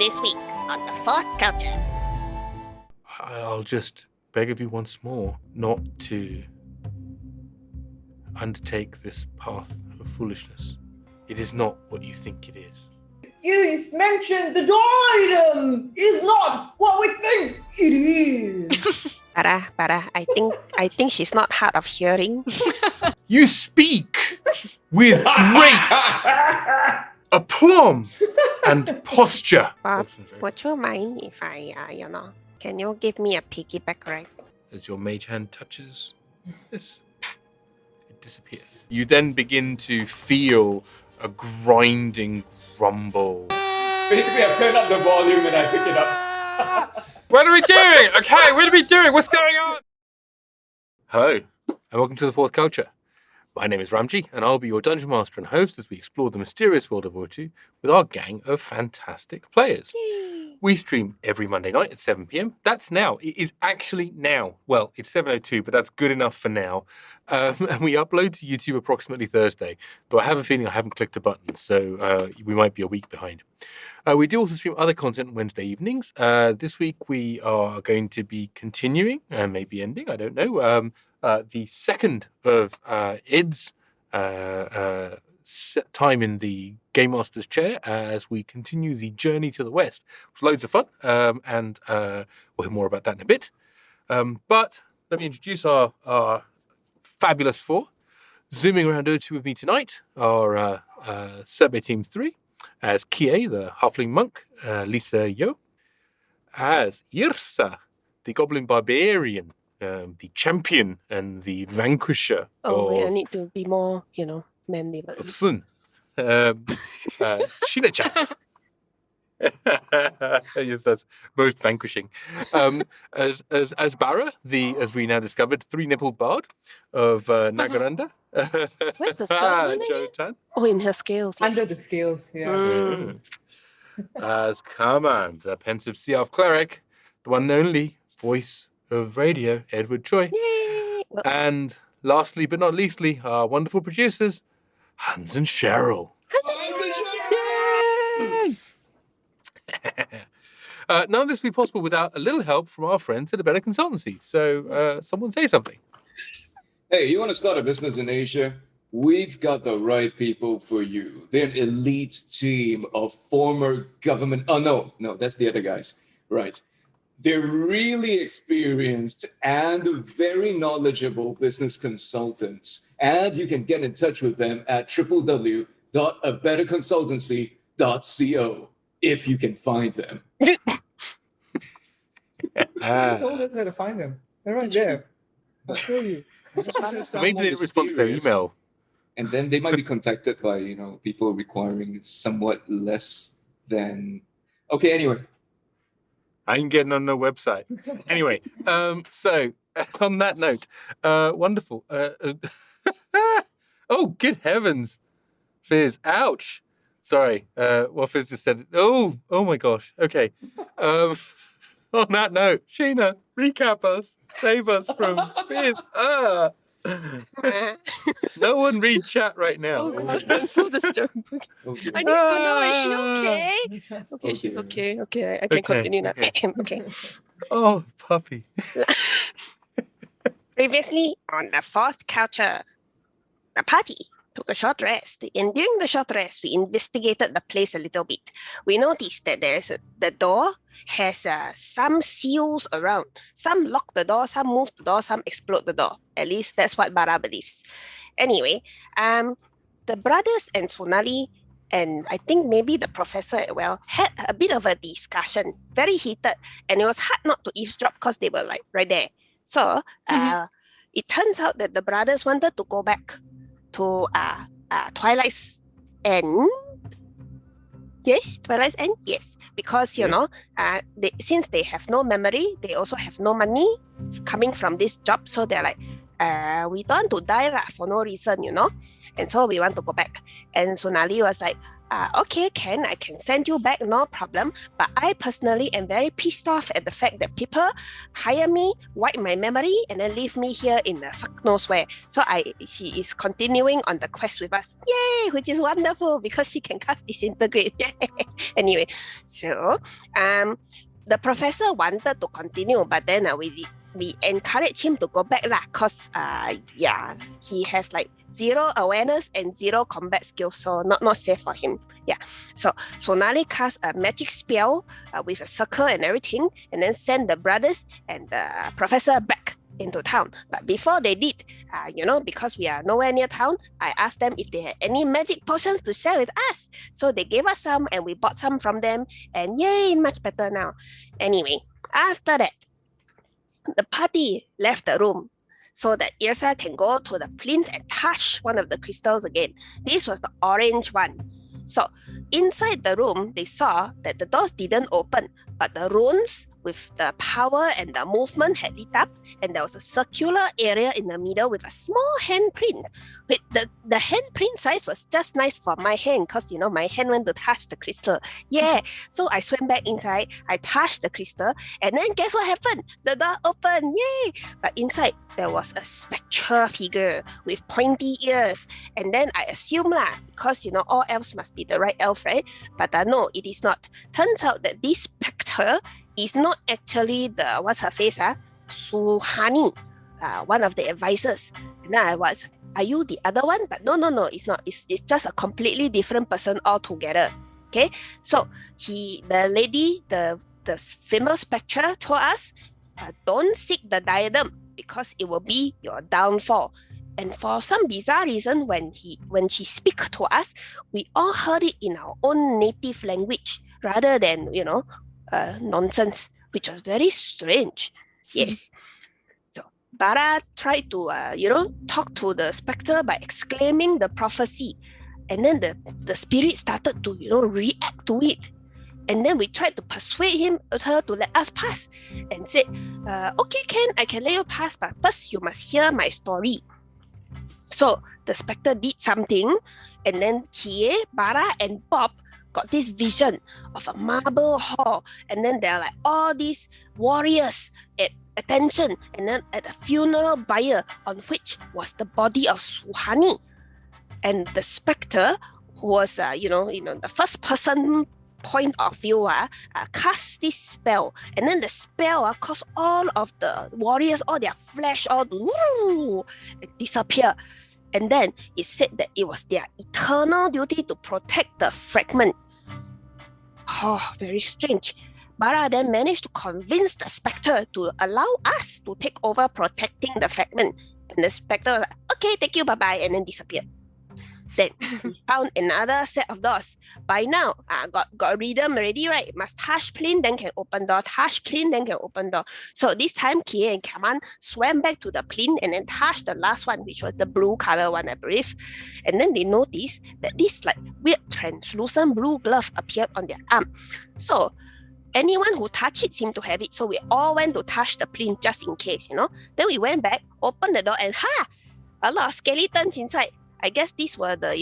This week on the fourth culture. I'll just beg of you once more not to undertake this path of foolishness. It is not what you think it is. You mentioned the door item is not what we think it is. Barra, I think she's not hard of hearing. You speak with great aplomb and posture. Bob, would you mind if I, can you give me a piggyback ride? As your mage hand touches this, it disappears. You then begin to feel a grinding rumble. Basically, I've turned up the volume and I pick it up. What are we doing? Okay, what are we doing? What's going on? Hello, and welcome to the Fourth Culture. My name is Ramji, and I'll be your Dungeon Master and host as we explore the mysterious world of Urtu with our gang of fantastic players. Yay. We stream every Monday night at 7 p.m. That's now. It is actually now. Well, it's 7:02, but that's good enough for now. And we upload to YouTube approximately Thursday, though I have a feeling I haven't clicked a button, so we might be a week behind. We do also stream other content on Wednesday evenings. This week we are going to be continuing, and maybe ending, I don't know, the second of Id's time in the Game Master's chair as we continue the journey to the West. It was loads of fun, and we'll hear more about that in a bit. But let me introduce our fabulous four. Zooming around Urtu with me tonight are Survey Team 3, as Kie, the Halfling Monk, Lisa Yo, as Yrsa, the Goblin Bar-bear-ian, the champion and the vanquisher I need to be more, manly. of Fun. Sheena Chan. Yes, that's most vanquishing. As Barra, the, as we now discovered, three-nippled bard of Nagaranda. Where's the scale? Choy. Oh, in her scales. Yes. Under the scales, yeah. As Kaman, the pensive sea elf cleric, the one and only voice of radio, Edward Choy. Yay! Well, And lastly but not leastly, our wonderful producers, Hans and Cheryl. None of this would be possible without a little help from our friends at a better consultancy. So someone say something. Hey, you want to start a business in Asia? We've got the right people for you. They're an elite team of former government... Oh, no, that's the other guys. Right. They're really experienced and very knowledgeable business consultants. And you can get in touch with them at www.abetterconsultancy.co if you can find them. You just told us where to find them. They're right there. I'll show you. Maybe they didn't respond to their email. And then they might be contacted by, people requiring somewhat less than... Okay, anyway. I ain't getting on no website. Anyway, so on that note, wonderful. Oh, good heavens. Fizz, ouch. Sorry, what Fizz just said. Oh my gosh. Okay. On that note, Sheena, recap us. Save us from Fizz. No one read chat right now. oh God, I'm so disturbed. Okay. I need to know, is she okay? Okay, she's Okay. okay. I can continue now. okay. Okay. Oh, puppy. Previously on the fourth culture, the party took a short rest. And during the short rest, we investigated the place a little bit. We noticed that the door has some seals around. Some lock the door, some move the door, some explode the door. At least that's what Barra believes. Anyway, the brothers and Suhani, and I think maybe the professor as well, had a bit of a discussion, very heated, and it was hard not to eavesdrop because they were like right there. So it turns out that the brothers wanted to go back to Twilight's End. Yes, Twilight's End. Yes, because since they have no memory, they also have no money coming from this job. So they're like, we don't want to die for no reason, And so we want to go back. And Suhani was like, okay, Ken, I can send you back, no problem. But I personally am very pissed off at the fact that people hire me, wipe my memory, and then leave me here in the fuck knows where. So she is continuing on the quest with us. Yay, which is wonderful because she can cast disintegrate. Anyway, so the professor wanted to continue, but then we encourage him to go back lah, cause he has like 0 awareness and 0 combat skills, so not safe for him. Yeah, so Sonali cast a magic spell with a circle and everything, and then send the brothers and the professor back into town. But before they did, because we are nowhere near town, I asked them if they had any magic potions to share with us. So they gave us some, and we bought some from them, and yay, much better now. Anyway, after that, the party left the room so that Yrsa can go to the plinth and touch one of the crystals again. This was the orange one. So inside the room, they saw that the doors didn't open, but the runes with the power and the movement had lit up, and there was a circular area in the middle with a small handprint. The handprint size was just nice for my hand, because my hand went to touch the crystal. Yeah, so I swam back inside, I touched the crystal, and then guess what happened? The door opened, yay! But inside, there was a spectral figure with pointy ears. And then I assume because all elves must be the right elf, right? But no, it is not. Turns out that this spectre is not actually what's her face? Suhani, one of the advisors. And then I was, are you the other one? But no, it's not. It's just a completely different person altogether. Okay, so the lady, the female spectre told us, don't seek the diadem because it will be your downfall. And for some bizarre reason, when she speak to us, we all heard it in our own native language rather than nonsense, which was very strange. Yes. So Barra tried to talk to the spectre by exclaiming the prophecy, and then the spirit started to react to it. And then we tried to persuade her to let us pass, and said, okay, Ken, I can let you pass, but first you must hear my story. So the spectre did something, and then Kie, Barra, and Bob got this vision of a marble hall, and then there are like all these warriors at attention, and then at a funeral bier on which was the body of Suhani. And the spectre, who was the first person point of view, cast this spell, and then the spell caused all of the warriors, all their flesh, all to disappear. And then it said that it was their eternal duty to protect the fragment. Oh, very strange. Barra then managed to convince the spectre to allow us to take over protecting the fragment. And the spectre was like, okay, thank you, bye-bye, and then disappeared. Then we found another set of doors. By now, got rhythm already, right? Must touch plane, then can open door. Touch plane, then can open door. So this time, Kie and Kaman swam back to the plane and then touched the last one, which was the blue color one, I believe. And then they noticed that this like weird translucent blue glove appeared on their arm. So anyone who touched it seemed to have it. So we all went to touch the plane just in case, Then we went back, opened the door, and a lot of skeletons inside. I guess these were the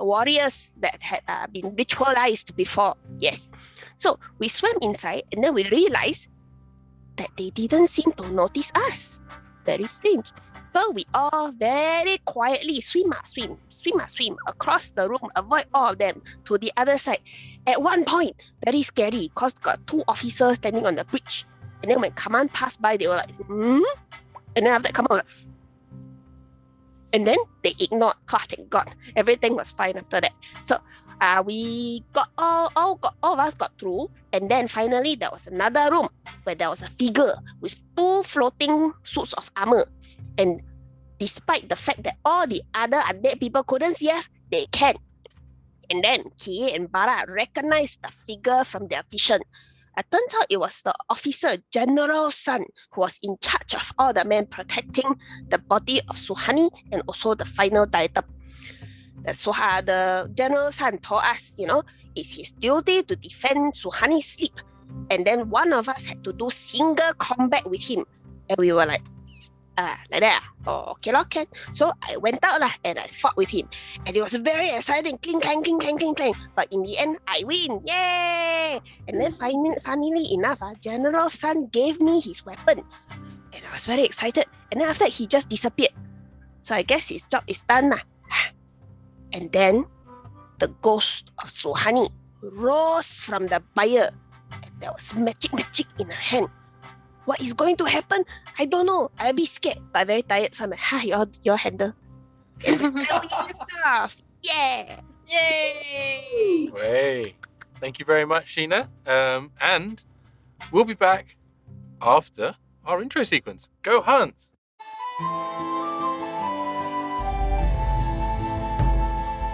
warriors that had been ritualized before. Yes. So we swam inside, and then we realized that they didn't seem to notice us. Very strange. So we all very quietly swim across the room, avoid all of them, to the other side. At one point, very scary, because got 2 officers standing on the bridge. And then when Kaman passed by, they were like, And then after that, Kaman was like, and then they ignored. Thank God, everything was fine after that. So we got all of us got through, and then finally there was another room where there was a figure with 2 floating suits of armor. And despite the fact that all the other undead people couldn't see us, they can. And then Kie and Barra recognized the figure from their vision. It turns out it was the officer general's son who was in charge of all the men protecting the body of Suhani and also the final diadem. The general's son told us, it's his duty to defend Suhani's sleep. And then one of us had to do single combat with him. And we were like, like that. Oh, okay, okay. So I went out lah and I fought with him. And it was very exciting. Cling, clang, cling, clang, cling, clang. But in the end, I win. Yay! And then funnily enough, General Sun gave me his weapon. And I was very excited. And then after that, he just disappeared. So I guess his job is done lah. And then the ghost of Suhani rose from the fire. And there was magic in her hand. What is going to happen? I don't know. I'll be scared, but very tired. So I'm like, your handle. And we lift off. Yeah. Yay! Hey, thank you very much, Sheena. And we'll be back after our intro sequence. Go Hans!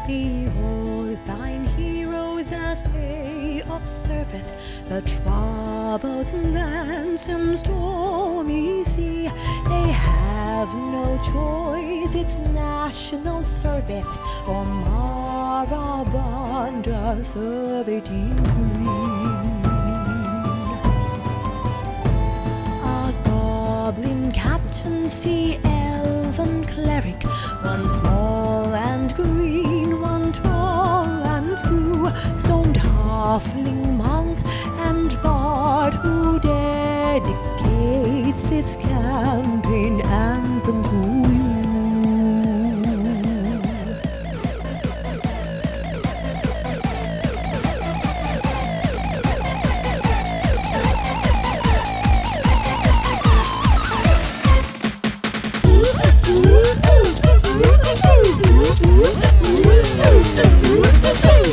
Behold thine heroes as they observeth the troubled lands and stormy sea. They have no choice, it's national service, or Marabanda survey teams mean. A goblin captain, sea elven cleric, one small and green, one tall and blue, stoned halfling monk and bard who dedicates this campaign anthem to you.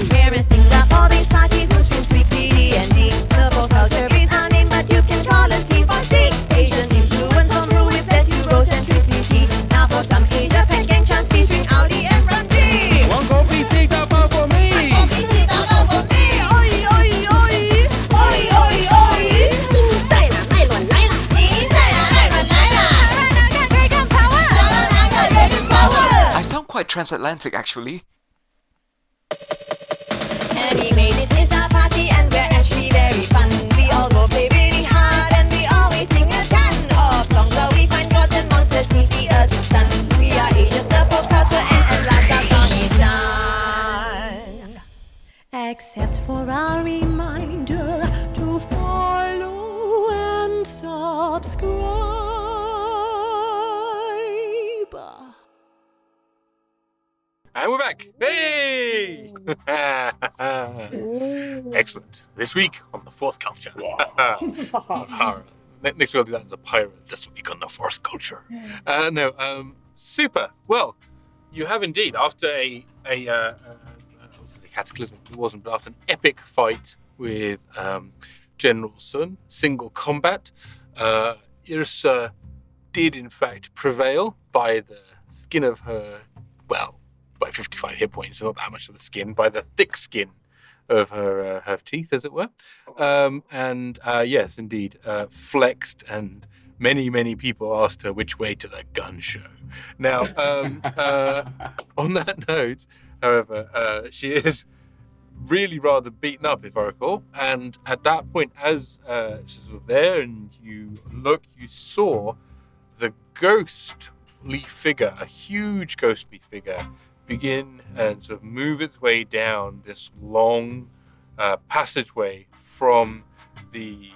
Garrisons up all these parties whose streams speak D&D. The folk culture is our name, but you can call us T4C. Asian influence home rule with Eurocentricity. Now for some Asia Pac gang chants featuring Audi and Randy. One coffee, take that bar for me! Coffee sit down for me. Oi, oi, oi. Oi, oi, oi. 新时代啦，麦乱来啦！新赛啦，来了来了。Dragon power. Dragon power. I sound quite transatlantic, actually. Animated is our party and we're actually very fun. We all go play really hard and we always sing a ton of songs where we find gods and monsters beneath the Urtu sun. We are Asia's the folk culture and at last our song is done. Except for our reminder to follow and subscribe. And we're back. Hey! Excellent. This week on the fourth culture. Next we'll do that as a pirate. This week on the fourth culture. Super. Well, you have indeed, after a cataclysmic, it wasn't, but after an epic fight with General Sun, single combat, Yrsa did in fact prevail by the skin of her, well, by 55 hit points, so not that much of the skin, by the thick skin of her teeth, as it were. Yes, indeed, flexed, and many people asked her which way to the gun show. Now, on that note, however, she is really rather beaten up, if I recall. And at that point, as she's sort of there and you look, you saw the ghostly figure, a huge ghostly figure, begin and sort of move its way down this long passageway from the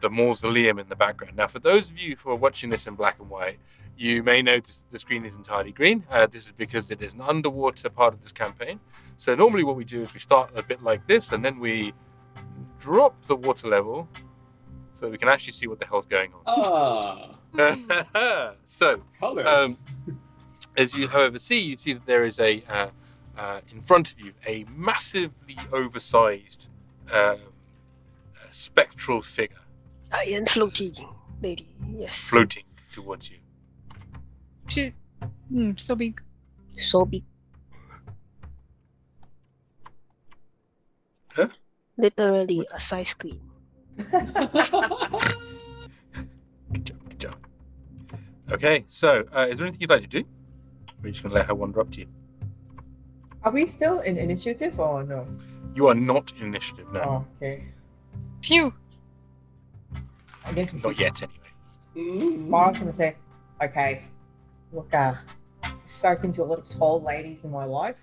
mausoleum in the background. Now, for those of you who are watching this in black and white, you may notice that the screen is entirely green. This is because it is an underwater part of this campaign. So normally what we do is we start a bit like this, and then we drop the water level so that we can actually see what the hell's going on. So, Colors. as you, however, you see that there is in front of you, a massively oversized spectral figure Iron floating lady, yes. floating towards you. So big. So big. Huh? Literally a size queen. Good job. Okay, so is there anything you'd like to do? Or are you just going to let her wander up to you? Are we still in initiative or no? You are not in initiative, no. Oh, okay. Phew. I guess we Not should. yet, anyway. Barra's gonna say, okay, look, I've spoken to a lot of tall ladies in my life.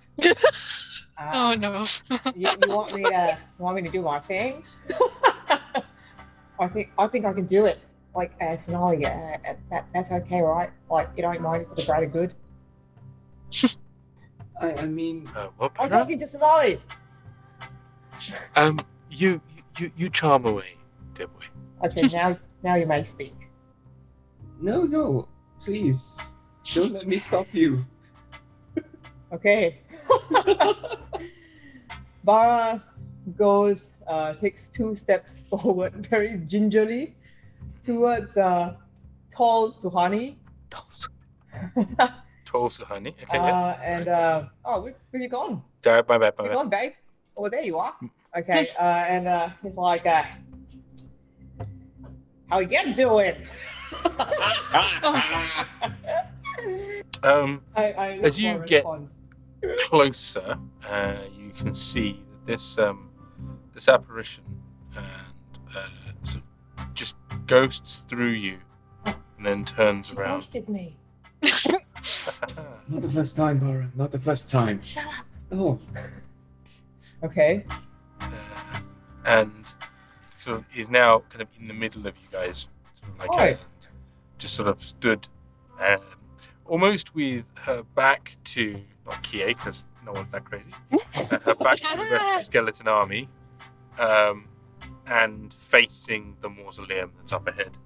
Oh no. you want me to do my thing? I think I can do it. Like, Sonali, that's okay, right? Like, you don't mind it for the greater good? I mean, What? I'm Barra? talking to Sonali. You charm away, dear boy. Okay, now you may speak. no, please, don't let me stop you. Okay. Barra goes, takes 2 steps forward very gingerly towards tall Suhani. Tall Suhani. Okay, yeah. And where you gone? Sorry, my bad. Where you gone, babe? Oh, there you are. Okay, and he's like, how you doing? I As you for a get response. closer, you can see that this apparition sort of just ghosts through you and then turns She around. ghosted me. Not the first time, Barra. Not the first time. Shut up. Oh, Okay. And sort of is now kind of in the middle of you guys, sort of like Oi. and just sort of stood, almost with her back to not Kie, because no one's that crazy. Her back to the rest of the skeleton army, and facing the mausoleum that's up ahead.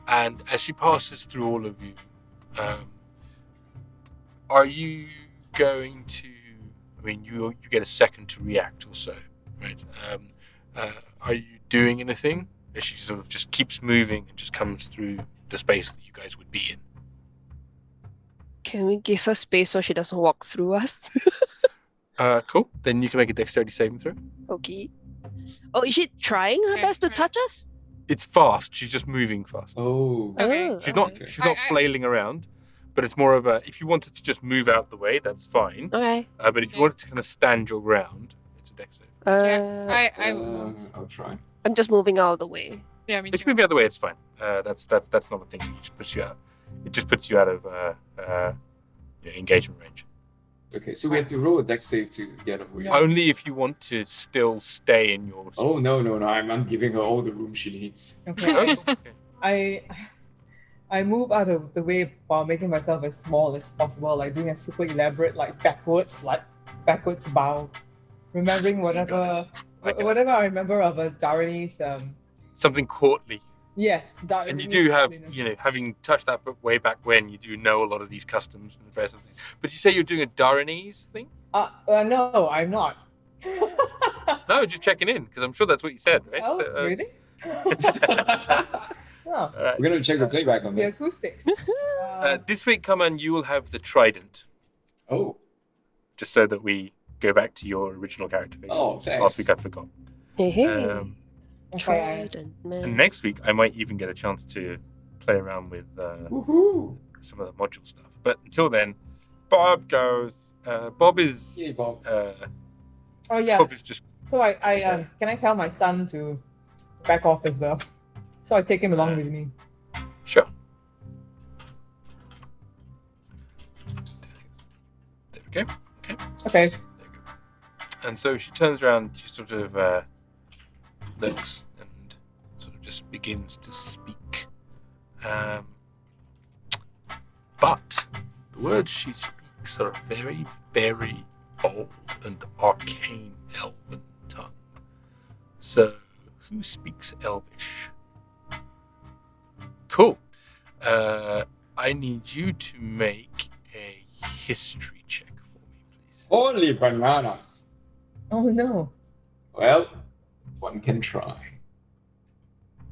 And as she passes through all of you, are you going to? I mean, you get a second to react or so, right? Are you doing anything? As she sort of just keeps moving and just comes through the space that you guys would be in. Can we give her space so she doesn't walk through us? Cool. Then you can make a dexterity saving throw. Okay. Oh, is she trying her Okay, best to right. touch us? It's fast. She's just moving fast. oh. Okay. Oh. She's not. Okay. She's not I- flailing around, but it's more of a. If you wanted to just move out the way, that's fine. Okay. But if you Okay. wanted to kind of stand your ground, it's a dex save. Yeah, I will move. I'll try. I'm just moving out of the way. Yeah, me If you too. move out of the way, it's fine. That's not a thing. It just puts you out. It just puts you out of engagement range. Okay, so we have to roll a dex save to get away. Yeah. Only if you want to still stay in your. Oh no! I'm giving her all the room she needs. Okay. Okay. I move out of the way while making myself as small as possible, like doing a super elaborate, like backwards bow, remembering whatever I remember of a Dharani's. Something courtly. Yes, And you do have, having touched that book way back when, you do know a lot of these customs and the rest of things. But you say you're doing a Dharanese thing? No, I'm not. No, just checking in, because I'm sure that's what you said, right? Oh, So, really? No, all right. We're gonna check the playback on the that. acoustics. This week, Kaman, you will have the trident, Oh, just so that we go back to your original character. Oh, Last thanks. week I forgot. Hey, Okay, Trident And man. next week, I might even get a chance to play around with woohoo! some of the module stuff. But until then, Bob goes. Bob is. Yay, Bob. Oh yeah. Bob is just. So I can I tell my son to back off as well? So I take him along with me. Sure. There we go. Okay. There we go. And so she turns around, she sort of looks and sort of just begins to speak. But the words she speaks are very, very old and arcane elven tongue. So, who speaks Elvish? Cool. I need you to make a history check for me, please. Only bananas. Oh no. Well, one can try.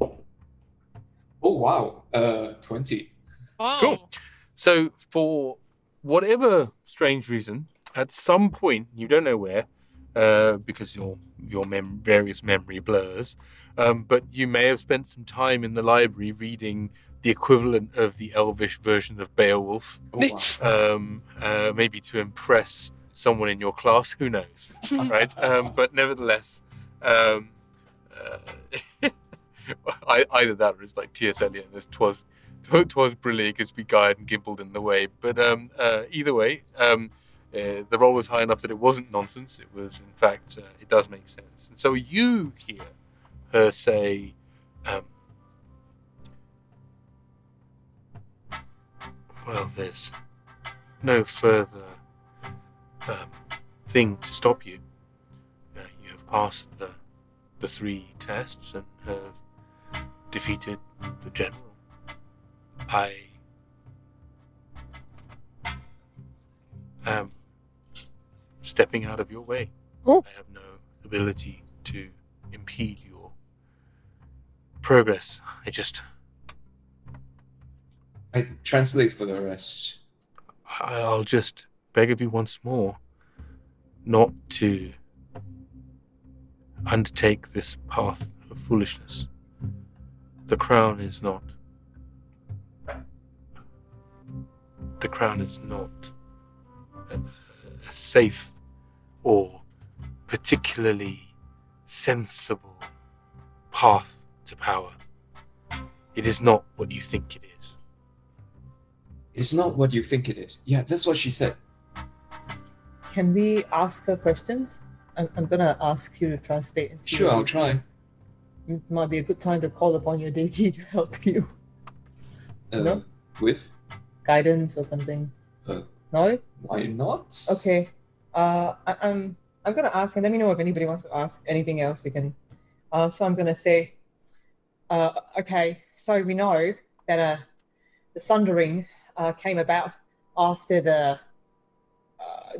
Oh wow. 20. Oh. Cool. So, for whatever strange reason, at some point, you don't know where, because your various memory blurs, but you may have spent some time in the library reading the equivalent of the Elvish version of Beowulf, Oh wow. maybe to impress someone in your class. Who knows, right? But nevertheless, Either that or it's like T.S. Eliot and it's twas brilliant because we guide and gimpled in the way. But either way, the roll was high enough that it wasn't nonsense. It was, in fact, it does make sense. And so you hear her say, well, there's no further thing to stop you. You have passed the 3 tests and have defeated the general. I am stepping out of your way. Oh. I have no ability to impede your progress. I translate for the rest. I'll just beg of you once more not to undertake this path of foolishness. The crown is not a safe or particularly sensible path to power. It is not what you think it is. It's not what you think it is. Yeah, that's what she said. Can we ask her questions? I'm gonna ask you to translate. And see Sure, what I'll you- try. It might be a good time to call upon your deity to help you. No? With? Guidance or something. Uh, No? Why not? Okay. I'm gonna ask, and let me know if anybody wants to ask anything else. We can. So I'm gonna say. Okay. So we know that the sundering came about after the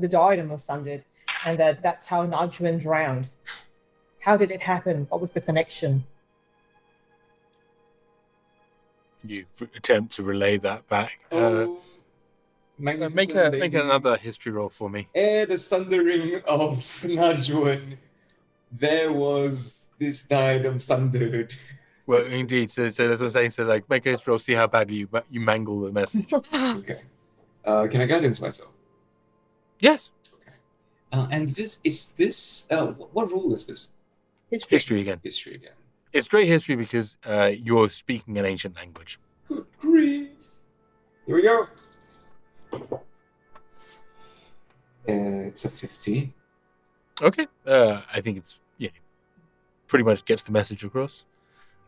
diadem was sundered, and that's how Najwan drowned. How did it happen? What was the connection? You attempt to relay that back. Make magnificent lady. another history roll for me. Ere the sundering of Najwan, there was this diadem sundered. Well, indeed. So that's what I'm saying. So, like, make a history roll, see how badly you mangle the message. Okay. Can I guidance myself? Yes. And what rule is this? History again. History again. It's straight history because you're speaking an ancient language. Good grief. Here we go. It's a 15. Okay. I think it's pretty much gets the message across.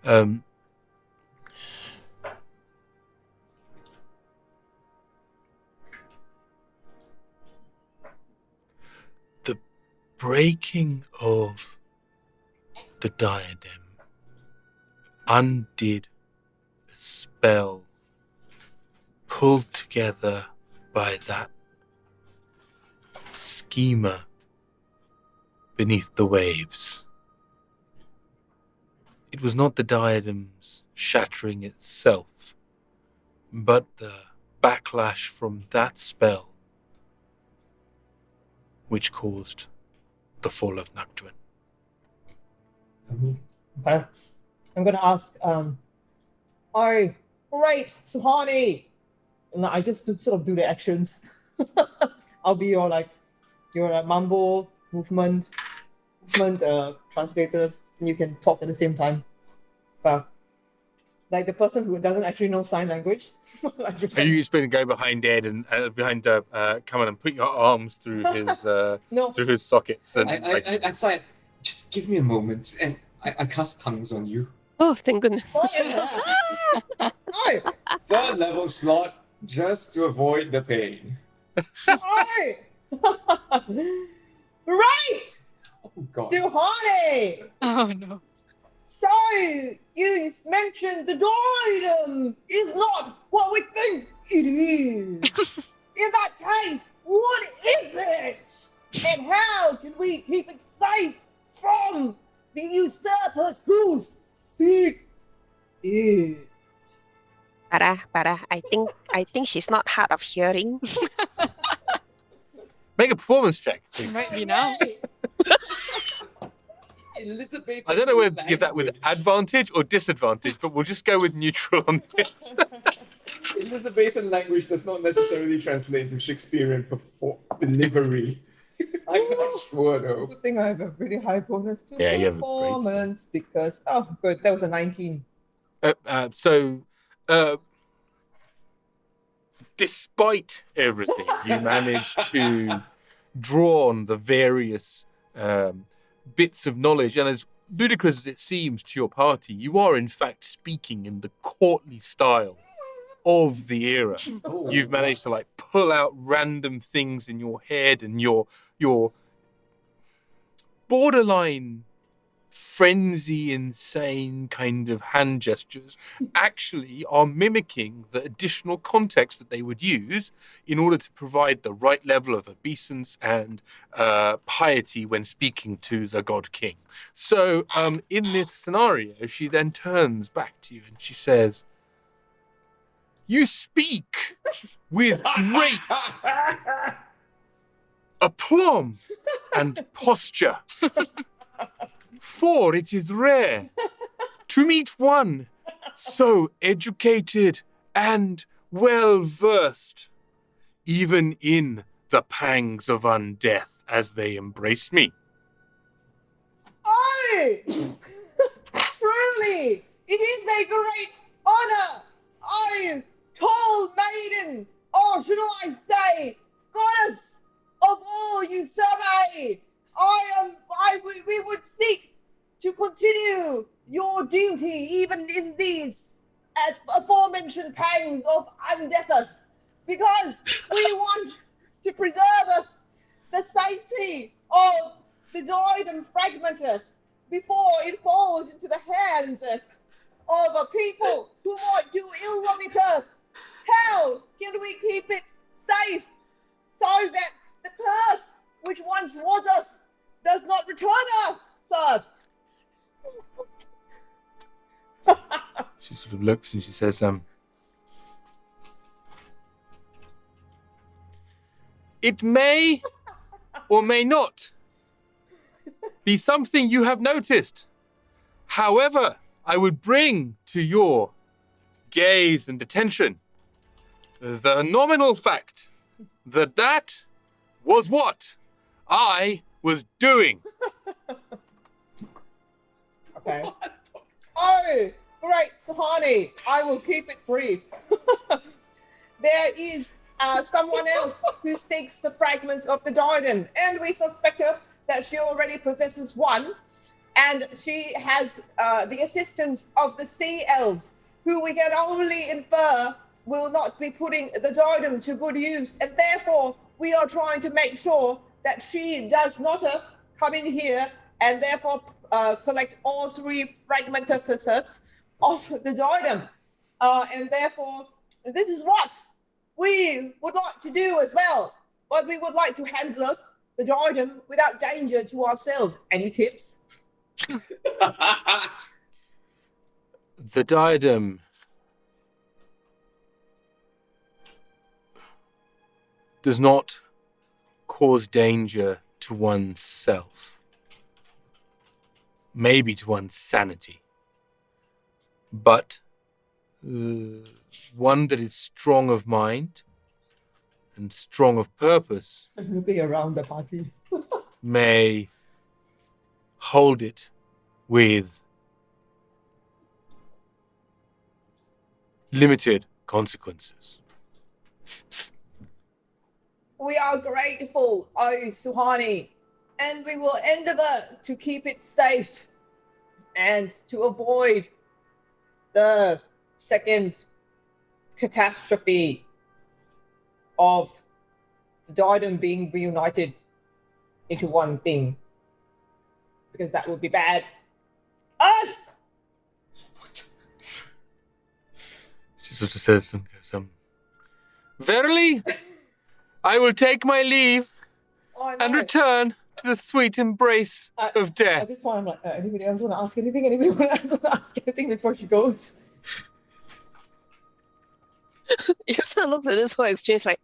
The breaking of the diadem undid a spell pulled together by that schemer beneath the waves. It was not the diadem's shattering itself, but the backlash from that spell which caused the fall of Najwan. Okay. I'm gonna ask. Oh, great, Suhani. And I just sort of do the actions. I'll be your mumble movement translator, and you can talk at the same time. Like the person who doesn't actually know sign language. Are you just going to go behind Ed and behind Kaman and put your arms through his No. through his sockets? And I said, just give me a moment, and I cast tongues on you. Oh, thank goodness. Oh! 3rd level slot, just to avoid the pain. Oh! Great! Oh God. Suhani! Oh no. So, you mentioned the diadem is not what we think it is. In that case, what is it? And how can we keep it safe from the usurpers who seek it? Barra, I think she's not hard of hearing. make a performance check. It might be now. Elizabeth. I don't know whether to give that with advantage or disadvantage, but we'll just go with neutral on this. Elizabethan language does not necessarily translate to Shakespearean delivery. I'm not sure though. Good thing I have a really high bonus to Yeah, you have a great- performance because good, that was a 19. Despite everything, you manage to draw on the various bits of knowledge, and as ludicrous as it seems to your party, you are in fact speaking in the courtly style of the era. Oh, You've managed to like pull out random things in your head, and your borderline frenzy, insane kind of hand gestures actually are mimicking the additional context that they would use in order to provide the right level of obeisance and piety when speaking to the god king. So in this scenario, she then turns back to you and she says, "You speak with great aplomb and posture. For it is rare to meet one so educated and well-versed, even in the pangs of undeath as they embrace me." Aye! Truly, it is a great honor. I, tall maiden, or should I say, goddess of all you survey, we would seek to continue your duty even in these, as aforementioned, pangs of undeath, because we want to preserve the safety of the diadem fragmented before it falls into the hands of a people who might do ill of it. How can we keep it safe so that the curse which once was us does not return us? She sort of looks and she says, "It may or may not be something you have noticed. However, I would bring to your gaze and attention the nominal fact that that was what I was doing." Okay. Oh, great, Suhani. I will keep it brief. There is someone else who seeks the fragments of the diadem, and we suspect her that she already possesses one, and she has the assistance of the sea elves, who we can only infer will not be putting the diadem to good use, and therefore we are trying to make sure that she does not come in here and therefore collect all three fragmentuses of the diadem. And therefore, this is what we would like to do as well, but we would like to handle the diadem without danger to ourselves. Any tips? The diadem does not cause danger to oneself, maybe to one's sanity, but one that is strong of mind and strong of purpose I'm looking around the party. may hold it with limited consequences. We are grateful, oh Suhani, and we will endeavor to keep it safe and to avoid the second catastrophe of the diadem being reunited into one thing, because that would be bad. Us! She sort of says and goes, "Verily, I will take my leave Oh, and no. return to the sweet embrace of At death." this point, I'm like, anybody else want to ask anything? Anybody else want to ask anything before she goes? Yrsa looks at this whole exchange like,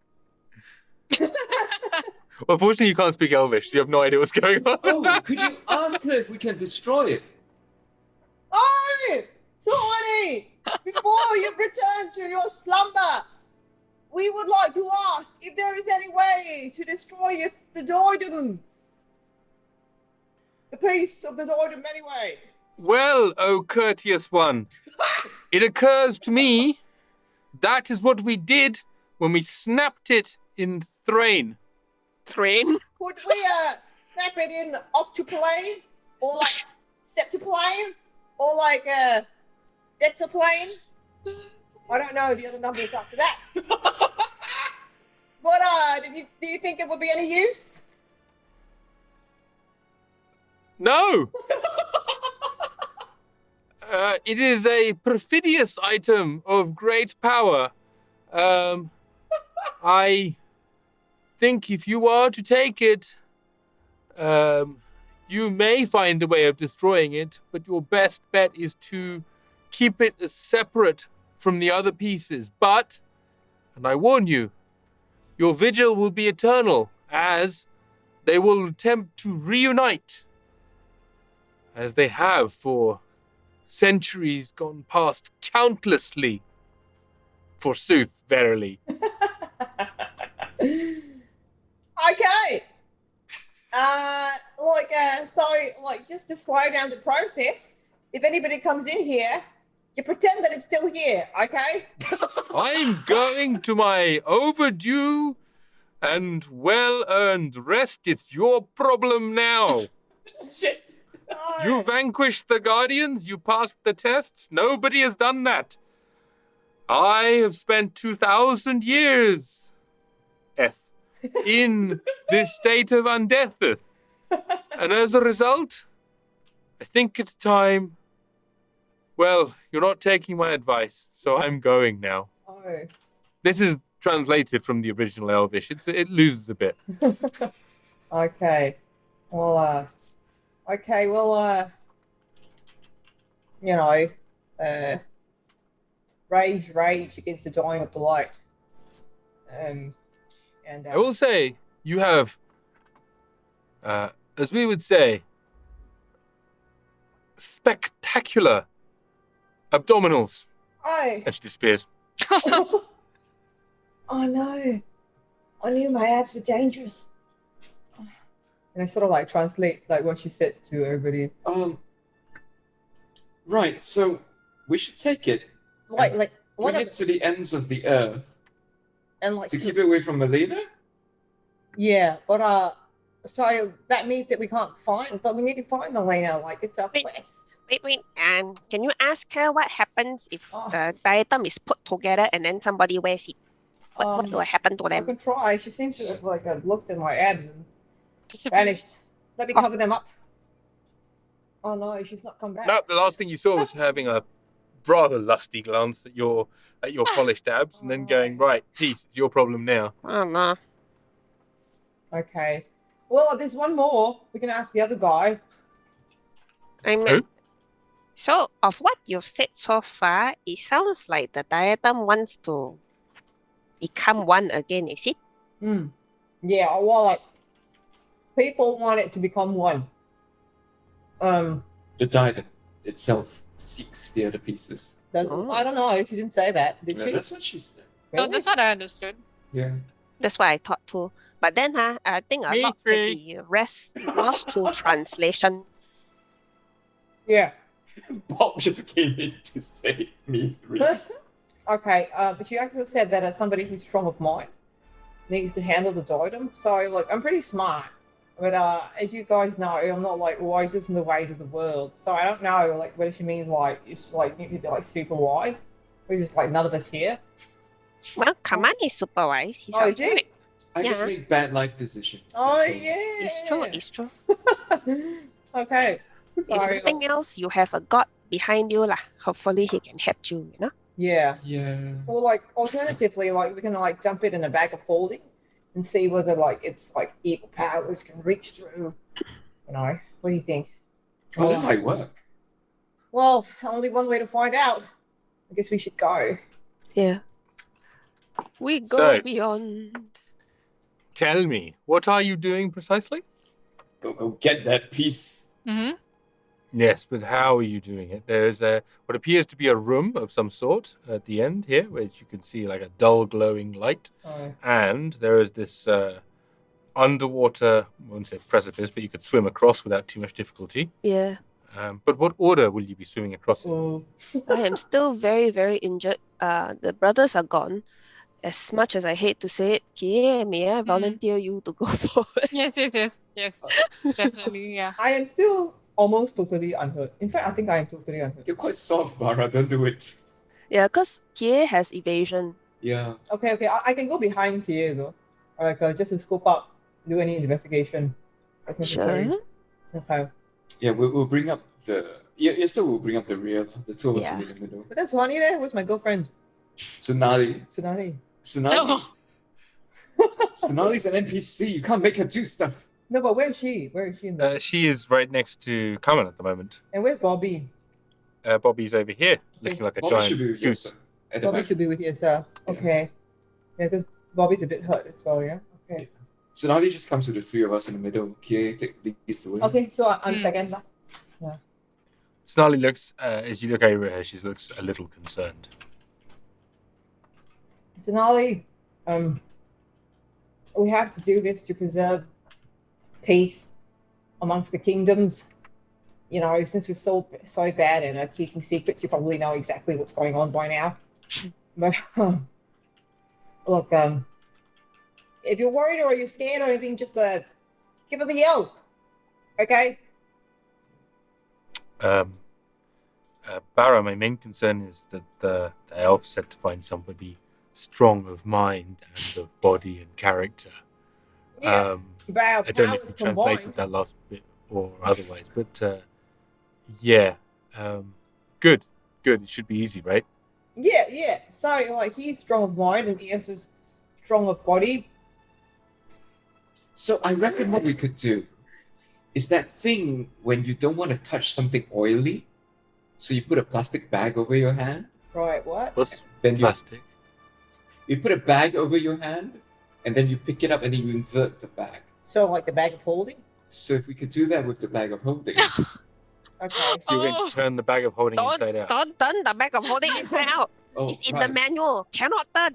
Well, unfortunately, you can't speak Elvish, so you have no idea what's going on. Oh, could you ask her if we can destroy it? Oh, Suhani, before you return to your slumber, we would like to ask if there is any way to destroy the diadem the piece of the item anyway? Well, O courteous one, it occurs to me that is what we did when we snapped it in Thrain. Thrain? Could we snap it in octoplane? Or like septuplane? Or like decaplane? I don't know the other numbers after that. But do you think it would be any use? No! It is a perfidious item of great power. I think if you are to take it, you may find a way of destroying it, but your best bet is to keep it as separate from the other pieces. But, and I warn you, your vigil will be eternal, as they will attempt to reunite, as they have for centuries gone past countlessly. Forsooth, verily. Okay. Just to slow down the process, if anybody comes in here, you pretend that it's still here, okay? I'm going to my overdue and well-earned rest. It's your problem now. Shit. You vanquished the Guardians. You passed the tests. Nobody has done that. I have spent 2,000 years in this state of undeatheth. And as a result, I think it's time. Well, you're not taking my advice, so I'm going now. Oh. This is translated from the original Elvish. It loses a bit. Okay. Well, rage against the dying of the light. I will say, you have, as we would say, spectacular abdominals. Oh. And she disappears. Oh no. I knew my abs were dangerous. And I sort of like translate like what she said to everybody. Right, so we should take it. Bring it to the ends of the earth and like to keep it away from Melina? Yeah, but so that means that we can't find, but we need to find Melina. Like it's our quest. Wait. Can you ask her what happens if the diatom is put together and then somebody wears it? What will happen to I them? can try. She seems to have like looked at my abs and vanished. Let me cover them up. Oh no, she's not come back. No, the last thing you saw was having a rather lusty glance at your polished abs, and then going, right, peace, it's your problem now. Oh no. Okay. Well, there's one more. We can ask the other guy. Who? So, of what you've said so far, it sounds like the diatom wants to become one again, is it? Yeah, well, like, people want it to become one. The diadem itself seeks the other pieces. I don't know. She didn't say that, did she? That's what she said. No, that's what I understood. Yeah. That's what I thought too. But then, I think a lot can be lost to translation. Yeah. Bob just came in to say me three. Okay, but she actually said that as somebody who's strong of mind needs to handle the diadem. So, like, I'm pretty smart. But as you guys know, I'm not like wisest in the ways of the world. So I don't know like whether she means like you need to be like super wise, or just like none of us here. Well, Kaman is super wise. He's is he? I just make bad life decisions. Oh that's all. yeah. It's true. Okay. If nothing else, you have a god behind you lah. Hopefully he can help you, you know? Yeah. Yeah. Or like alternatively, like we can like dump it in a bag of holding and see whether like it's like evil powers can reach through. You know, what do you think? Oh, that might work. Well, only one way to find out. I guess we should go. Yeah. We go So- beyond. Tell me, what are you doing precisely? Go get that piece. Mm-hmm. Yes, but how are you doing it? There's what appears to be a room of some sort at the end here, which you can see like a dull glowing light. Oh. And there is this underwater, I won't say precipice, but you could swim across without too much difficulty. Yeah. But what order will you be swimming across in? Oh, I am still very, very injured. The brothers are gone. As much as I hate to say it, Kie, may I volunteer you to go forward? Yes. Definitely, yeah. I am still almost totally unhurt. In fact, I think I am totally unhurt. You're quite soft, Barra. Don't do it. Yeah, because Kie has evasion. Yeah. Okay, I can go behind here though. Like just to scope up, do any investigation. As necessary. Sure. Okay. Yeah, we'll bring up the... Yrsa will bring up the rear. The two of us will Yeah. be in the middle. But that's Suhani there. Where's my girlfriend? Sunali. Sunani. Sunali. Sunali's an NPC. You can't make her do stuff. No, but where is she? Where is she in the... She is right next to Kaman at the moment. And where's Bobby? Bobby's over here, looking like a Bobby should be giant with goose. Yrsa. At the Bobby back. should be with Yrsa. Okay. Yeah, because Bobby's a bit hurt as well, yeah? Okay. Sunali just comes with the three of us in the middle. Kie, take these away. Okay, so I'm second now. Snarly looks, as you look over at her, she looks a little concerned. Sonali, we have to do this to preserve peace amongst the kingdoms. You know, since we're so bad at keeping secrets, you probably know exactly what's going on by now. But look, if you're worried or you're scared or anything, just give us a yell, okay? Barra, my main concern is that the elf said to find somebody strong of mind and of body and character. Yeah. By our I don't know if powers you translated combined. that last bit or otherwise, but yeah. Good. It should be easy, right? Yeah. So, like, he's strong of mind and Yrsa's strong of body. So I reckon what we could do is that thing when you don't want to touch something oily, so you put a plastic bag over your hand. Right, what? What's Then you plastic? put a bag over your hand, and then you pick it up and then you invert the bag. So, like the bag of holding? So if we could do that with the bag of holding, Okay. So you're going to turn the bag of holding inside out. Don't turn the bag of holding inside out. oh, It's in right. the manual. Cannot turn.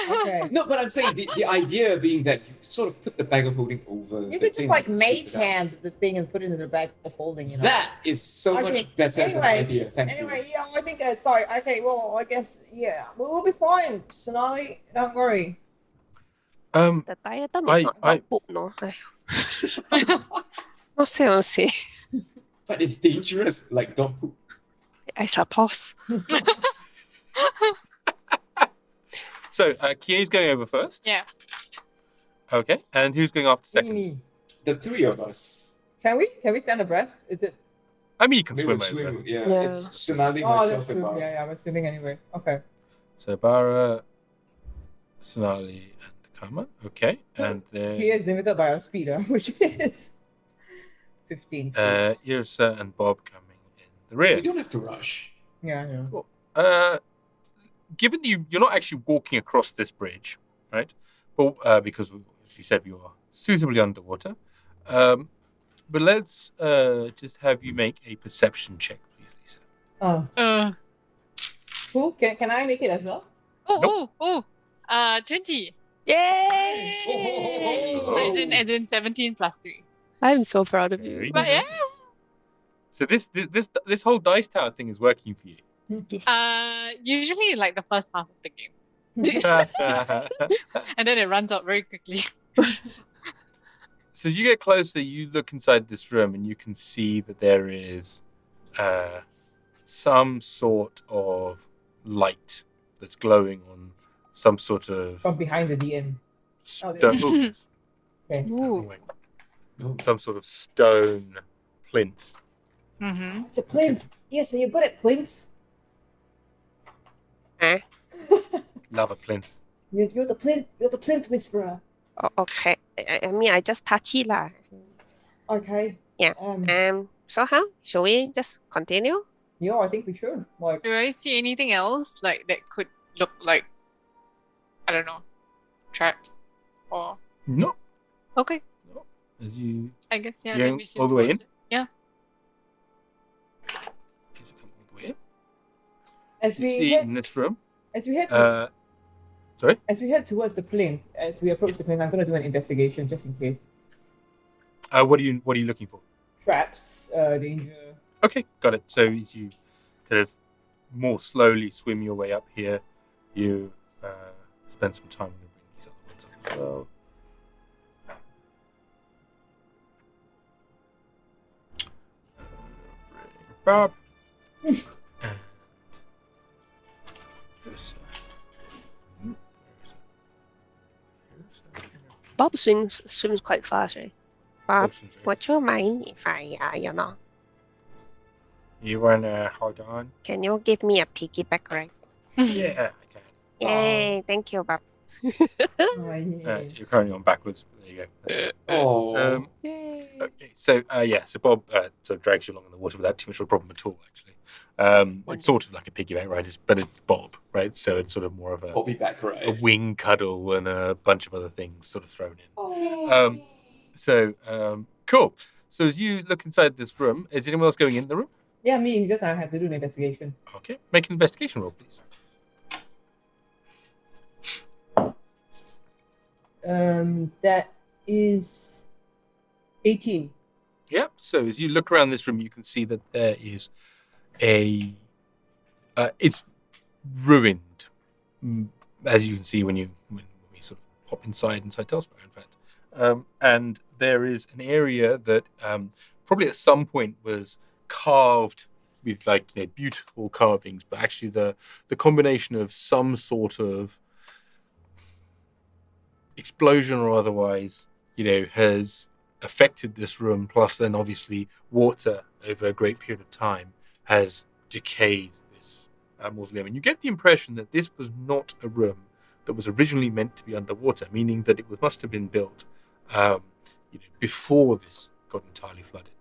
Okay. No, but I'm saying the idea being that you sort of put the bag of holding over. You the could just thing like and mage scoop it out. hand the thing and put it in the bag of holding, you know. That is so Okay, much better as an idea. Thank Anyway, you. yeah, I think sorry. Okay, well, I guess yeah, we'll be fine, Sonali. Don't worry. The diatom is not about poop, no. Not say. But it's dangerous, like dog poop. I suppose. So Kie's going over first. Yeah. Okay, and who's going after second? Me. The three of us. Can we stand abreast? Is it? I mean, you can We swim would over. swim. Yeah, Yeah. it's Sunali, Oh, that's myself, and true. Barra. Yeah, I'm swimming anyway. Okay. So Barra, Sonali, and Kaman. Okay, and then He is limited by our speed, which is 15 feet. Yrsa and Bob coming in the rear. We don't have to rush. Yeah. Given you're not actually walking across this bridge, right? But because as you said, you are suitably underwater. But let's just have you make a perception check, please, Lisa. Who can I make it as well? 20. Yay! As in 17 plus 3. I'm so proud of you. Very But yeah. So this whole dice tower thing is working for you. Usually like the first half of the game. And then it runs out very quickly. So as you get closer, you look inside this room and you can see that there is some sort of light that's glowing on some sort of From behind the DM. stone. Okay. Ooh. Some sort of stone plinth. Mm-hmm. It's a plinth. Yes, so you're good at plinths. Love a plinth. You're the plinth whisperer. Oh, okay. I mean, I just touch it lah. Okay. Yeah. So how? Shall we just continue? Yeah, I think we should. Like, Do I see anything else like that could look like, I don't know, traps or No. okay? As you I guess yeah. Yeah, Then we should all the way towards it. Yeah. come all the way in, as you we see head, in this room, as we head, uh, Sorry? As we head towards the plane, as we approach the plane, I'm going to do an investigation just in case. What are you looking for? Traps, danger. Okay, got it. So as you kind of more slowly swim your way up here, you spend some time. I'm going to bring these other ones up as well. Bob. And Bob swims quite fast, right? Bob, Swims very would you mind if I, You wanna hold on? can you give me a piggyback ride? Yeah, I can. Yay, thank you, Bob. Oh, yay. You're currently on backwards. But there you go. That's Oh. Yay. okay, so so Bob sort of drags you along in the water without too much of a problem at all, actually. It's sort of like a piggyback ride, but it's Bob, right? So it's sort of more of a Bobby back a right. wing cuddle and a bunch of other things sort of thrown in. Cool. So as you look inside this room, is anyone else going in the room? Yeah, me, because I have to do an investigation. Okay, make an investigation roll, please. That is 18. Yep. So as you look around this room, you can see that there is it's ruined, as you can see when we sort of hop inside Telstar, in fact. And there is an area that probably at some point was carved with beautiful carvings, but actually the combination of some sort of explosion or otherwise, has affected this room. Plus, then obviously water over a great period of time has decayed this mausoleum, and you get the impression that this was not a room that was originally meant to be underwater, meaning that it must have been built, before this got entirely flooded.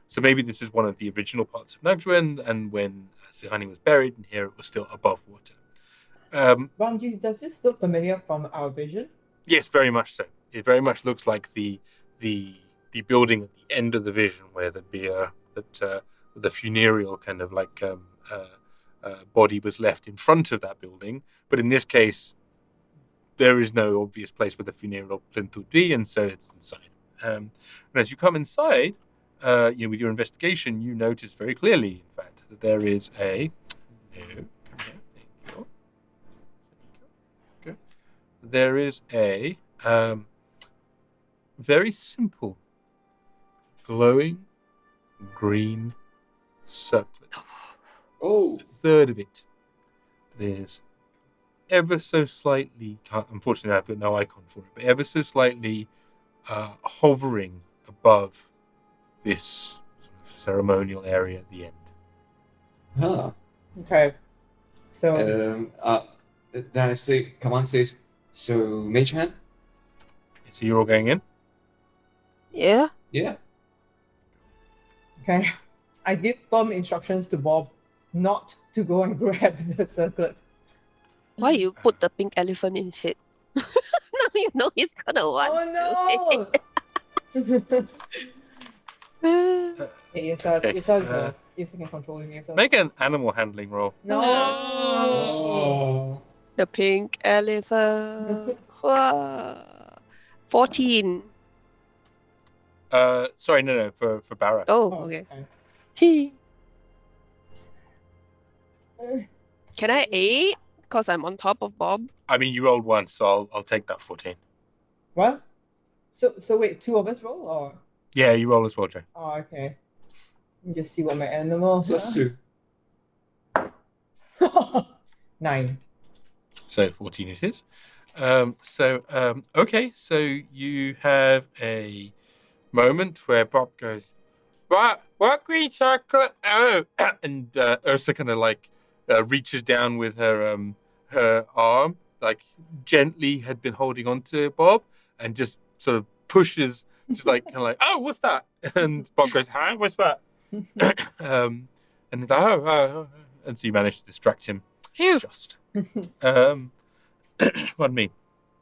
So maybe this is one of the original parts of Nagaranda, and when Suhani was buried, and here it was still above water. Ramji, does this look familiar from our vision? Yes, very much so. It very much looks like the building at the end of the vision, where there'd be the funereal kind of body was left in front of that building. But in this case, there is no obvious place where the funereal plinth would be, and so it's inside. And as you come inside, with your investigation, you notice very clearly, in fact, that there is there is a very simple glowing green circlet. Oh. A third of it is ever so slightly, unfortunately I've got no icon for it, but ever so slightly hovering above this sort of ceremonial area at the end. Huh. Okay. So, Then I say, Kaman says, so Mage Hand? So you're all going in? Yeah? Yeah. okay. I give firm instructions to Bob not to go and grab the circlet. Why you put the pink elephant in his head? Now you know he's gonna want Oh no! Hey, Yrsa can control him. Yrsa. Make an animal handling roll. No! Oh. The pink elephant. Wow. 14. Sorry, no, for Barra. Oh, okay. He. Can I aid? Because I'm on top of Bob. I mean, you rolled once, so I'll take that 14. What? So wait, two of us roll or? Yeah, you roll as well, Joe. Oh, okay. Let me just see what my animal. +2. 9. So 14 it is. Okay, so you have a moment where Bob goes, what green chocolate? Oh, and Yrsa kind of reaches down with her arm, gently had been holding on to Bob, and just sort of pushes, just oh, what's that? And Bob goes, huh, what's that? And he's like, oh, and so you manage to distract him. Phew. Just. Pardon me.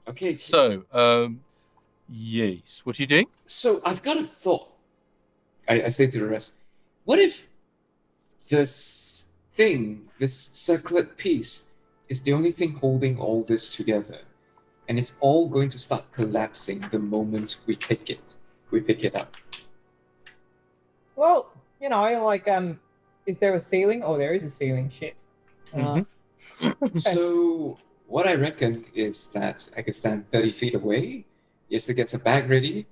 Okay. So, yes. What are you doing? So I've got a thought. I say to the rest, what if this circlet piece is the only thing holding all this together. And it's all going to start collapsing the moment we pick it up. Well, like, is there a sailing? Oh, there is a sailing ship. Mhm. So what I reckon is that I can stand 30 feet away. Yrsa gets a bag ready,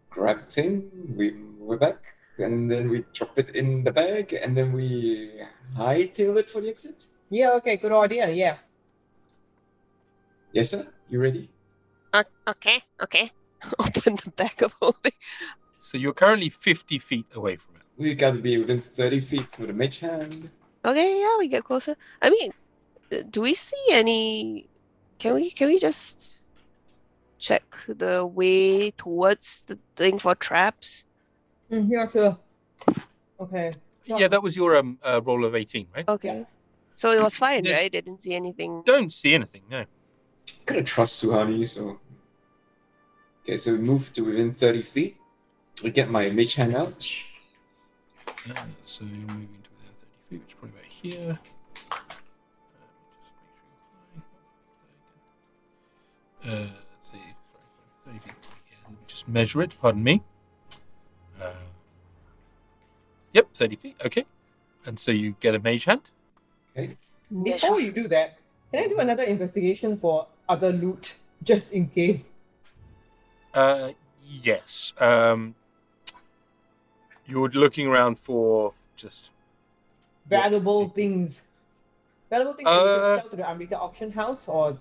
grab the thing, we're back, and then we drop it in the bag, and then we hightail it for the exit. Yeah, okay, good idea, yeah. Yes, sir? You ready? Okay. Open the bag of holding. So you're currently 50 feet away from it. We gotta be within 30 feet for the mage hand. Okay, yeah, we get closer. I mean, do we see any? Can we just check the way towards the thing for traps? Yeah, sure. Okay. Yeah, that was your roll of 18, right? Okay. So it was fine, There's- right? I didn't see anything. Don't see anything, no. Gotta trust Suhani, so. Okay, so we move to within 30 feet. I get my mage hand out. So you're moving to within 30 feet, which is probably about here. Let's see, sorry, 30 feet from here. Let me just measure it, pardon me. Yep, 30 feet, okay. And so you get a mage hand. Okay. Before you do that, can I do another investigation for other loot, just in case? Yes. You're looking around for just Valuable things. Valuable things that you can sell to the American auction house or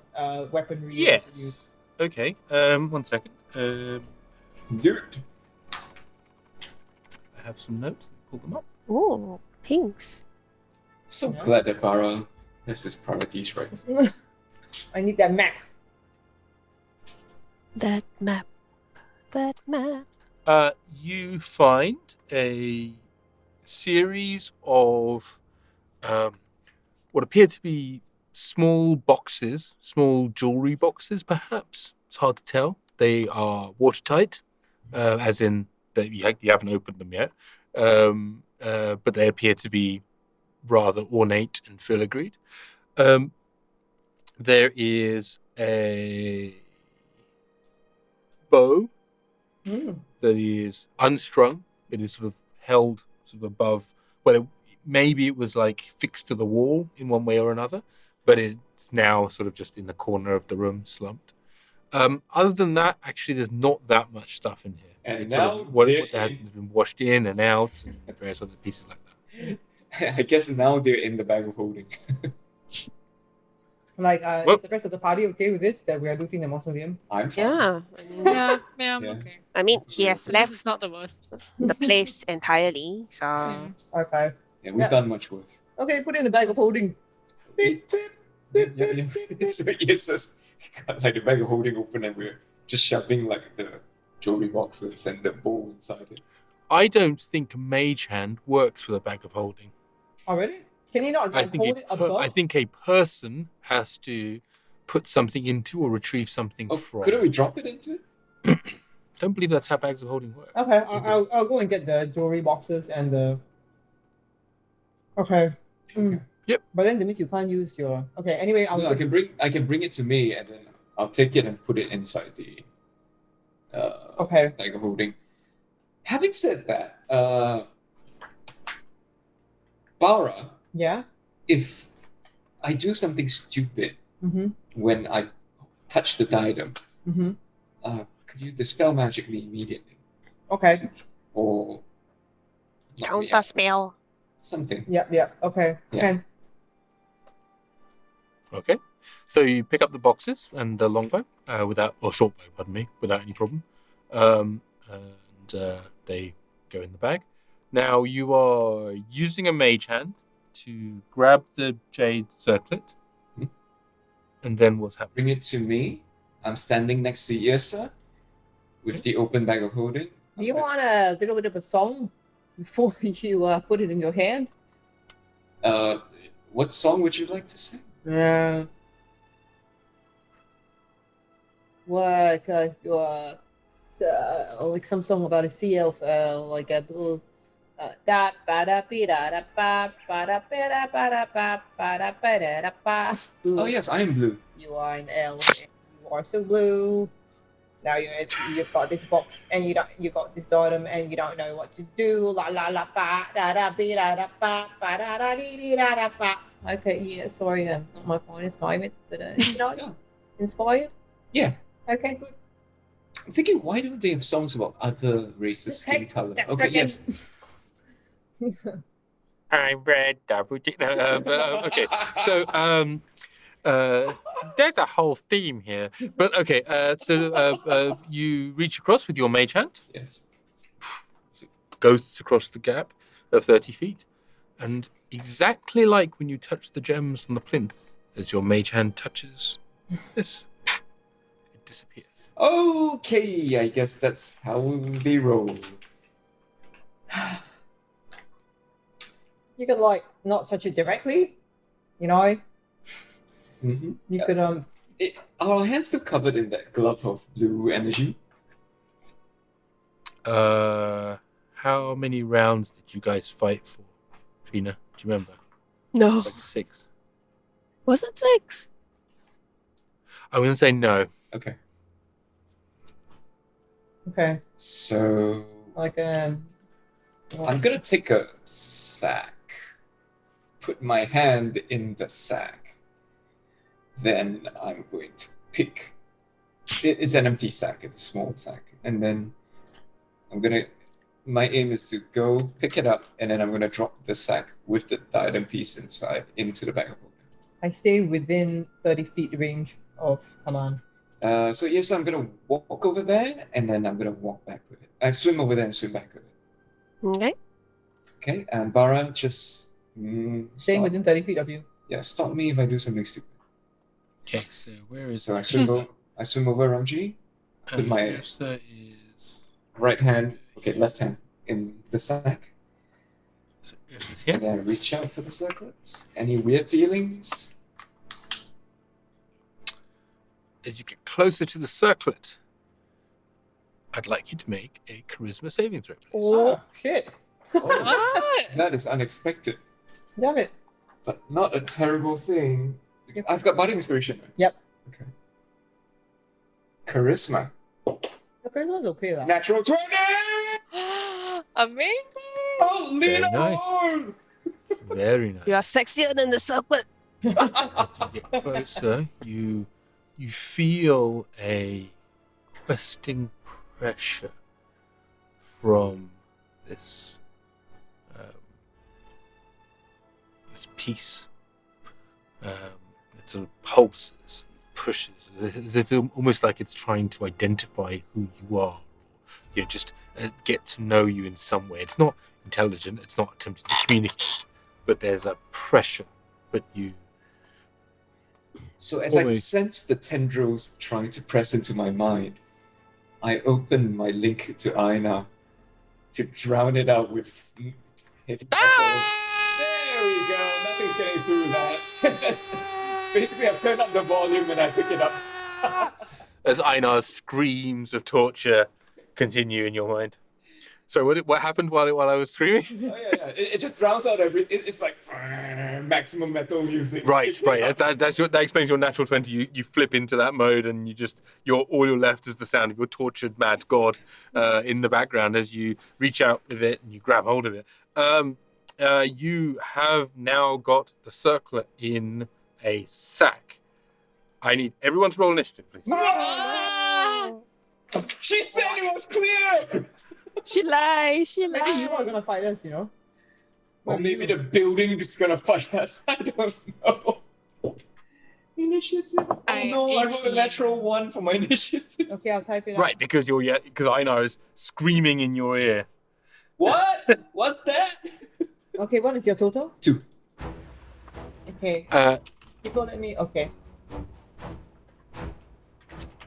weaponry. yes. that you use. Okay. 1 second. Dude. I have some notes. Pull them up. Oh, pinks. So Yeah. glad that Barra has his priorities right. I need that map. That map. You find a series of what appear to be small boxes, small jewelry boxes, perhaps. It's hard to tell. They are watertight, as in that you haven't opened them yet, but they appear to be rather ornate and filigreed. There is a bow that is unstrung. It is sort of held sort of above. Well, maybe it was like fixed to the wall in one way or another, but it's now sort of just in the corner of the room, slumped. Other than that, actually, there's not that much stuff in here. And It's sort now of what they're has in. been washed in and out, and various other pieces like that. I guess now they're in the bag of holding. Like, Well- is the rest of the party okay with this? That we are looting the mausoleum? I'm fine. Yeah. Yeah, I'm Yeah. okay. I mean, he has This left is not the worst. the place entirely, so Okay. Yeah, we've Yeah. done much worse. Okay, put it in the bag of holding. Beep, beep, beep, Yeah. beep, beep, beep. It's just got like the bag of holding open and we're just shoving like the jewelry boxes and the bowl inside it. I don't think mage hand works for the bag of holding. Already? Can you not I like, think hold it above? I think a person has to put something into or retrieve something Oh, from. couldn't we drop it into it? Don't believe that's how bags of holding work. Okay, I'll go and get the jewelry boxes and the. Okay. Yep. But then that means you can't use your. Okay. Anyway, I'll. No, I can bring it to me and then I'll take it and put it inside the Okay. bag of holding. Having said that, Barra, Yeah. if I do something stupid Mm-hmm. when I touch the diadem, Mm-hmm. could you dispel magic me immediately? Okay. Or knock me counter out? spell. Something. Yep. Okay. Yeah. Can. Okay. So you pick up the boxes and the longbow or short bow, pardon me, without any problem. And they go in the bag. Now you are using a mage hand to grab the jade circlet. Hmm. And then what's happening? Bring it to me. I'm standing next to Yrsa with the open bag of holding. Do you want a little bit of a song before you put it in your hand? What song would you like to sing? What like some song about a sea elf, like a little Da ba da be da da ba ba da ba da ba da ba ba da ba da da ba. Oh yes, I am blue. You are an elf. And you are so blue. Now you've got this box and you got this totem and you don't know what to do. La la la ba da da be da da ba ba da da dee dee da da ba. Okay, yeah, sorry, not my point is private, but you know, Yeah. inspired. Yeah. Okay, good. I'm thinking, why don't they have songs about other races, skin color? that Okay, second. yes. I'm red, double D. Okay, so there's a whole theme here. But okay, so you reach across with your mage hand, Yes. ghosts across the gap of 30 feet, and exactly like when you touch the gems on the plinth, as your mage hand touches this, it disappears. Okay, I guess that's how they roll. You could like not touch it directly, you know. Mm-hmm. You could Are our hands still covered in that glove of blue energy? How many rounds did you guys fight for, Sheena? Do you remember? No. Like 6. Was it 6? I'm gonna say no. Okay. okay, So like I'm gonna take a sack, put my hand in the sack, then I'm going to pick. It's an empty sack. It's a small sack, and then my aim is to go pick it up, and then I'm gonna drop the sack with the diadem piece inside into the bag of holding. I stay within 30 feet range of Kaman. So yes, I'm gonna walk over there, and then I'm gonna walk back with it. I swim over there and swim back with it. Okay. Okay, and Barra just Staying stop. within 30 feet of you. Yeah, stop me if I do something stupid. Okay, so where is So I swim over Ramji, with my Yrsa is right hand, left hand in the sack, Yrsa's here. and then I reach out for the circlets. Any weird feelings? As you get closer to the circlet, I'd like you to make a charisma saving throw, please. Oh, shit. What? That is unexpected, Damn it. but not a terrible thing. Yep. I've got body inspiration. Right? Yep. Okay. Charisma. The first one's okay, lah. Natural 20! Amazing! Oh, Very Lino! nice. Very nice. You are sexier than the serpent. As you get closer, you feel a questing pressure from this piece. It sort of pulses, pushes, as if almost like it's trying to identify who you are, or just get to know you in some way. It's not intelligent. It's not attempting to communicate, but there's a pressure. But you. So as I Always. sense the tendrils trying to press into my mind, I open my link to Eijnar to drown it out with heavy metal. There we go. Nothing's getting through that. Basically, I've turned up the volume and I pick it up. As Einar's screams of torture continue in your mind. Sorry, what happened while I was screaming? Oh, yeah. It just drowns out it's like maximum metal music. Right. That explains your natural 20. You flip into that mode, and all you're left is the sound of your tortured mad god in the background as you reach out with it and you grab hold of it. You have now got the circlet in a sack. I need everyone to roll initiative, please. She said it was clear! She lies. Maybe you are gonna fight us, you know? Or maybe the building is gonna fight us. I don't know. Initiative. Oh no, I rolled a natural 1 for my initiative. Okay, I'll type it out. Right, because Einar is screaming in your ear. What? What's that? Okay, what is your total? 2. Okay. People let me. Okay.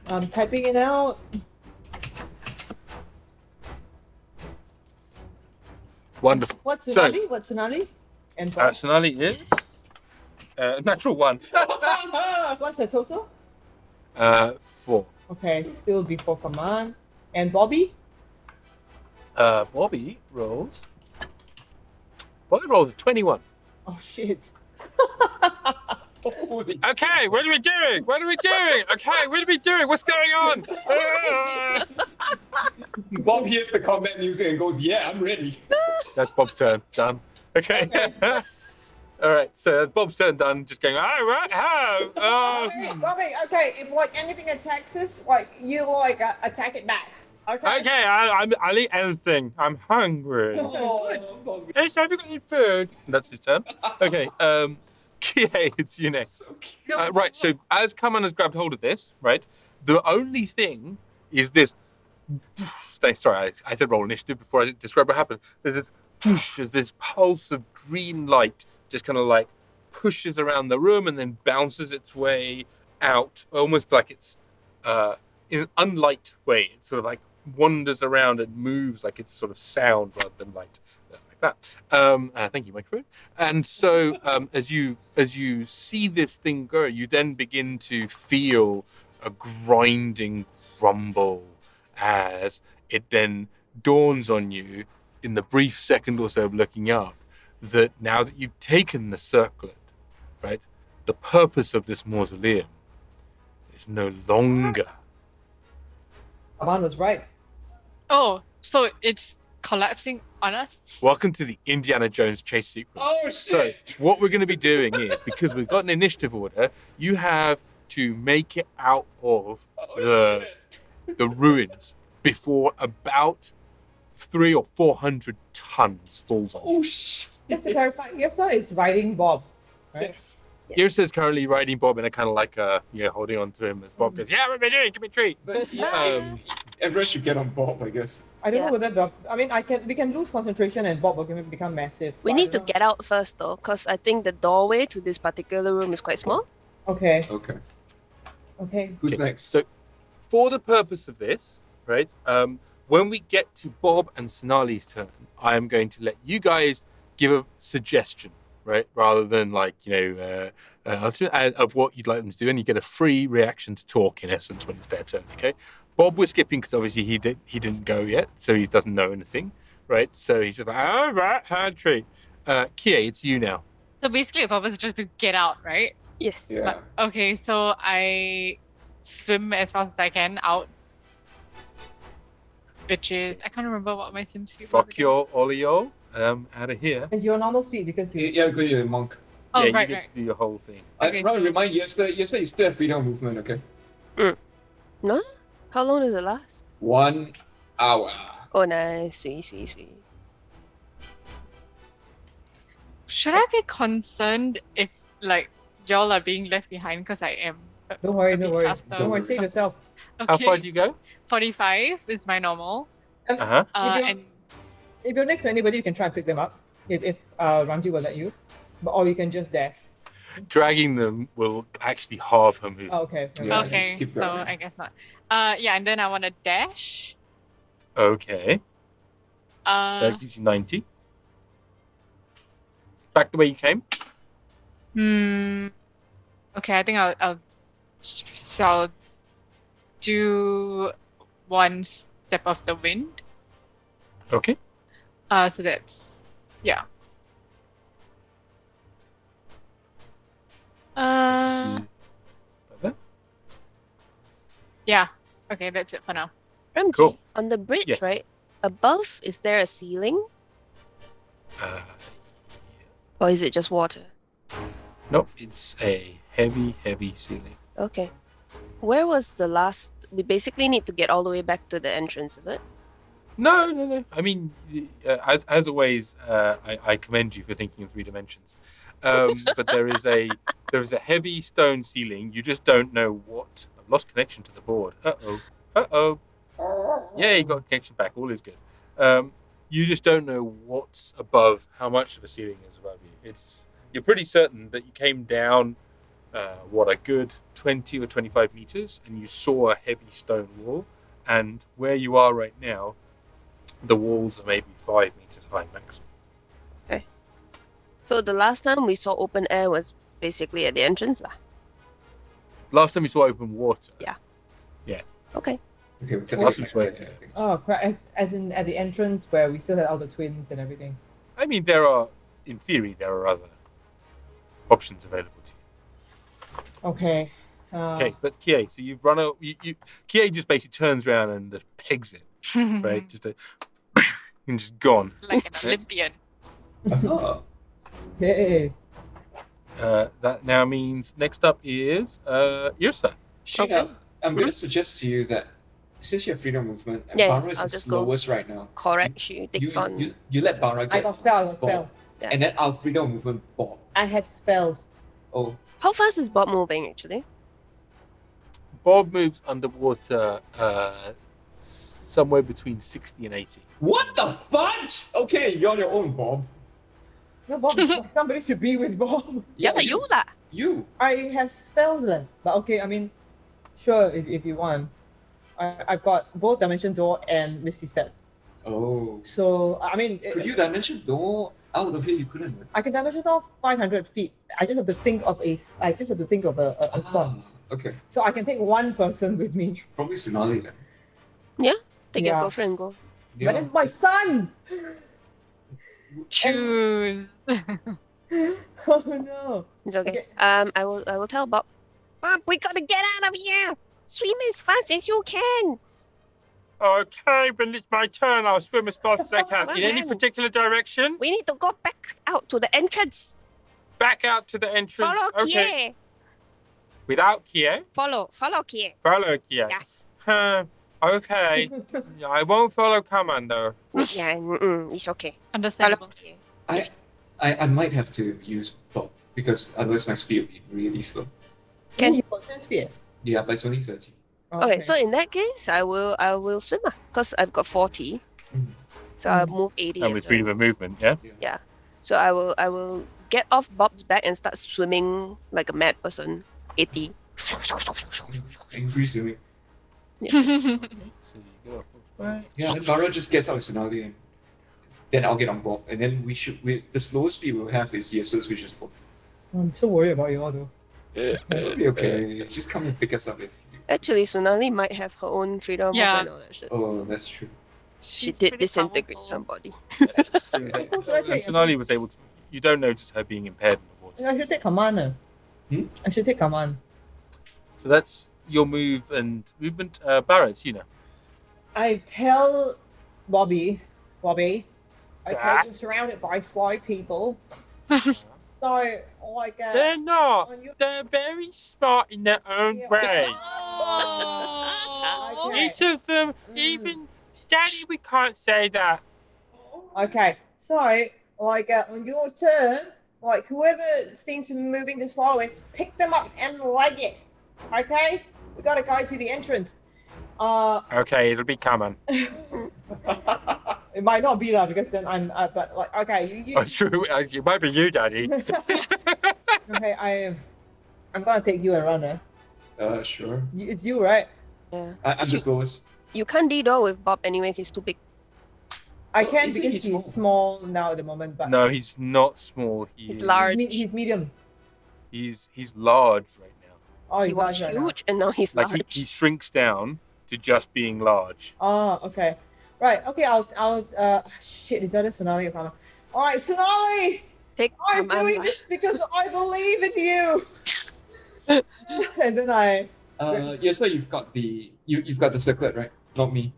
I'm typing it out. Wonderful. What's So- Sonali? What's Sonali? And Bob? Sonali is natural 1. What's the total? 4. Okay, still before command. And Bobby? Bobby rolls Well, I rolled a 21. Oh shit. Holy Okay, what are we doing? What are we doing? Okay, what are we doing? What's going on? Bob hears the combat music and goes, yeah, I'm ready. That's Bob's turn. Done. Okay. All right. So Bob's turn done. Just going. All right. How? Bobby, okay, if like anything attacks us, like you like attack it back. Okay. Okay. I'll eat anything. I'm hungry. Oh, Bobby. Hey, so have you got any food? That's his turn. Okay. Kie, it's you next. So cute. Right. So as Kaman has grabbed hold of this, right, the only thing is this. Sorry, I said roll initiative before I described what happened. There's this whoosh, there's this pulse of green light just kind of like pushes around the room and then bounces its way out, almost like it's in an unlight way. It sort of like wanders around and moves like it's sort of sound rather than light, like that. Thank you, microphone. And so as you see this thing go, you then begin to feel a grinding grumble as it then dawns on you in the brief second or so of looking up that now that you've taken the circlet, right, the purpose of this mausoleum is no longer. Kaman was right. Oh, so it's collapsing on us? Welcome to the Indiana Jones chase sequence. Oh, So shit. what we're going to be doing is, because we've got an initiative order, you have to make it out of Oh, shit. the ruins before about 300 or 400 tons falls on. Oh, shit. Just to clarify, Yrsa is riding Bob, right? Yes. Yrsa is currently riding Bob and I kind of like holding on to him as Bob goes, yeah, what are we doing? Give me a treat. But yeah, everyone should get on Bob, I guess. I don't Yeah. know whether Bob. I mean, we can lose concentration and Bob will become massive. We but I need to don't get out first though, because I think the doorway to this particular room is quite small. know. Okay. Okay. Who's Okay, next? so- For the purpose of this, right, when we get to Bob and Sonali's turn, I am going to let you guys give a suggestion, right, rather than like, of what you'd like them to do, and you get a free reaction to talk in essence when it's their turn, okay? Bob was skipping because obviously he didn't go yet, so he doesn't know anything, right? So he's just like, all right, hard treat. Kie, it's you now. So basically, the purpose is just to get out, right? Yes. Yeah. Okay, so I swim as fast as I can out. Bitches. I can't remember what my sim speed was. Fuck again. your olio, out of here. It's your normal speed because you. Yeah, go you monk. Oh, yeah, right, you get right. to do your whole thing. Okay, Right, so- remind Yrsa you still have freedom of movement, okay? No? How long does it last? 1 hour. Oh, nice. Sweet. Should I be concerned if, like, y'all are being left behind because I am? Don't worry, a bit don't worry. faster? Don't worry, save yourself. Okay. How far do you go? 45 is my normal. Uh-huh. If you're- And If you're next to anybody, you can try and pick them up. If Ranji will let you, or you can just dash. Dragging them will actually halve her move. Oh, okay. Yeah, okay, just keep so going. I guess not. Yeah, and then I want to dash. Okay, that gives you 90. Back the way you came. Okay, I think I'll shall do one step of the wind. Okay. So that's yeah. Like that. Yeah. Okay, that's it for now. MG, Cool. on the bridge, Yes. right? Above, is there a ceiling? Uh, Or is it just water? nope, it's a heavy ceiling. Okay. Where was the last... We basically need to get all the way back to the entrance, is it? No. I mean, as always, I commend you for thinking in 3 dimensions. But there is a heavy stone ceiling. You just don't know what. I've lost connection to the board. Uh-oh. Yeah, you got connection back. All is good. You just don't know what's above, how much of a ceiling is above you. You're pretty certain that you came down, a good 20 or 25 meters, and you saw a heavy stone wall. And where you are right now, the walls are maybe 5 meters high maximum. So the last time we saw open air was basically at the entrance lah. Last time we saw open water. Yeah. Yeah. Okay. Okay, we can Awesome make sweat. that, I think. Oh crap! As in at the entrance where we still had all the twins and everything. I mean, there are. in theory, there are other options available to you. Okay. Okay, but Kie, so you've run out. Kie just basically turns around and just pegs it, right? Just and just gone. Like an Olympian. Oh, Hey. That now means next up is Yrsa. Sheena, I'm going to suggest to you that since you have freedom movement and Yeah, Barra is I'll the just go. slowest right now, Correct, she takes on. you let Barra get I got spell. Bob, Yeah. and then our freedom movement Bob. I have spells. Oh, How fast is Bob moving, actually? Bob moves underwater somewhere between 60 and 80. what the fudge? Okay, you're on your own, Bob. No, Bob. Somebody should be with Bob. Yeah, but you lah. You. I have spells then. But okay, I mean, sure, if you want. I've got both Dimension Door and Misty Step. Oh. So, I mean, Could you dimension door out of here? You couldn't. Right? I can Dimension Door 500 feet. I just have to think of a spot. Okay. So I can take one person with me. Probably Sonali then. Take Yeah. your girlfriend and go. But then my son! Choose. Oh no. It's okay. Okay. I will tell Bob. Bob, we gotta get out of here. Swim as fast as you can. Okay, when it's my turn, I'll swim as fast as I can. Well In any then. particular direction? We need to go back out to the entrance. Back out to the entrance. Follow Okay. Kie. Without Kie? Follow Kie. Follow Kie. Yes. Okay. I won't follow Kaman though. Yeah, it's okay. Follow Understandable. Kie. I might have to use Bob because otherwise my speed will be really slow. Can- you got swim speed? Yeah, but it's only 30. Okay, so in that case, I will swim because I've got 40. Mm. So I'll move 80. And with freedom of movement, yeah? So I will get off Bob's back and start swimming like a mad person. 80. Angry swimming. So you go up, right? Yeah, then Barra just gets out with Sonali and then I'll get on board. And then the slowest speed we'll have is Yrsa's, which is 4. I'm so worried about you all though. It'll be okay. Just come and pick us up if you... Actually, Sonali might have her own freedom Yeah. and all that shit. Oh, that's true. She She's did pretty disintegrate powerful. somebody. And Sonali was able to. You don't notice her being impaired in the water. I should take command. I should take command. So that's your move and movement. Barra, it's you now. I tell Bobby, I Ah. tell you surrounded by sly people. So, like, They're not. on your- They're very smart in their own Yeah. way. Oh. Okay. Each of them, even Daddy, we can't say that. Okay, so, like, on your turn, like, whoever seems to be moving the slowest, pick them up and leg it. Okay? We gotta go to the entrance. Okay, it'll be Kaman. It might not be that because then I'm, but like, okay, you Oh, it's true. It might be you, Daddy. okay, I'm gonna take you and run. Sure. It's you, right? Yeah. I'm the slowest. You can't D-door with Bob anyway, he's too big. I Oh, can isn't because he he's small now at the moment, but No, he's not small. He's large. he's medium. He's large right now. Oh, He he's was large right now. huge and now he's Like large. he shrinks down to just being large. Oh, okay. Right, okay, I'll shit, is that a Tsunami or Kaman? Alright, Tsunami! Take I'm command, doing lah. this because I believe in you! And then I Yes, so you've got the the circlet, right? Not me.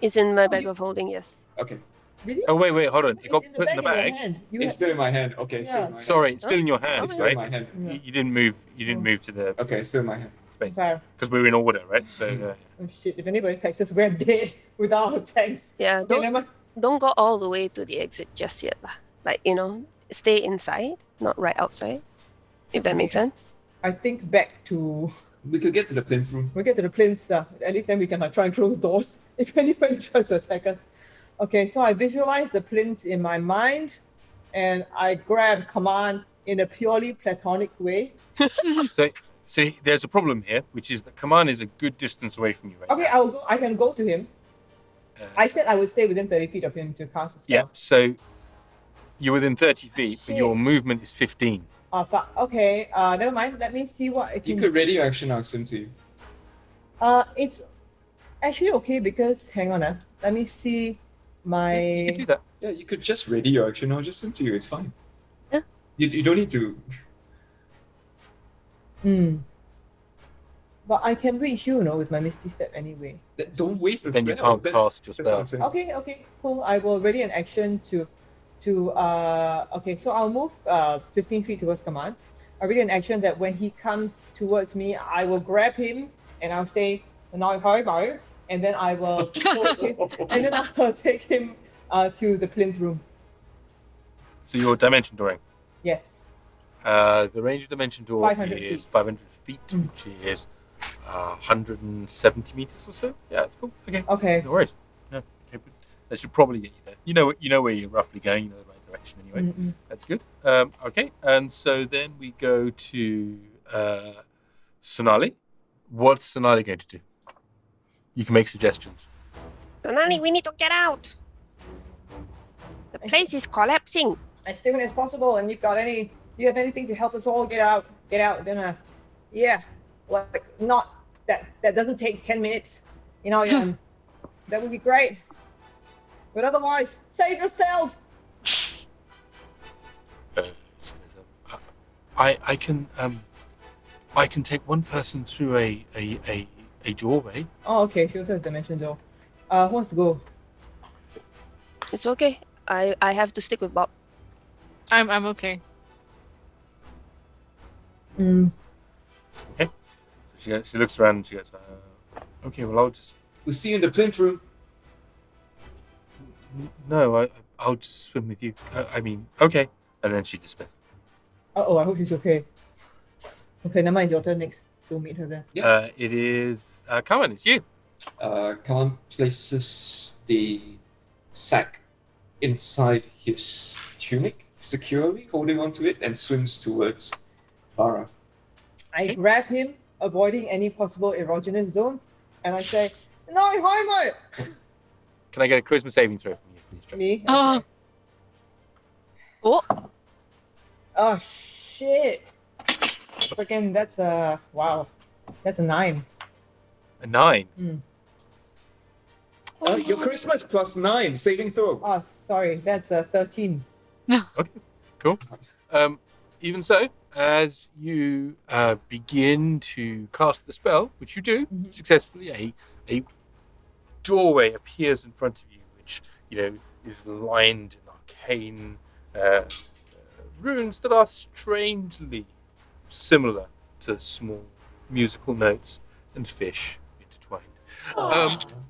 It's in my bag of holding, yes. Okay. did you? Oh wait, hold on. It got It's put in the your bag. hand. You It's have- still in my hand. Okay, it's still in my hand. Sorry, it's still in your Oh, hands, It's still in right? my hand. You didn't move. You didn't move to the Okay, it's still in my hand. space Okay. because we were in order, right? So Oh shit, if anybody texts us, we're dead without our tanks. Yeah, Okay, never mind. don't go all the way to the exit just yet. Lah. Like, stay inside, not right outside. If that makes sense. I think back to We could get to the plinth room. we get to the plinths, at least then we can try and close doors if anybody tries to attack us. Okay, so I visualize the plinths in my mind and I grab command in a purely platonic way. so there's a problem here, which is that Kaman is a good distance away from you right Okay, now. I can go to him. I said I would stay within 30 feet of him to cast a spell. Yeah. So you're within 30 feet, but Shit. your movement is 15. Oh fuck. Okay, never mind. Let me see what I You can could radio action ask him to you. It's actually okay because hang on, let me see You can my do that. Yeah, you could just radio action or just him to you. It's fine. You don't need to. But I can reach you, with my Misty Step anyway. Don't waste the Then you spell. can't cast your that's what I'm spell. saying. Okay, cool. I will ready an action to okay, so I'll move 15 feet towards Kaman. I'll ready an action that when he comes towards me, I will grab him and I'll say, "Nói hỏi bảo," and then I will and then I'll take him to the plinth room. So you're dimension dooring. Yes. The range of dimension door 500 is feet. 500 feet, which is 170 meters or so. Yeah, it's cool. Okay. Okay. No worries. Yeah, okay, but that should probably get you there. You know where you're roughly going. You know the right direction anyway. Mm-mm. That's good. Okay, and so then we go to Sonali. What's Sonali going to do? You can make suggestions. Sonali, we need to get out. The place is collapsing. As soon as possible, and you have anything to help us all get out, then yeah, like not that doesn't take 10 minutes, that would be great. But otherwise, save yourself. She says, I can take one person through a doorway. Oh, okay, she also has dimension door. Who wants to go? It's okay. I have to stick with Bob. I'm okay. So she looks around and she goes, okay, well, We'll see you in the plinth room. no, I'll just swim with you. I mean, okay. And then she disappears. Oh, I hope she's okay. Okay, never mind, it's your turn next. So meet her there. It is Kaman, it's you. Kaman places the sack inside his tunic, securely holding onto it, and swims towards Barra. I grab him, avoiding any possible erogenous zones, and I say, "Nói hỏi mate." Can I get a charisma saving throw from you, please, John? Me? Oh. Okay. Oh, Oh shit! Freaking, that's a wow. That's a 9. A 9. Your charisma is +9, saving throw. Oh, sorry, that's a 13. Okay, cool. Even so, as you begin to cast the spell, which you do successfully, a doorway appears in front of you, which is lined in arcane runes that are strangely similar to small musical notes and fish intertwined.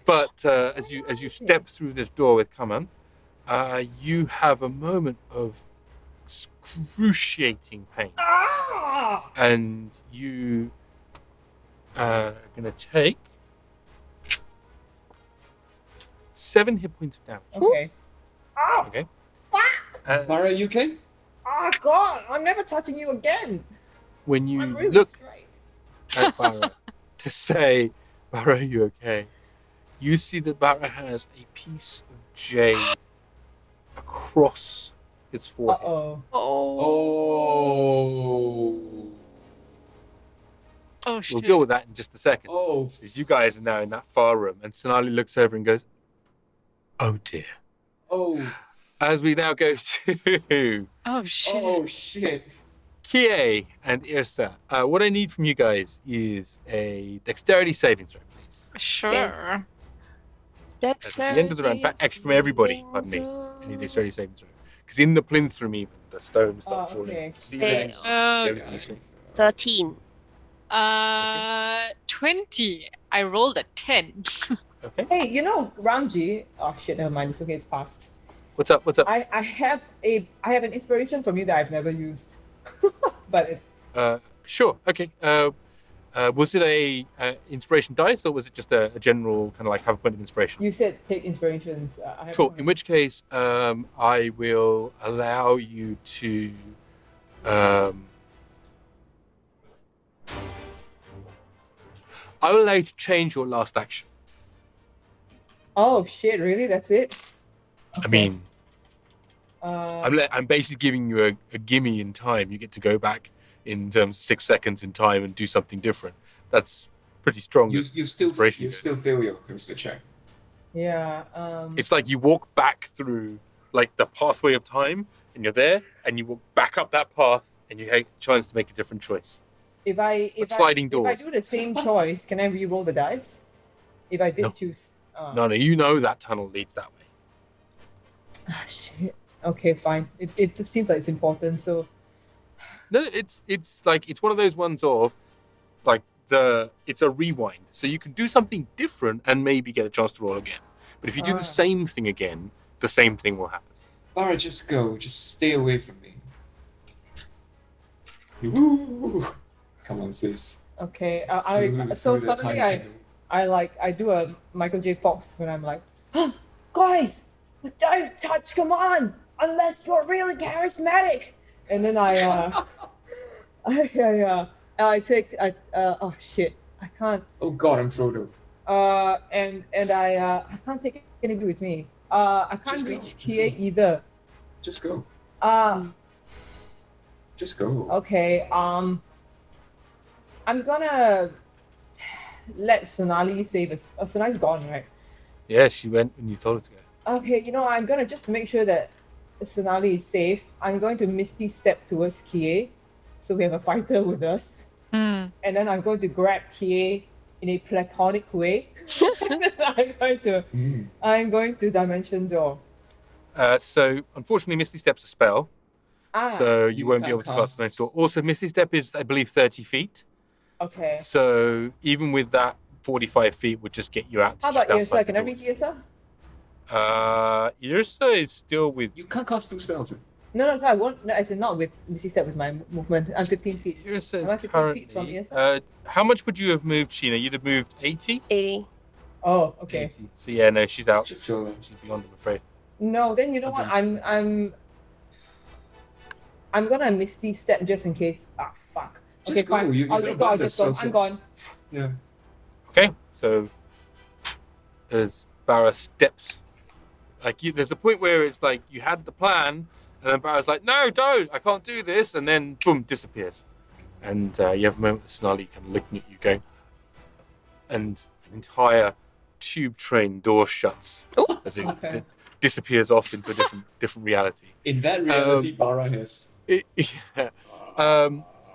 But as you step through this door with Kaman, you have a moment of excruciating pain, and you are going to take 7 hit points of damage. Okay. Oh, Okay. fuck! Barra, you okay? Oh god, I'm never touching you again. When you I'm really look straight. at Barra to say, Barra, are you okay? You see that Barra has a piece of jade across its forehead. Uh-oh. Oh shit. We'll deal with that in just a second. Oh. Because you guys are now in that far room, and Sonali looks over and goes, "Oh dear." Oh. As we now go to Oh shit. Oh shit. Kie and Yrsa, what I need from you guys is a dexterity saving throw, please. Sure. That's at the end of the round. In fact, actually, from everybody, pardon me, I need a dexterity saving throw. Because in the plinth room, even the stones start falling. Okay. Ceilings, Oh, everything is shaking. 13. 20. I rolled a 10. Okay. Hey, Ramji. Oh shit, never mind. It's okay. It's past. What's up? What's up? I have an inspiration from you that I've never used, but Sure. Okay. Was it a inspiration dice, or was it just a general kind of like have a point of inspiration? you said take inspirations. I have Cool. In which case, I will allow you to. I will allow you to change your last action. Oh shit! Really? That's it? I mean, Uh, I'm basically giving you a gimme in time. You get to go back in terms of 6 seconds in time and do something different. That's pretty strong. You still inspiration. fail your charisma check. yeah. It's like you walk back through like the pathway of time and you're there, and you walk back up that path, and you have a chance to make a different choice. If I sliding if doors. I do the same choice, can I re-roll the dice? If I did No. choose. No, you know that tunnel leads that way. Ah, shit. Okay, fine. It just seems like it's important. So No, it's one of those ones of like it's a rewind, so you can do something different and maybe get a chance to roll again. But if you do the same thing again, the same thing will happen. Barra, just go. Just stay away from me. Woo! Come on, sis. okay, Through the suddenly time tunnel. I do a Michael J. Fox when I'm like, guys, don't touch Kaman unless you're really charismatic. And then I take oh shit, I can't. Oh God, I'm Frodo. And I can't take anybody with me. I can't Just go, reach just Kie go. either. Just go. Just go. Okay. I'm gonna let Sonali save us. Oh, Sonali's gone, right? Yeah, she went when you told her to go. Okay, I'm gonna just to make sure that Sonali is safe. I'm going to Misty step towards Kie, so we have a fighter with us. Hmm. And then I'm going to grab Kie in a platonic way. I'm going to Dimension Door. So unfortunately, Misty Step's a spell, so you won't be able to can't cast the next door. Also, Misty Step is, I believe, 30 feet. Okay. So even with that, 45 feet would just get you out. To How just about outside Yrsa? Can the I reach Yrsa? Yrsa is still with. You can't cast two spells. No, I won't. No, as in not with Misty Step with my movement. I'm 15 feet. Yrsa Am I is 15 feet from currently. Yrsa? How much would you have moved, Sheena? You'd have moved 80? 80. Oh, okay. 80. So yeah, no, she's out. Just go. She's beyond, I'm afraid. No, then you know what? I'm gonna Misty Step just in case. Ah, fuck. Just Okay, go, fine. you I'll can just go go. I'll back, just go. that's I'm so- gone. Yeah. Okay, so as Barra steps, there's a point where it's like you had the plan, and then Barra's like, "No, don't! I can't do this," and then boom, disappears. And you have a moment of Sonali kind of looking at you, going, and an entire tube train door shuts as it disappears off into a different reality. In that reality, Barra has.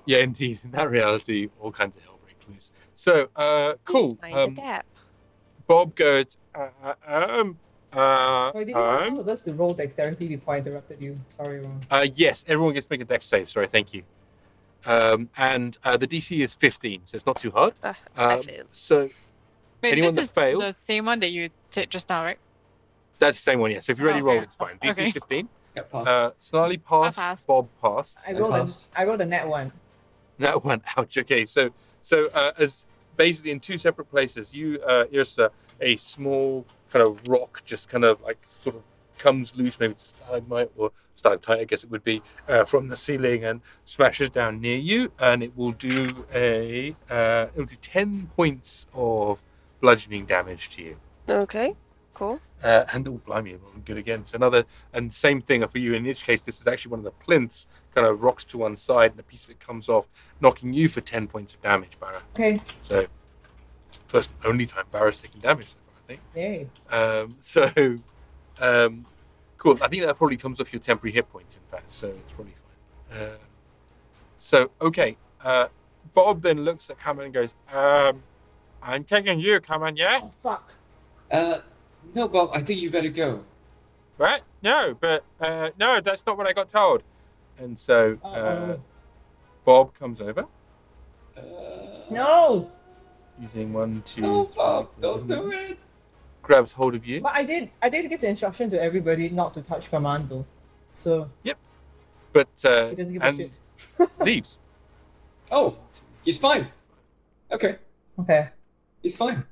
Yeah, indeed. In that reality, all kinds of hell break loose. So, cool. Please mind the gap. Bob goes, Sorry, did you want all of us to roll dexterity before I interrupted you? Sorry, Ron. yes, everyone gets to make a dex save. Sorry, thank you. And the DC is 15, so it's not too hard. I failed. So Wait, Anyone this that failed? is the same one that you said just now, right? that's the same one, yeah. So if you already Okay. roll, it's fine. DC Okay. is 15. Yeah, pass. Sonali passed, passed. Bob passed. I rolled passed. a net one. That one, ouch. Okay, so as basically in two separate places, you, Yrsa, a small kind of rock just kind of like sort of comes loose, maybe it's stalagmite or stalactite, I guess it would be, from the ceiling and smashes down near you, and it will do 10 points of bludgeoning damage to you. Okay, cool. And oh, blimey, I'm good again. So and same thing for you. In each case, this is actually one of the plinths kind of rocks to one side, and a piece of it comes off, knocking you for 10 points of damage, Barra. Okay. So, first and only time Barra's taking damage so far, I think. Yay. Cool. I think that probably comes off your temporary hit points, in fact, so it's probably fine. Okay. Bob then looks at Kaman and goes, I'm taking you, Kaman, yeah? Oh fuck. No, Bob, I think you better go. What? No, but no, that's not what I got told. And so Bob comes over No. using 1, 2, No, 3, Bob, 4, don't do it. grabs hold of you. But I did give the instruction to everybody not to touch Kaman though. So But he doesn't give a and shit. leaves. Oh, he's fine. Okay, Okay. he's fine.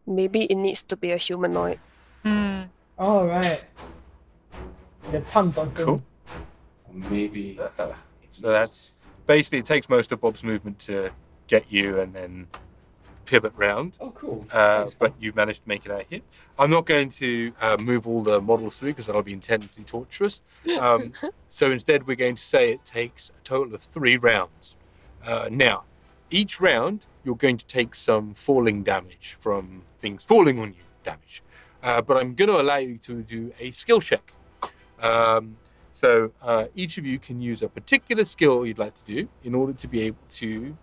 Maybe it needs to be a humanoid. Hmm. All right. The Tam person. Cool. Maybe. So that's basically, it takes most of Bob's movement to get you and then pivot round. Oh, cool. Thanks, But Bob. you've managed to make it out here. I'm not going to move all the models through because that'll be intensely torturous. So instead, we're going to say it takes a total of 3 rounds. Now, each round, you're going to take some falling damage from things falling on you, damage. But I'm going to allow you to do a skill check. So each of you can use a particular skill you'd like to do in order to be able to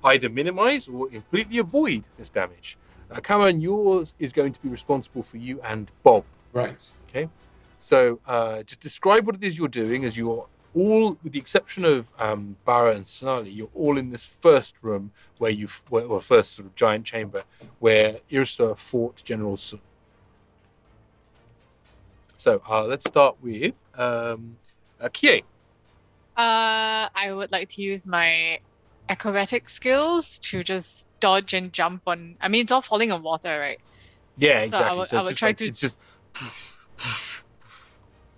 either minimize or completely avoid this damage. Kaman, yours is going to be responsible for you and Bob. Right. Okay. So just describe what it is you're doing as you're all, with the exception of Barra and Suhani, you're all in this first room or first sort of giant chamber where Yrsa fought General Sun. So let's start with Kie. I would like to use my acrobatic skills to just dodge and jump on. I mean, it's all falling on water, right? Yeah, So exactly. I would try to. It's just.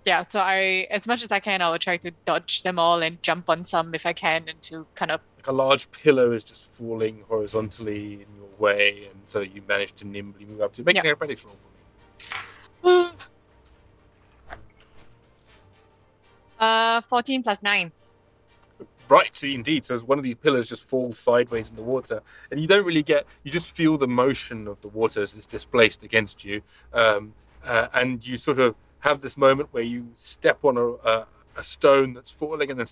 Yeah, so as much as I can, I will try to dodge them all and jump on some if I can, and to kind of. Like a large pillar is just falling horizontally in your way, and so you manage to nimbly move up to make an acrobatics roll for me. 14 plus 9. Right, so indeed. So as one of these pillars just falls sideways in the water, and you don't really you just feel the motion of the water as it's displaced against you, and you sort of have this moment where you step on a stone that's falling, and then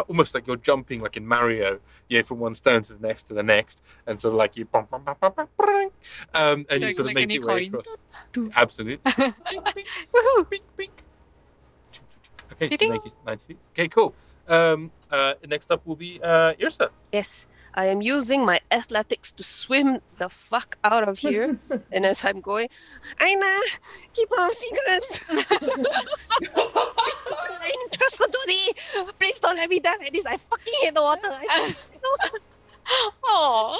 almost like you're jumping like in Mario, from one stone to the next, and sort of like you, and you sort of make your way across. Absolutely. Woohoo! Okay, so make it 90 feet. Okay, cool. Next up will be Yrsa. Yes, I am using my athletics to swim the fuck out of here. And as I'm going, Eijnar, keep our secrets. Trust me, please don't let me die like this. I fucking hate the water. Oh.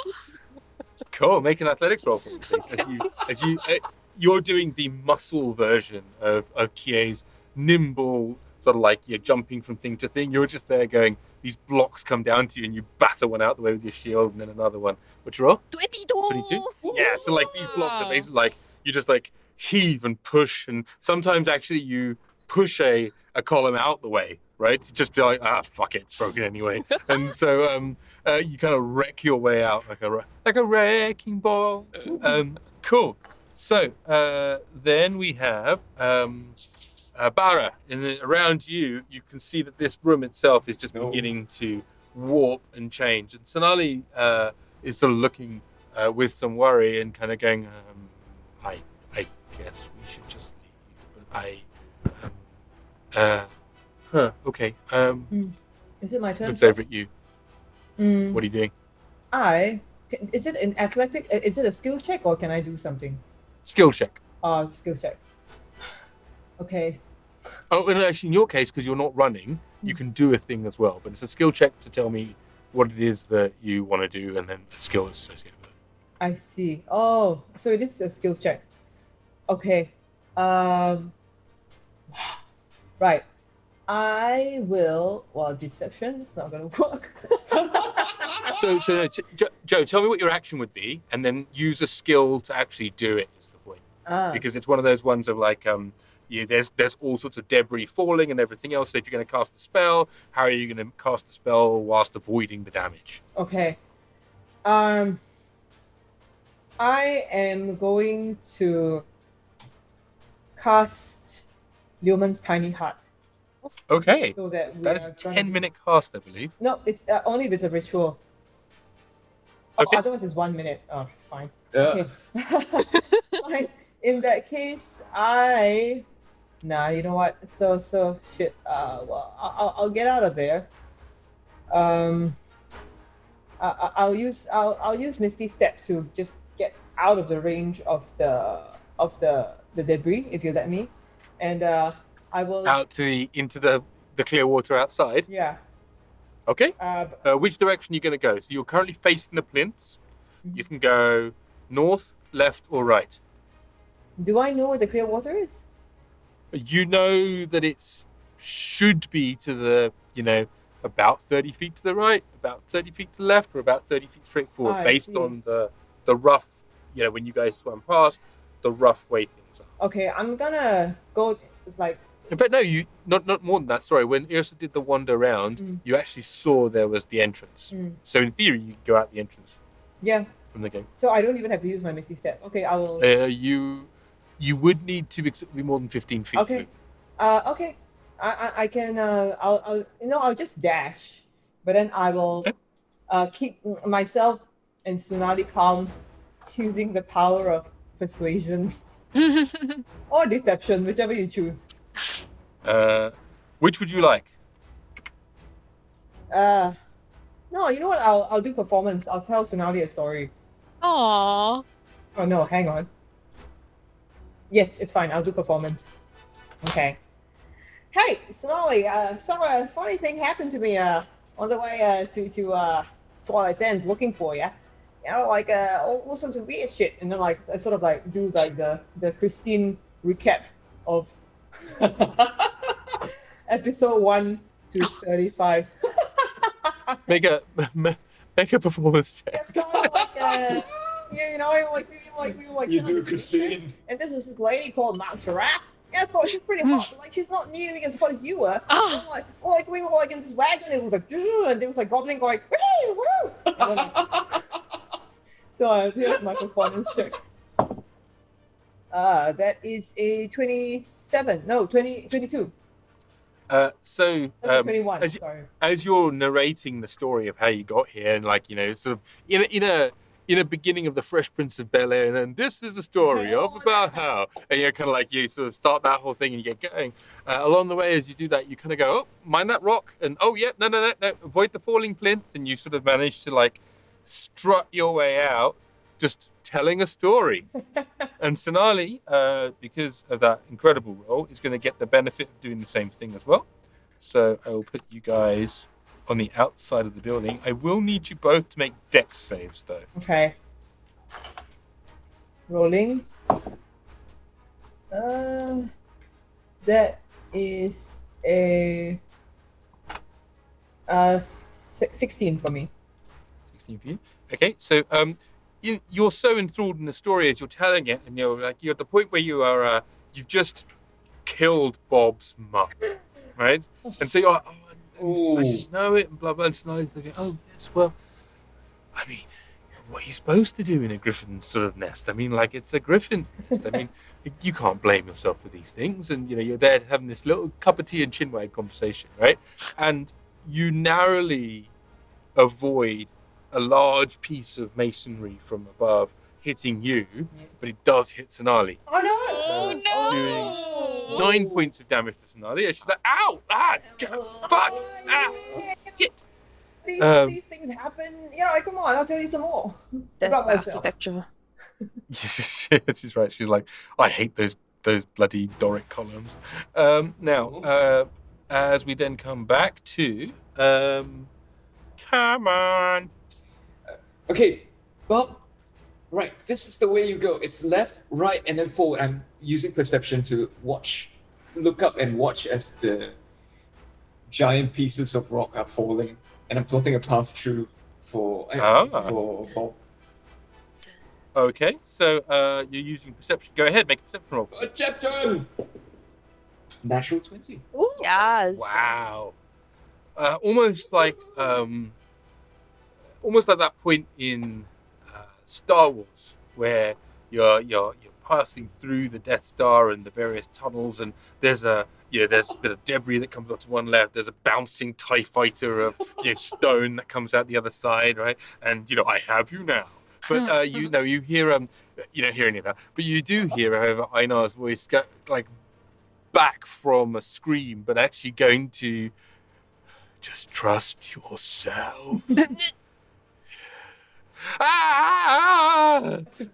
Cool. Make an athletics roll for me, please. You're doing the muscle version of Kie's nimble, sort of like you're jumping from thing to thing. You're just there going, these blocks come down to you and you batter one out the way with your shield and then another one. What's your roll? 22. 22? Yeah, so like these blocks are basically like, you just like heave and push, and sometimes actually you push a column out the way, right? You just be like, fuck it, it's broken anyway. And so you kind of wreck your way out like a wrecking ball. Cool. So then we have Barra. Around you can see that this room itself is just beginning to warp and change. And Suhani is sort of looking with some worry and kind of going, I guess we should just leave. But okay. Is it my turn? Looks over at first? you. Mm, What are you doing? is it an athletic? Is it a skill check or can I do something? Skill check. Skill check. Okay. Oh, and actually, in your case, because you're not running, you can do a thing as well. But it's a skill check to tell me what it is that you want to do, and then the skill is associated with it. I see. Oh, so it is a skill check. Okay. Right. I will. Well, deception is not going to work. So no, Joe, tell me what your action would be, and then use a skill to actually do it. Is the point? Because it's one of those ones of like, there's all sorts of debris falling and everything else. So if you're going to cast a spell, how are you going to cast the spell whilst avoiding the damage? Okay. I am going to cast Lumen's Tiny Heart. Okay. So that That is a 10-minute cast, I believe. No, it's only if it's a ritual. Okay. Otherwise, it's 1 minute. Oh, fine. Yeah. Okay. Fine. In that case, you know what? So shit. Well, I'll get out of there. I'll use Misty Step to just get out of the range of the debris, if you let me, and I will Out into the clear water outside. Yeah. Okay. Which direction are you going to go? So you're currently facing the plinths. You can go north, left, or right. Do I know where the clear water is? You know that it should be to the, about 30 feet to the right, about 30 feet to the left, or about 30 feet straight forward, I based see. on the rough, when you guys swam past, the rough way things are. Okay, I'm gonna go like. In fact, no, you not more than that. Sorry, when Yrsa did the wander around, you actually saw there was the entrance. So in theory, you could go out the entrance Yeah. from the game. So I don't even have to use my Misty Step. Okay, I will. You would need to be more than 15 feet. Okay. Okay. I can I'll just dash, but then I will keep myself and Tsunade calm using the power of persuasion or deception, whichever you choose. Which would you like? No, you know what? I'll do performance. I'll tell Tsunade a story. Aww. Oh no, hang on. Yes, it's fine. I'll do performance. Okay. Hey, Tsunade, some funny thing happened to me on the way to Twilight's End looking for you. You know, like all sorts of weird shit, and then like I sort of like do like the Christine recap of episode 1 to 35. Make a performance check. It's sort of like you know, like You do, Christine. and this was this lady called Margaret. And I thought she's pretty hot, but like she's not nearly as hot as you were. Oh. And, like we were like in this wagon, and it was like, and there was like Goblin going, woo, woo. And then, like, so here's my performance check. That is a 27. No, 22. So 21. as, Sorry. as you're narrating the story of how you got here, and like, you know, sort of in a beginning of the Fresh Prince of Bel-Air, and then this is the story of about how, and you kind of like you sort of start that whole thing and you get going. Along the way, as you do that, you kind of go, oh, mind that rock, and oh yeah, no, avoid the falling plinth, and you sort of manage to like strut your way out, just telling a story. And Sonali, because of that incredible role, is going to get the benefit of doing the same thing as well. So I will put you guys on the outside of the building. I will need you both to make dex saves, though. Okay. Rolling. That is a 16 for me. 16 for you. Okay, so you're so enthralled in the story as you're telling it, and you're at the point where you are you've just killed Bob's mum, right? And so you're like, I just know it, and blah blah. And Sonali's thinking, oh yes, well, I mean, what are you supposed to do in a griffin's sort of nest? I mean, like, it's a griffin's nest. I mean, you can't blame yourself for these things, and you know, you're there having this little cup of tea and chinwag conversation, right? And you narrowly avoid a large piece of masonry from above hitting you, but it does hit Sonali. Oh no! Oh no! Doing 9 points of damage to Sonali. And she's like, ow! Ah! Fuck! Ah! Shit! These things happen. You know, come on, I'll tell you some more. That's About myself. architecture. She's right. She's like, I hate those bloody Doric columns. Now, as we then come back to, come on. Okay, well, right, this is the way you go. It's left, right, and then forward. I'm using perception to look up and watch as the giant pieces of rock are falling, and I'm plotting a path through for Bob. Okay, so you're using perception. Go ahead, make a perception roll. Perception! Natural 20. Ooh. Yes. Wow. Almost like that point in Star Wars where you're passing through the Death Star and the various tunnels, and there's a bit of debris that comes up to one left. There's a bouncing TIE fighter of stone that comes out the other side, right? And I have you now. But you hear you don't hear any of that, but you do hear, however, Eijnar's voice go, like, back from a scream, but actually going to just trust yourself.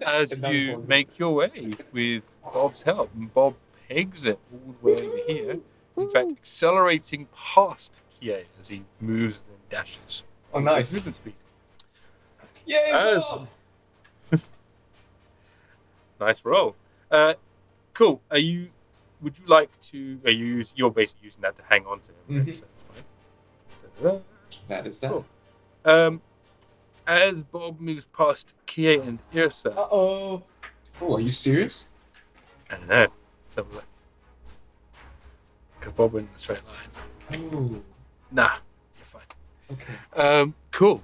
As you make your way with Bob's help, and Bob pegs it all the way over here. In fact, accelerating past Kie as he moves and dashes. Oh, nice. Movement speed. Yay, Bob! Nice roll. Cool. Would you like to? You're basically using that to hang on to him. Right? So that's fine. That is that. Cool. As Bob moves past Kie and Yrsa. Uh-oh. Oh, are you serious? I don't know. Let's have a look. Because Bob went in a straight line. Oh. Nah, you're fine. Okay. Cool.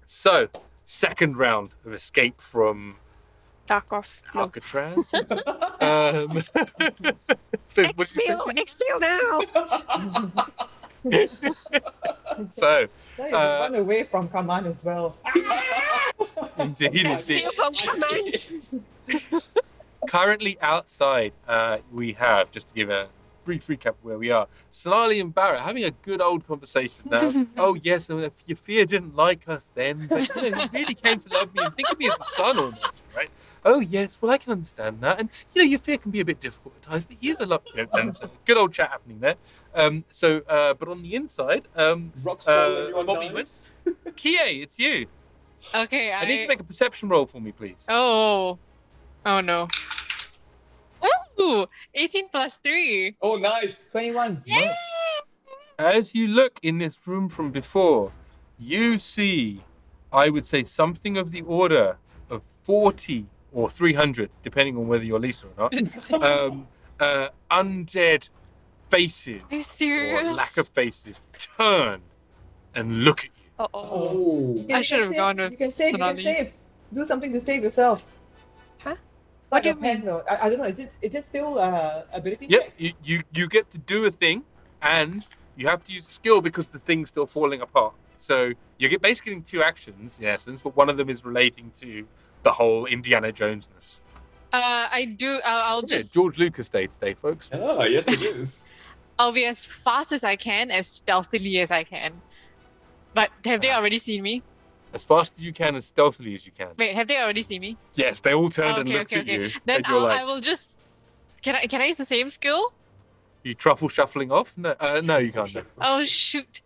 So, second round of escape from Tarkov. No. Alcatraz. What did you say? Exfil now. So, Now you run away from Kaman as well. indeed. Exfil from Kaman. Currently outside, we have, just to give a brief recap of where we are, Sonali and Barra having a good old conversation now. Oh, yes, and if your fear didn't like us then, but you really came to love me and think of me as a son almost, right? Oh, yes, well, I can understand that. And, your fear can be a bit difficult at times, but here's a lot. And so, good old chat happening there. But on the inside, Rocks fall on your Bobby knives. Kie, it's you. Okay, I need to make a perception roll for me, please. Oh no. Ooh, 18 plus 3. Oh, nice. 21. Yay! As you look in this room from before, you see, I would say, something of the order of 40 or 300, depending on whether you're Lisa or not, undead faces, Are you or serious? lack of faces, turn and look at you. Oh. Oh. You can- I you should can have save, gone with You can save. You can Sonali. save. Do something to save yourself. Huh? What do you Sleight of hand, though. I don't know. Is it still ability Yep, check? you get to do a thing, and you have to use skill because the thing's still falling apart. So you get basically getting 2 actions in essence, but one of them is relating to the whole Indiana Jonesness. I do. I'll Yeah, just. George Lucas Day today, folks. Ah, yes, it is. I'll be as fast as I can, as stealthily as I can. But have they already seen me? As fast as you can, as stealthily as you can. Wait, have they already seen me? Yes, they all turned and Okay, looked okay, at okay. you, Then and you're I will just. Can I use the same skill? you truffle shuffling off? No, no, you can't. No. Oh shoot.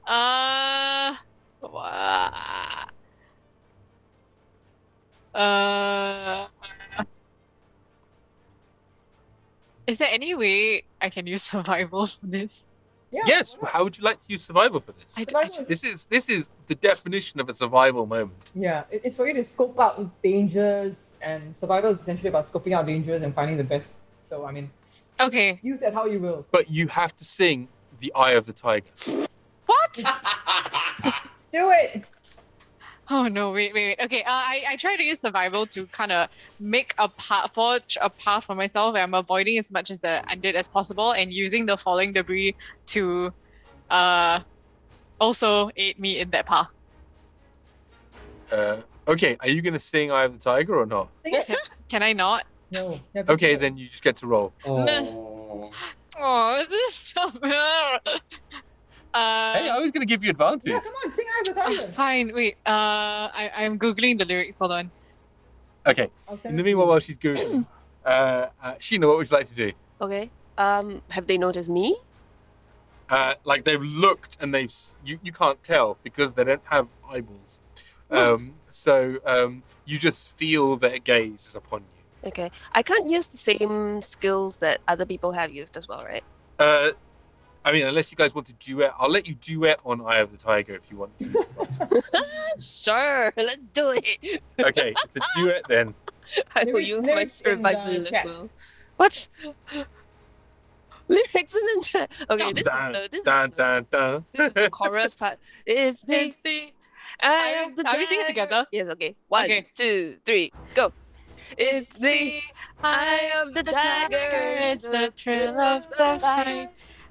Wha- Is there any way I can use survival for this? Yeah. Yes. How would you like to use survival for this? Survival is- This is the definition of a survival moment. Yeah, it's for you to scope out dangers, and survival is essentially about scoping out dangers and finding the best. So, I mean, Okay. use that how you will. But you have to sing "The Eye of the Tiger." What? Do it! Oh no! Wait. Okay. I try to use survival to kind of forge a path for myself. I'm avoiding as much as the undead as possible, and using the falling debris to, also aid me in that path. Okay, are you going to sing "Eye of the Tiger" or not? Sing it. Can I not? No. you have to Okay, sing it. then you just get to roll. Oh. Oh, this is so Hey, I was going to give you advantage. Yeah, come on, sing Eye of the Tiger. Fine. Wait. I'm googling the lyrics. Hold on. Okay. I'll send In the it to meanwhile, you. while she's googling, Sheena, what would you like to do? Okay. Have they noticed me? Like they've looked and you can't tell because they don't have eyeballs. You just feel their gaze is upon you. Okay. I can't use the same skills that other people have used as well, right? I mean, unless you guys want to duet, I'll let you duet on Eye of the Tiger if you want to. Sure. Let's do it. Okay, it's a duet then. I will Lyrics- use my lyrics in the survival as chat. well. What? Lyrics in the chat. Okay, this Dun, is dun, dun, dun. the chorus part. It's the eye of the Are we singing tiger. together? Yes, okay. 1, Okay. 2, 3, go. It's the eye of the tiger. It's the thrill of the fight,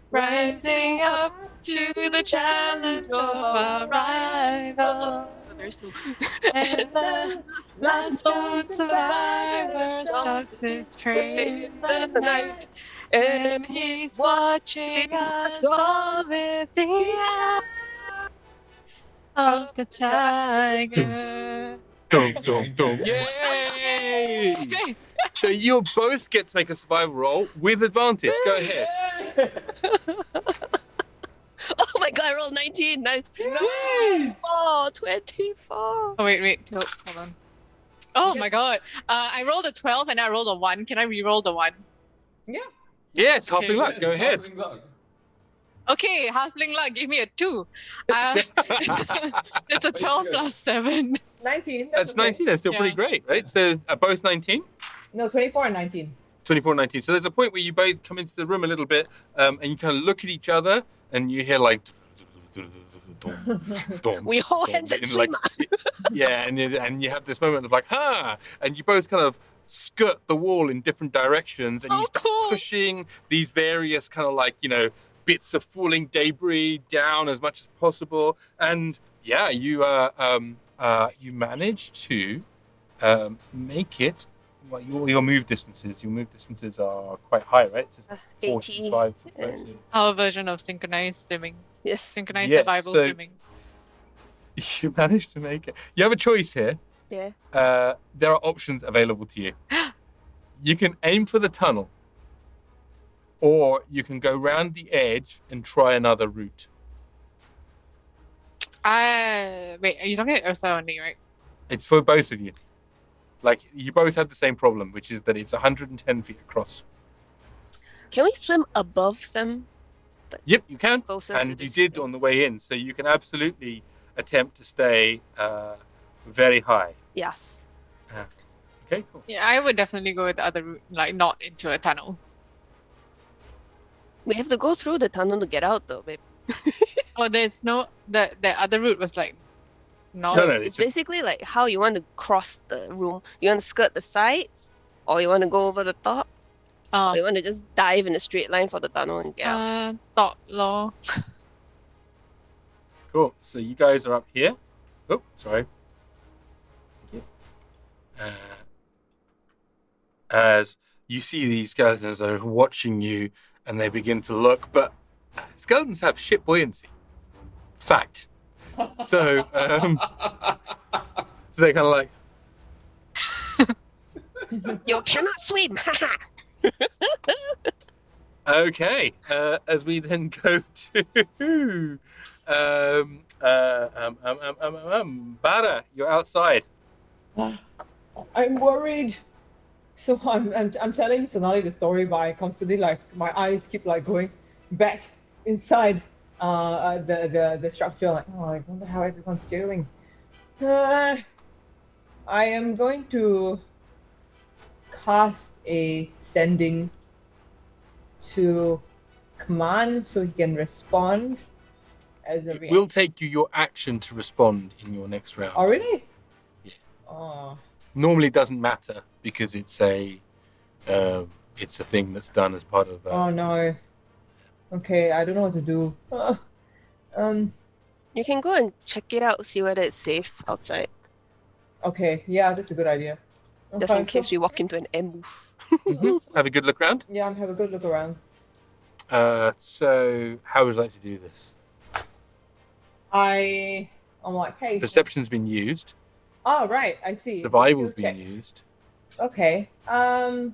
rising up to the challenge of our rival. And the last known survivor stalks his prey in the night, and he's watching us all with the eye of the tiger. Dum, dum, dum. Yay! Okay. So you both get to make a survival roll with advantage. Go ahead. Oh my god, I rolled 19. Nice. Nice! Oh, 24. Oh wait, hold on. Oh my god. I rolled a 12 and I rolled a 1. Can I re-roll the 1? Yeah. Yes, Okay. halfling luck. Go ahead. Halfling luck. Okay, halfling luck gave me a 2. It's a 12 plus 7. 19. That's okay. 19. That's still pretty Yeah. great, right? So both 19? No, 24 and 19. 24 and 19. So there's a point where you both come into the room a little bit and you kind of look at each other and you hear like We hold hands and swim. Yeah, and you have this moment of like, and you both kind of skirt the wall in different directions, and you start pushing these various kind of like, bits of falling debris down as much as possible, and yeah, you manage to make it. Well, your move distances are quite high, right? So 80 45. and- Our version of synchronized swimming. Yes. Synchronized Yeah, survival so- swimming. You managed to make it. You have a choice here. Yeah. There are options available to you. You can aim for the tunnel, or you can go round the edge and try another route. Wait, are you talking about Yrsa only, right? It's for both of you. Like, you both have the same problem, which is that it's 110 feet across. Can we swim above them? Yep, you can. Closer to And you this did thing? on the way in, so you can absolutely attempt to stay very high. Yes. Okay, cool. Yeah, I would definitely go with the other route, like not into a tunnel. We have to go through the tunnel to get out, though, babe. Oh, there's no the other route was like no. No, It's basically like how you want to cross the room. You want to skirt the sides, or you want to go over the top, or you want to just dive in a straight line for the tunnel and get out. Thought law. Cool. So you guys are up here. Oh, sorry. Thank you. As you see these skeletons are watching you, and they begin to look, but skeletons have shit buoyancy. Fact. So, so they're kind of like, You cannot swim. okay. As we then go to Barra, you're outside. I'm worried. So I'm telling Sonali the story, but I constantly like my eyes keep like going back inside the structure. Like, oh, I wonder how everyone's doing. I am going to cast a sending to Kaman so he can respond as a It will take you your action to respond in your next round. Oh, really? Yeah. Oh. Normally it doesn't matter because it's a thing that's done as part of. Oh no. Okay, I don't know what to do. You can go and check it out, see whether it's safe outside, Okay, yeah, that's a good idea. just Okay, in case we walk into an ambush. Have a good look around. Yeah, have a good look around. So how would you like to do this? I'm like, hey. Perception's been used. Oh, right, I see. Survival's Skill been check. used. Okay. I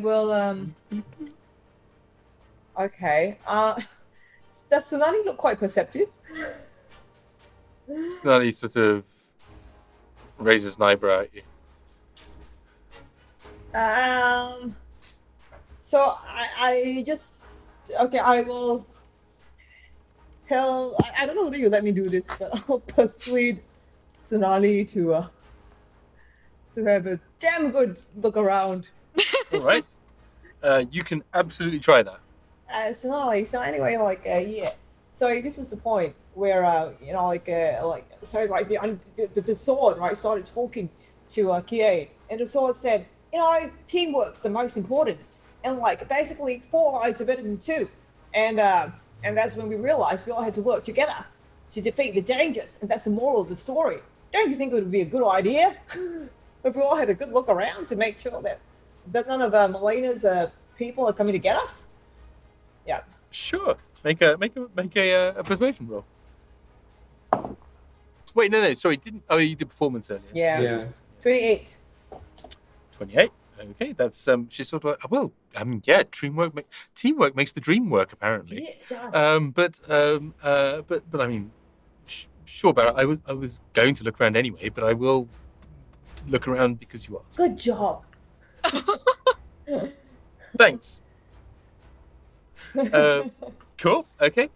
will Okay. Does Suhani look quite perceptive? Then he sort of raises an eyebrow at you. So I just okay. I will tell. I don't know whether you let me do this, but I'll persuade Sonali to have a damn good look around. All right. You can absolutely try that. Sonali. So anyway, like yeah. So this was the point where so like the sword right started talking to Kie, and the sword said, teamwork's the most important, and like basically 4 eyes are better than 2, and that's when we realized we all had to work together to defeat the dangers, and that's the moral of the story. Don't you think it would be a good idea if we all had a good look around to make sure that none of Melena's people are coming to get us? Yeah. Sure. Make a persuasion roll. Wait, no, sorry, didn't. Oh, you did performance earlier. Yeah. 28. 28. Okay, that's she's sort of like, well, I mean, yeah, teamwork makes the dream work, apparently. Yeah, it does. But I mean, sure, Barra. I was going to look around anyway, but I will look around because you asked. Good job. Thanks. Cool. Okay.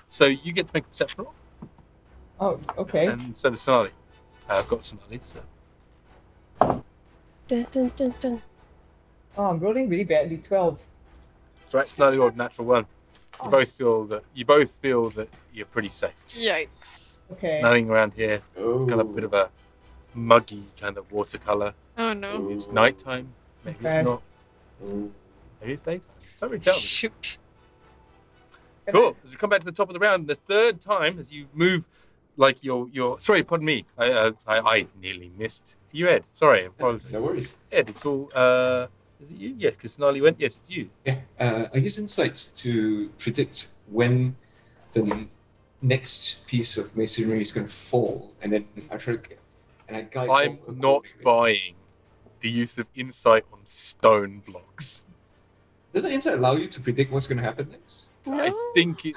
So you get to make a perception roll, Oh, okay. and so does Sonali. I've got Sonali. So. Dun, dun, dun, dun. Oh, I'm rolling really badly. 12. So that's Snarly rolled natural one. You both feel that you're pretty safe. Yikes. Okay. Nothing around here. Oh. It's kind of a bit of a muggy kind of watercolor. Oh no. Maybe it's nighttime. Maybe Okay. it's not. Oh. Maybe it's daytime. Don't really tell me. Shoot. Cool. As we come back to the top of the round, the third time as you move, like your. Sorry, pardon me. I nearly missed you, Ed. Sorry, I apologize. No worries. Ed, it's all. Is it you? Yes, because Snarly went. Yes, it's you. Yeah. I use insights to predict when the next piece of masonry is going to fall, and then I try to guide. I'm off not accordingly. buying the use of insight on stone blocks. Doesn't insight allow you to predict what's going to happen next? I think it.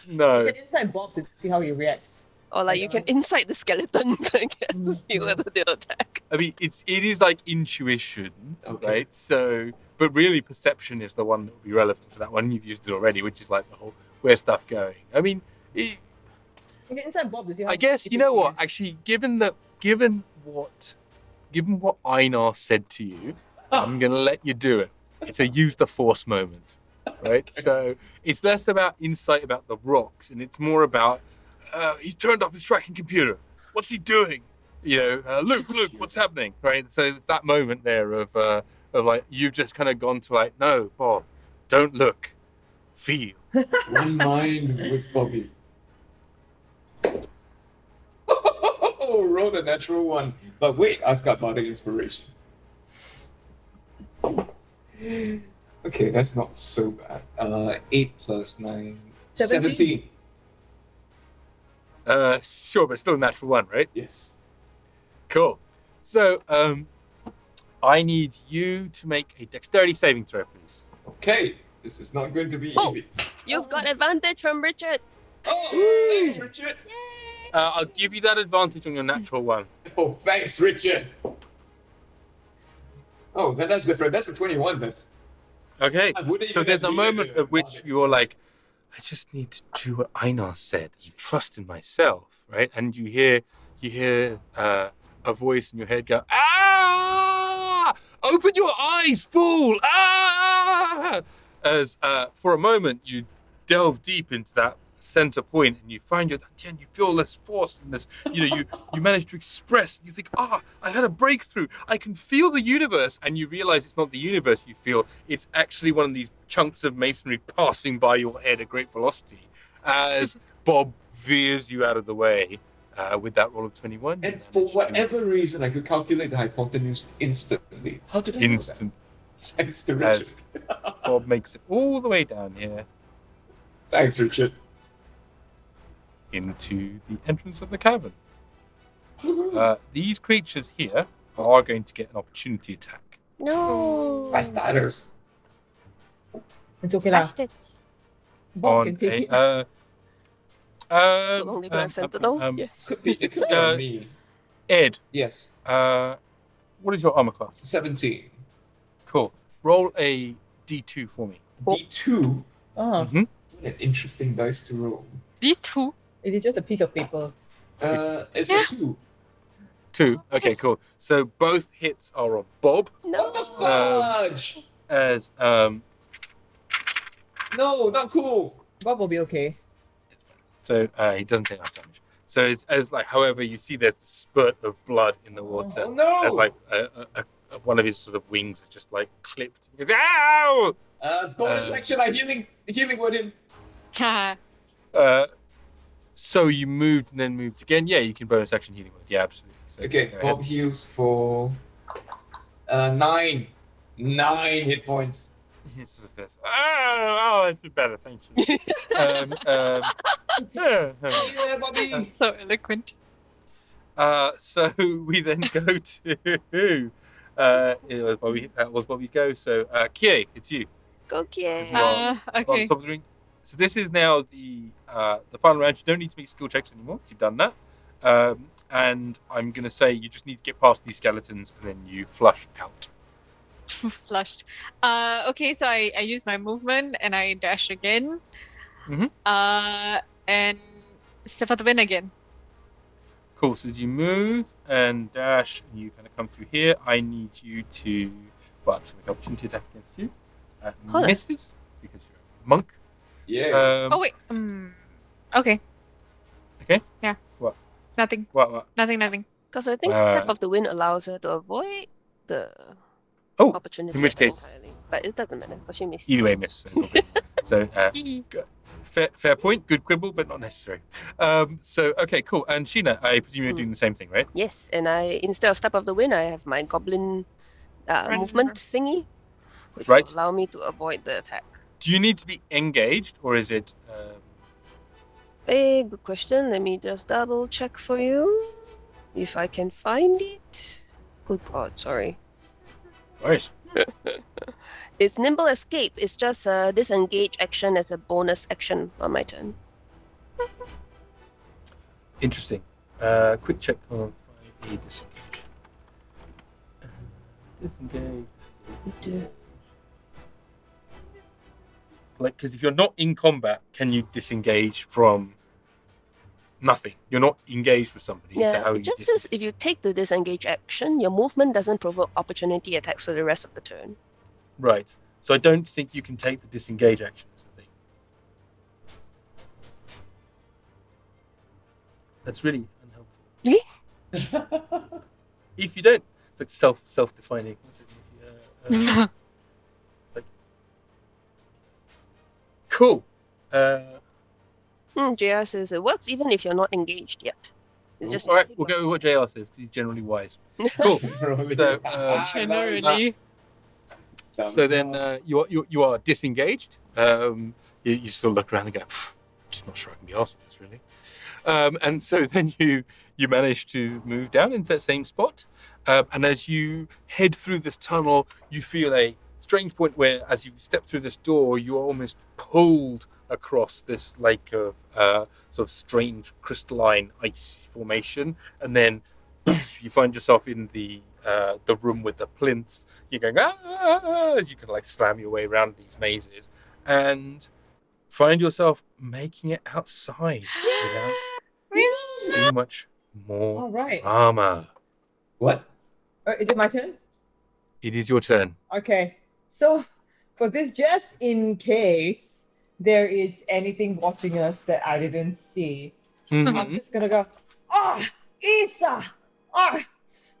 No. You can inside Bob to see how he reacts. Or like you can insight the skeletons, I guess, to see whether they'll attack. I mean, it is like intuition, Okay. right? So, but really, perception is the one that will be relevant for that one. You've used it already, which is like the whole where's stuff going. I mean, You can inside Bob to see how. I guess you know efficient what? he is. Actually, given what Yrsa said to you, I'm gonna let you do it. It's a use the force moment, right? So it's less about insight about the rocks, and it's more about he's turned off his tracking computer. What's he doing? You know, Luke, what's happening? Right? So it's that moment there of like you've just kind of gone to like, no, Bob, don't look, feel. One mind with Bobby. Oh, rolled a natural one. But wait, I've got bardic inspiration. Okay, that's not so bad. 8 plus 9. 17. Sure, but still a natural one, right? Yes. Cool. So, I need you to make a dexterity saving throw, please. Okay, this is not going to be Oh. easy. You've got advantage from Richard. Oh, thanks, Richard. I'll give you that advantage on your natural one. Oh, thanks, Richard. Oh, then that's different. That's the 21 then. Okay. I wouldn't So even there's a have moment needed of which bardic. you're like, I just need to do what Yrsa said and trust in myself, right? And you hear a voice in your head go, ah! Open your eyes, fool! Ah! As for a moment you delve deep into that center point and you find and you feel this force and this, you manage to express, you think, I had a breakthrough. I can feel the universe, and you realize it's not the universe you feel, it's actually one of these chunks of masonry passing by your head at great velocity as Bob veers you out of the way with that roll of 21. you And for manage to- whatever reason, I could calculate the hypotenuse instantly. How did I know that? instant Thanks to Richard. as Bob makes it all the way down here Thanks, Richard. into the entrance of the cavern. These creatures here are going to get an opportunity attack. No. Bastards. It's okay lah. Bastards. Bob on can take it. a So long they don't have sentinel. Yes. Could be, it could be on me. Ed, Yes. what is your armor class? 17. Cool. Roll a d2 for me. D2. Ah, Mhm. What an interesting dice to roll. D2. it is just a piece of paper. It's a 2. 2. Okay, cool. So both hits are on Bob What the No. fudge? as No, not cool. Bob will be okay. so he doesn't take enough damage. So it's as like, however, you see there's a spurt of blood in the water. Oh no! As like one of his sort of wings is just like clipped. He goes, ow! Bonus action, I'm healing with him. Haha. So you moved and then moved again. Yeah, you can bonus action healing word. Yeah, absolutely. So Okay, go Bob ahead. heals for 9. 9 hit points. He sort of goes, oh, I feel better, thank you. Yeah. Yeah, Bobby. So eloquent. So we then go to that was Bobby's go. So Kie, it's you. Go Kie. You are on Okay. top of the ring. So this is now the final round. You don't need to make skill checks anymore. You've done that. And I'm gonna say you just need to get past these skeletons and then you flush out. Flushed. Okay, so I use my movement and I dash again. Mhm. And step out the wind again. Cool. So as you move and dash, and you kind of come through here, I need you to, well, actually, make an opportunity attack against you. Hold on. Misses. because you're a monk. Yeah. Oh wait. Okay. Okay. Yeah. What? Nothing. What? Nothing. Because I think Step of the Wind allows her to avoid the Oh, opportunity in which attack case, entirely. But it doesn't matter because she missed. either way, miss. So, Hee. fair point. Good quibble, but not necessary. So, okay, cool. And Sheena, I presume you're doing the same thing, right? Yes, and I instead of Step of the Wind, I have my Goblin movement thingy, which Right. will allow me to avoid the attack. Do you need to be engaged, or is it? Good question. Let me just double check for you if I can find it. Good God, sorry. Worse. It's Nimble Escape. It's just a disengage action as a bonus action on my turn. Interesting. Quick check on 5e disengage. Disengage. Like, because if you're not in combat, can you disengage from nothing? You're not engaged with somebody. Yeah, so how it just says if you take the disengage action, your movement doesn't provoke opportunity attacks for the rest of the turn. Right. So I don't think you can take the disengage action as the thing. That's really unhelpful. If you don't, it's like self-defining. What's it? Like, cool. JR says it works even if you're not engaged yet. It's just All right, we'll go with what JR says because he's generally wise. Cool. So, Generally. so then you are disengaged. You still look around and go, just not sure I can be asked with this really. And so then you manage to move down into that same spot. And as you head through this tunnel, you feel a strange point where, as you step through this door, you are almost pulled across this lake of sort of strange crystalline ice formation, and then you find yourself in the room with the plinths. You're going as you can like slam your way around these mazes, and find yourself making it outside without too much more All right. drama. What? Is it my turn? It is your turn. Okay. So, for this, just in case there is anything watching us that I didn't see, I'm just gonna go, Yrsa!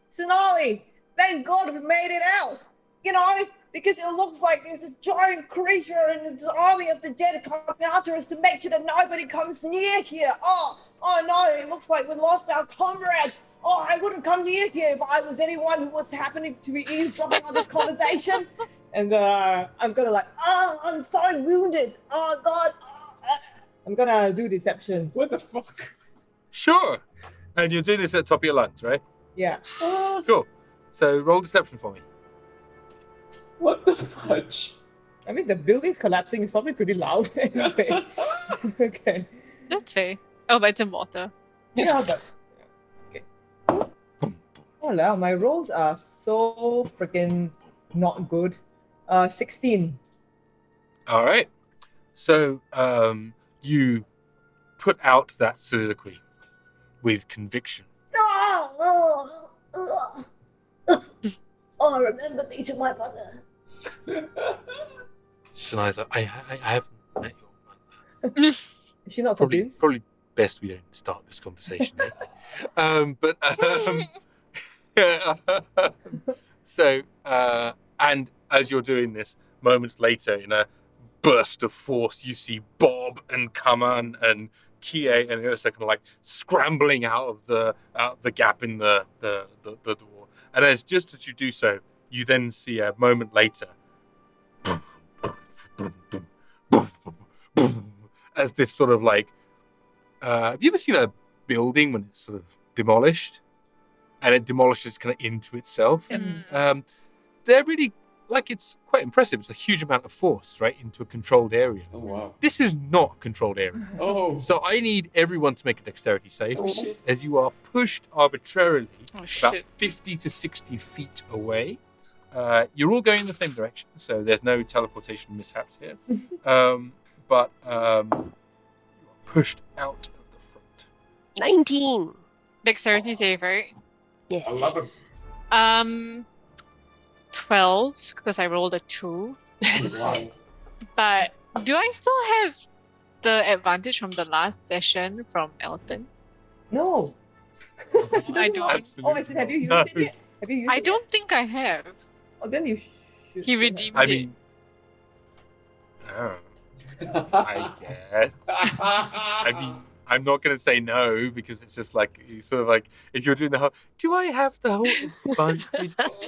Sonali! Thank God we made it out! You know, because it looks like there's a giant creature and there's an army of the dead coming after us to make sure that nobody comes near here. Oh no, it looks like we lost our comrades. I wouldn't come near here if I was anyone who was happening to be eavesdropping on this conversation. And I'm gonna like, I'm so wounded. Oh God. I'm gonna do deception. What the fuck? Sure. And you're doing this at the top of your lungs, right? Yeah. Cool. So roll deception for me. What the fudge? I mean, the building's collapsing. It's probably pretty loud anyway. Okay. That's fair. Oh, but it's in water. Yeah, but okay. Oh wow, my rolls are so freaking not good. 16. All right. So you put out that soliloquy with conviction. Oh, remember me to my mother. Saniza, I haven't met your mother. Is she not convinced? Probably best we don't start this conversation. So, and as you're doing this, moments later, in a burst of force, you see Bob and Kaman and Kie and Yrsa kind of like scrambling out of the gap in the door. And as you do so, you then see a moment later, as this sort of like, have you ever seen a building when it's sort of demolished and it demolishes kind of into itself? They're really, like, it's quite impressive. It's a huge amount of force, right, into a controlled area. Oh, wow. This is not a controlled area. Oh. So I need everyone to make a dexterity save, Oh, shit. as you are pushed arbitrarily about shit. 50 to 60 feet away. You're all going in the same direction, so there's no teleportation mishaps here. But you are pushed out of the front. 19. Dexterity save, right? Yes. I love it. 12, because I rolled a 2. Wow. But do I still have the advantage from the last session from Elton? No. I don't. Absolutely Oh, I said, have you used not. it yet? Have you used I it don't think I have. yet? Oh, then you should. He redeemed I it. mean, oh, I guess. I mean, I'm not going to say no because it's just like it's sort of like if you're doing the whole. Do I have the whole advantage?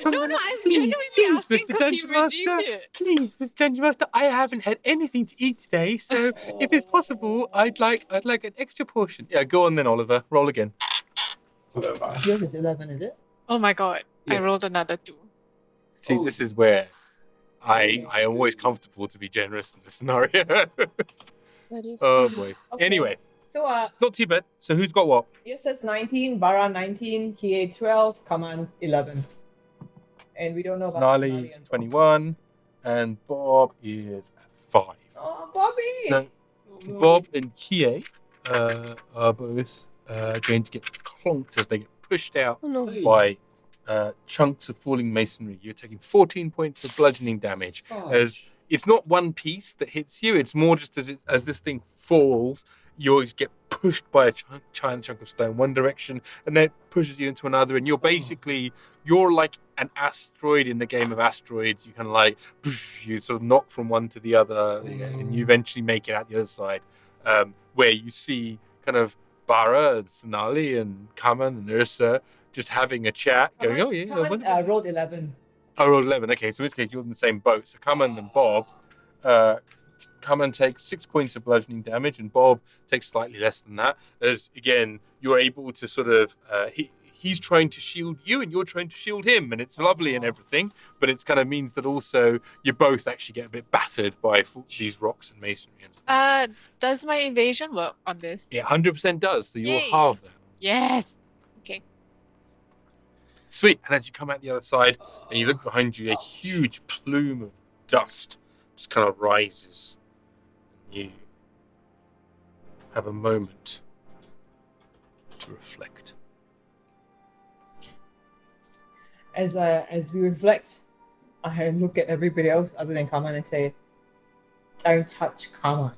From No, the- no, I'm please, genuinely please, asking Mr. 'cause he Dungeon Master. redeemed it. Please, Mr. Dungeon Master. I haven't had anything to eat today, so if it's possible, I'd like an extra portion. Yeah, go on then, Oliver. Roll again. Whatever. Yours is 11, is it? Oh my god. I Yeah. rolled another 2. See, Oh. this is where I am always comfortable to be generous in this scenario. Oh boy. Okay. Anyway, So, not too bad. So who's got what? yours says 19, Barra 19, Kie 12, Kaman 11. And we don't know about Gnarly Sonali and Bob. 21, and Bob is 5. Oh, Bobby! So Bob and Kie are both going to get clonked as they get pushed out Oh no. by chunks of falling masonry. You're taking 14 points of bludgeoning damage. As it's not one piece that hits you, it's more just as this thing falls, you get pushed by a giant chunk of stone one direction, and then it pushes you into another, and you're like an asteroid in the game of asteroids. You kind of like you sort of knock from one to the other, and you eventually make it out the other side, where you see kind of Barra and Sonali and Kaman and Yrsa just having a chat, going, "Oh yeah, Kaman rolled 11. I rolled 11. Okay, so in which case you're in the same boat. So Kaman and Bob, Kaman takes 6 points of bludgeoning damage, and Bob takes slightly less than that. As again, you're able to sort of he's trying to shield you, and you're trying to shield him, and it's lovely and everything. But it kind of means that also you both actually get a bit battered by these rocks and masonry and stuff. Does my evasion work on this? It 100% does. So you'll Yay. halve that. Yes. Okay. Sweet. And as you come out the other side and you look behind you, a huge plume of dust just kind of rises. You have a moment to reflect. As we reflect, I look at everybody else other than Kaman and say, "Don't touch Kaman.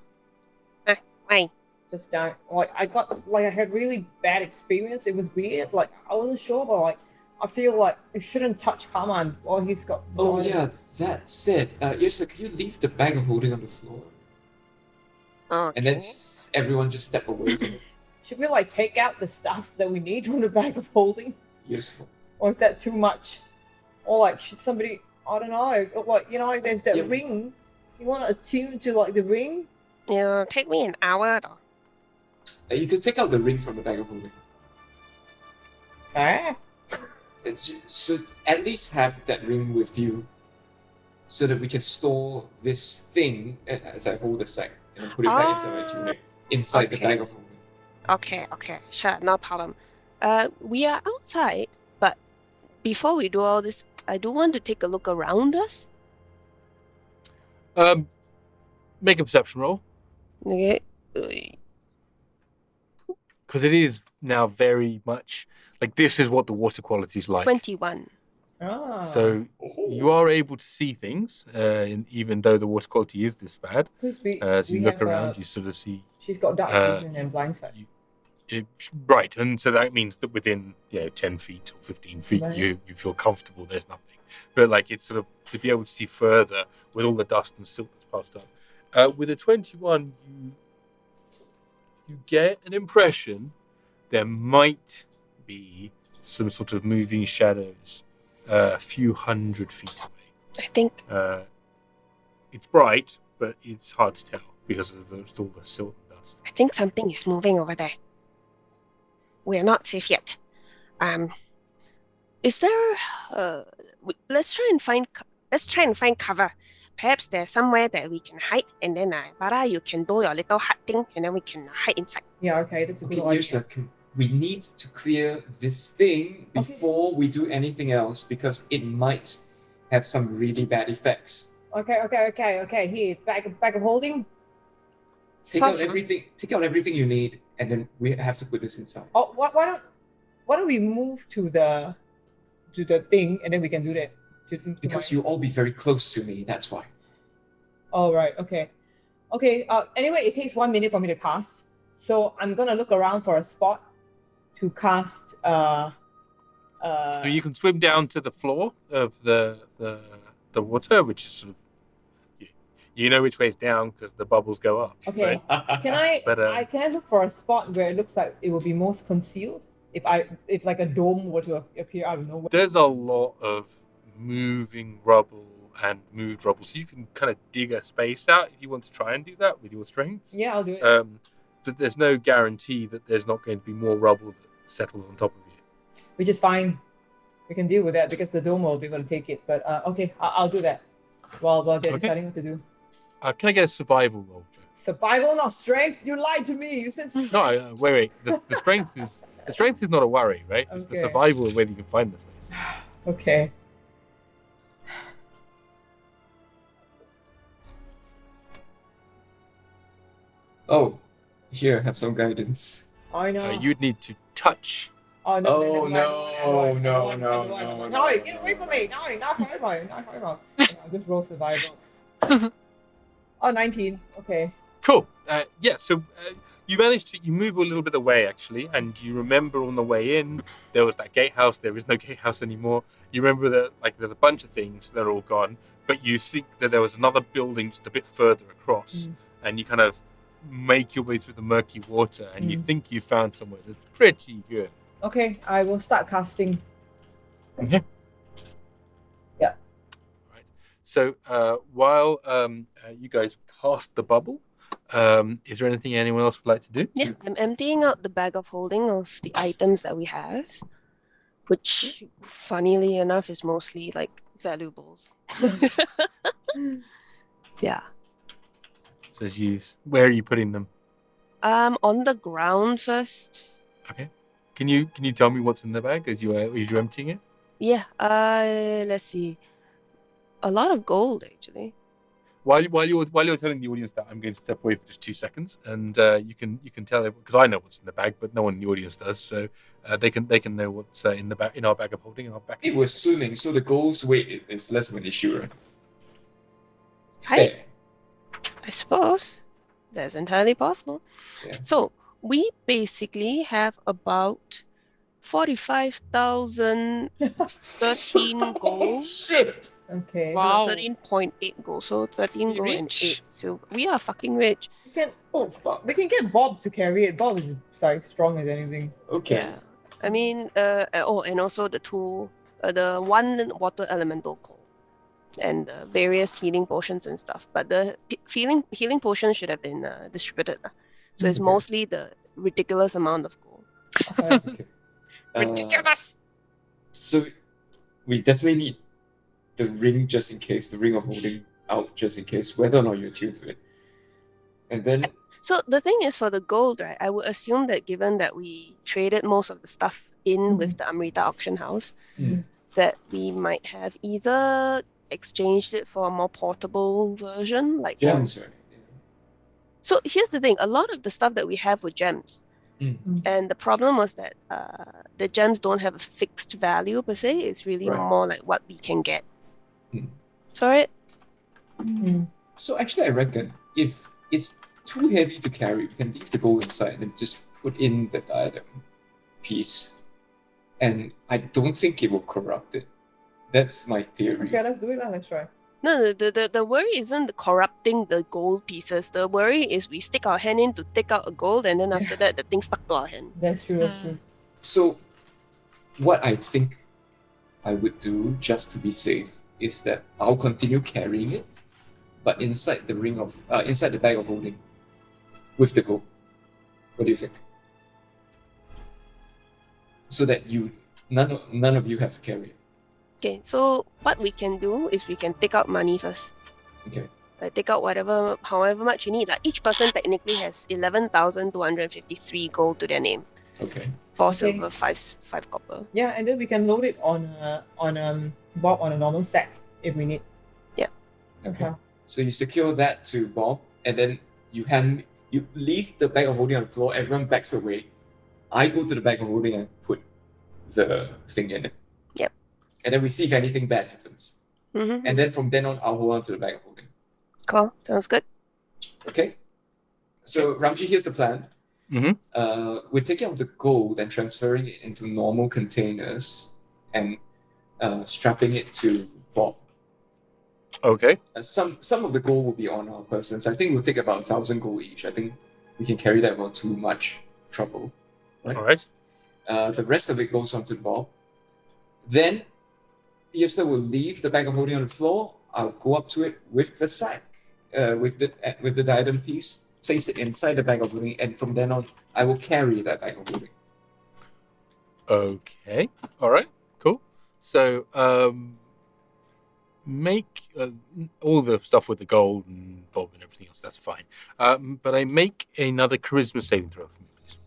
Why? Just don't." Like I had really bad experience. It was weird. Like I wasn't sure, but like I feel like you shouldn't touch Kaman while he's got. Oh yeah, that said, Yrsa, could you leave the bag of holding on the floor? Okay. And then everyone just step away from it. Should we like take out the stuff that we need from the bag of holding, Useful. or is that too much? Or like should somebody? I don't know. Like there's that Yeah. ring. You want to attune to like the ring? It'll take me an hour though. You can take out the ring from the bag of holding. Ah. And should at least have that ring with you, so that we can store this thing as I hold the sack and then put it back inside my tunic, inside the Okay. bag of holding. Okay, sure, no problem. We are outside, but before we do all this, I do want to take a look around us. Make a perception roll. Okay. Because it is now very much like this is what the water quality is like. 21. Ah. So you are able to see things, even though the water quality is this bad. 'Cause we, As you we look have, around, you sort of see She's got dark uh, vision and blind sight. right, and so that means that within 10 feet or 15 feet, Right. you feel comfortable. There's nothing, but like it's sort of to be able to see further with all the dust and silt that's passed up. With a 21, you get an impression there might be some sort of moving shadows a few 100 feet away. I think It's bright, but it's hard to tell because of all the silt and dust. something is moving over there. We are not safe yet. Is there? Let's try and find cover. Perhaps there's somewhere that we can hide, and then Barra, you can do your little hut thing, and then we can hide inside. Yeah, okay, that's a Okay, good idea. Yrsa, we need to clear this thing before we do anything else because it might have some really bad effects. Okay. Here, bag of holding. Take out everything you need, and then we have to put this inside. Oh, why don't we move to the thing and then we can do that. Because you'll all be very close to me, that's why. All right. Okay. Okay. Anyway, it takes 1 minute for me to cast, so I'm gonna look around for a spot to cast. So you can swim down to the floor of the water, which is sort of you know which way is down because the bubbles go up. Okay. Right? Can I? But, Can I look for a spot where it looks like it will be most concealed? If like a dome were to appear out of nowhere. There's a lot of moving rubble and moved rubble, so you can kind of dig a space out if you want to try and do that with your strengths. Yeah, I'll do it. But there's no guarantee that there's not going to be more rubble that settles on top of you. Which is fine. We can deal with that because the dome will be able to take it. But okay, I'll do that while they're deciding what to do. Can I get a survival roll, Joe? Survival, not strength. You lied to me. You said. No, wait. The strength is not a worry, right? It's the Okay. survival of whether you can find the space. Okay. Oh, here, have some guidance. I know. You'd need to touch. Oh no! Oh, no. No! Get away from me! No! Not forever! Not forever! I'll just roll survival. Oh, 19. Okay. Cool. Yeah. So you move a little bit away actually, and you remember on the way in there was that gatehouse. There is no gatehouse anymore. You remember that there's a bunch of things that are all gone, but you think that there was another building just a bit further across, and you kind of make your way through the murky water, and you think you found somewhere that's pretty good. Okay, I will start casting. Okay. Yeah. Right. So while you guys cast the bubble, is there anything anyone else would like to do? Yeah, I'm emptying out the bag of holding of the items that we have, which, funnily enough, is mostly like valuables. Yeah. So where are you putting them? On the ground first. Okay. Can you tell me what's in the bag as you're emptying it? Yeah. Let's see. A lot of gold, actually. While you're telling the audience that, I'm going to step away for just 2 seconds, and you can tell it because I know what's in the bag, but no one in the audience does. So they can know what's in our bag of holding. In our bag. It was swimming, so the gold's weight is less of an issue, right? I suppose that's entirely possible. Yeah. So we basically have about 45,013 gold. Shit! Okay. Wow. 13.8 gold. So 13 gold and Rich. 8 silver. We are fucking rich. We can. Oh, fuck. We can get Bob to carry it. Bob is like strong as anything. Okay. Yeah. I mean, and also the one water elemental coal. And various healing potions and stuff. But the healing potions should have been distributed. So it's Okay. mostly the ridiculous amount of gold. Okay. Ridiculous! So we definitely need the ring just in case, the ring of holding out just in case, whether or not you're tuned to it. And then So the thing is, for the gold, right, I would assume that given that we traded most of the stuff in with the Amrita auction house, that we might have either exchanged it for a more portable version, like gems, right? So here's the thing: a lot of the stuff that we have were gems, and the problem was that the gems don't have a fixed value per se. It's really Right. more like what we can get Mm. for it. So actually, I reckon if it's too heavy to carry, we can leave the gold inside and then just put in the diadem piece. And I don't think it will corrupt it. That's my theory. Okay, let's do it. Let's try. No, the worry isn't corrupting the gold pieces. The worry is we stick our hand in to take out a gold, and then after that, the thing stuck to our hand. That's true. That's true. So, what I think I would do just to be safe is that I'll continue carrying it, but inside the inside the bag of holding, with the gold. What do you think? So that none of you have to carry it. Okay, so what we can do is we can take out money first. Okay. Like take out however much you need. Like each person technically has 11,253 gold to their name. Okay. 4 Okay. silver, 5 copper. Yeah, and then we can load it on Bob on a normal sack if we need. Okay. So you secure that to Bob, and then you leave the bag of holding on the floor. Everyone backs away. I go to the bag of holding and put the thing in it. Yep. And then we see if anything bad happens. Mm-hmm. And then from then on, I'll hold on to the bag of holding. Cool. Sounds good. Okay. So Ramji, here's the plan. Mm-hmm. We're taking out the gold and transferring it into normal containers and strapping it to Bob. Okay. Some of the gold will be on our persons. I think we'll take about 1,000 gold each. I think we can carry that without too much trouble. Right? All right. The rest of it goes onto Bob. Then Yrsa will leave the bag of holding on the floor. I'll go up to it with the sack, with the diadem piece, place it inside the bag of holding, and from then on, I will carry that bag of holding. Okay. All right. Cool. So, make all the stuff with the gold and Bob and everything else. That's fine. But I make another charisma saving throw for me, please.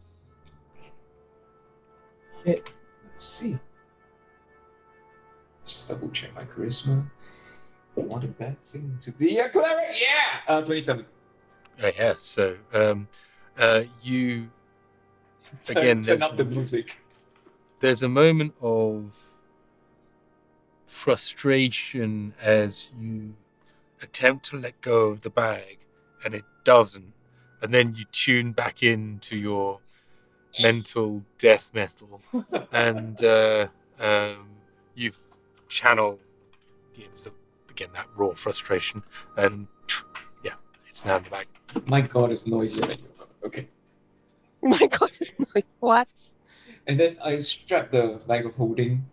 Shit. Let's see. Just double check my charisma. What a bad thing to be a cleric. Yeah. 27. Yeah. So, you Turn up the music. There's a moment of frustration as you attempt to let go of the bag and it doesn't, and then you tune back into your mental death metal and you've channeled again that raw frustration, and yeah, it's now in the bag. My god, it's noisier than your god. Okay. My God, it's noise. What? And then I strap the bag of holding.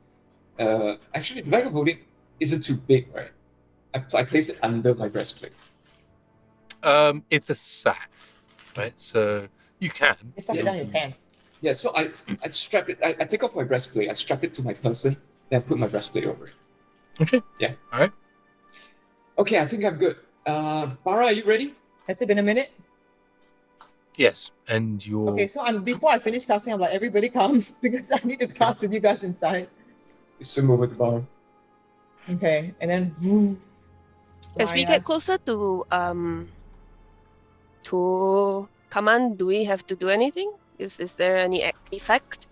Actually, the bag of holding isn't too big, right? I place it under my breastplate. It's a sack, right? So you can. You stuff it down your pants. Yeah, so I strap it. I take off my breastplate. I strap it to my person. Then I put my breastplate over it. Okay. Yeah. All right. Okay, I think I'm good. Barra, are you ready? Has it been a minute? Yes, and you're. Okay, so before I finish casting, I'm like, everybody come because I need to cast with you guys inside. You swim over the bar. Okay, and then As we get closer to Kaman, do we have to do anything? Is there any effect?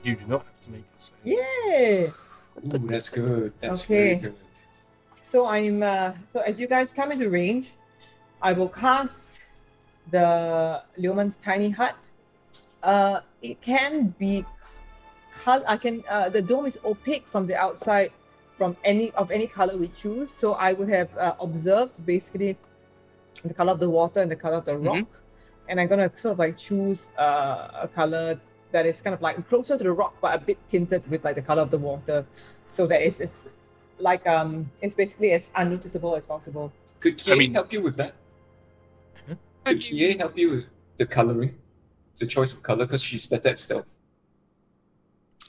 You do not have to make a save. Yeah. Ooh, that's good. That's Okay. very good. So so as you guys come into range, I will cast the Leoman's tiny hut. It can be the dome is opaque from the outside, from any color we choose. So I would have observed basically the color of the water and the color of the rock, and I'm gonna sort of like choose a color that is kind of like closer to the rock but a bit tinted with like the color of the water, so that it's like it's basically as unnoticeable as possible. Could Kie help you with that? Could Kie help you with the coloring, the choice of color, because she's better at stealth?